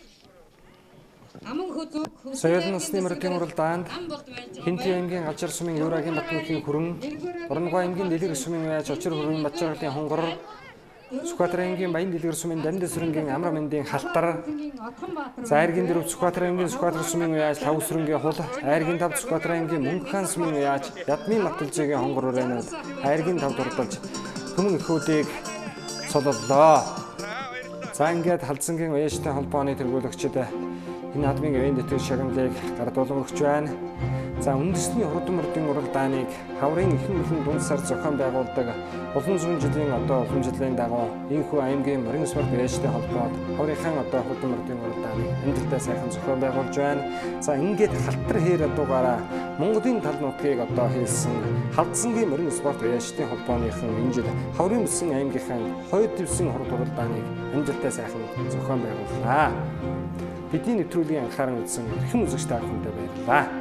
Соёлын мөрдийн уралдаанд Хинти аймгийн Галжар сумын Юрагийн Батмөнгийн хөрөн Дорногов аймгийн дэлгэр сумын уяаж Очир хөргийн Бачиргалын хонгор Sukhbaatar аймгийн Баян дэлгэр сумын Дандэ сүрэнгийн Амра мэндийн халтар Зайргийн дөрөв Sukhbaatar аймгийн Sukhbaatar сумын уяаж Лав сүрэнгийн хул Айргийн тав Sukhbaatar аймгийн Мөнгхан сумын уяаж Наадмyn маталжигийн хонгор урeenаас Айргийн тав дурдалж түмэн ихүүдийг сололлоо. За ингээд Khalzangiin уяажтай холбооны тэргүүлэгчид энэ наадмын ивент тэтгэл шагналыг гардуулан өгч байна. За үндэсний хурдан мөрдийн уралдааныг хаврын ихэнх бүхэн дунд сар зохион байгуулдаг улам зүүн жилийн уламжлалын дагуу энэхүү аймгийн морин спорт уяажтай холбоод хаврынхаа хурдан мөрдийн уралдааныг амжилттай сайхан зохион байгуулж байна. За ингээд халтар хээр дуугаараа Монголын тал нутгийг хийсэн Khalzangiin морин спорт уяажтай холбооныхан энэ жил хаврын Busiin аймгийнхаа Khoid Busiin хурд уралдааныг амжилттай сайхан зохион байгууллаа. Бидний нэвтрүүлгийн анхааран үзсэн эрхэм үзэгч та бүхэнд баярлалаа.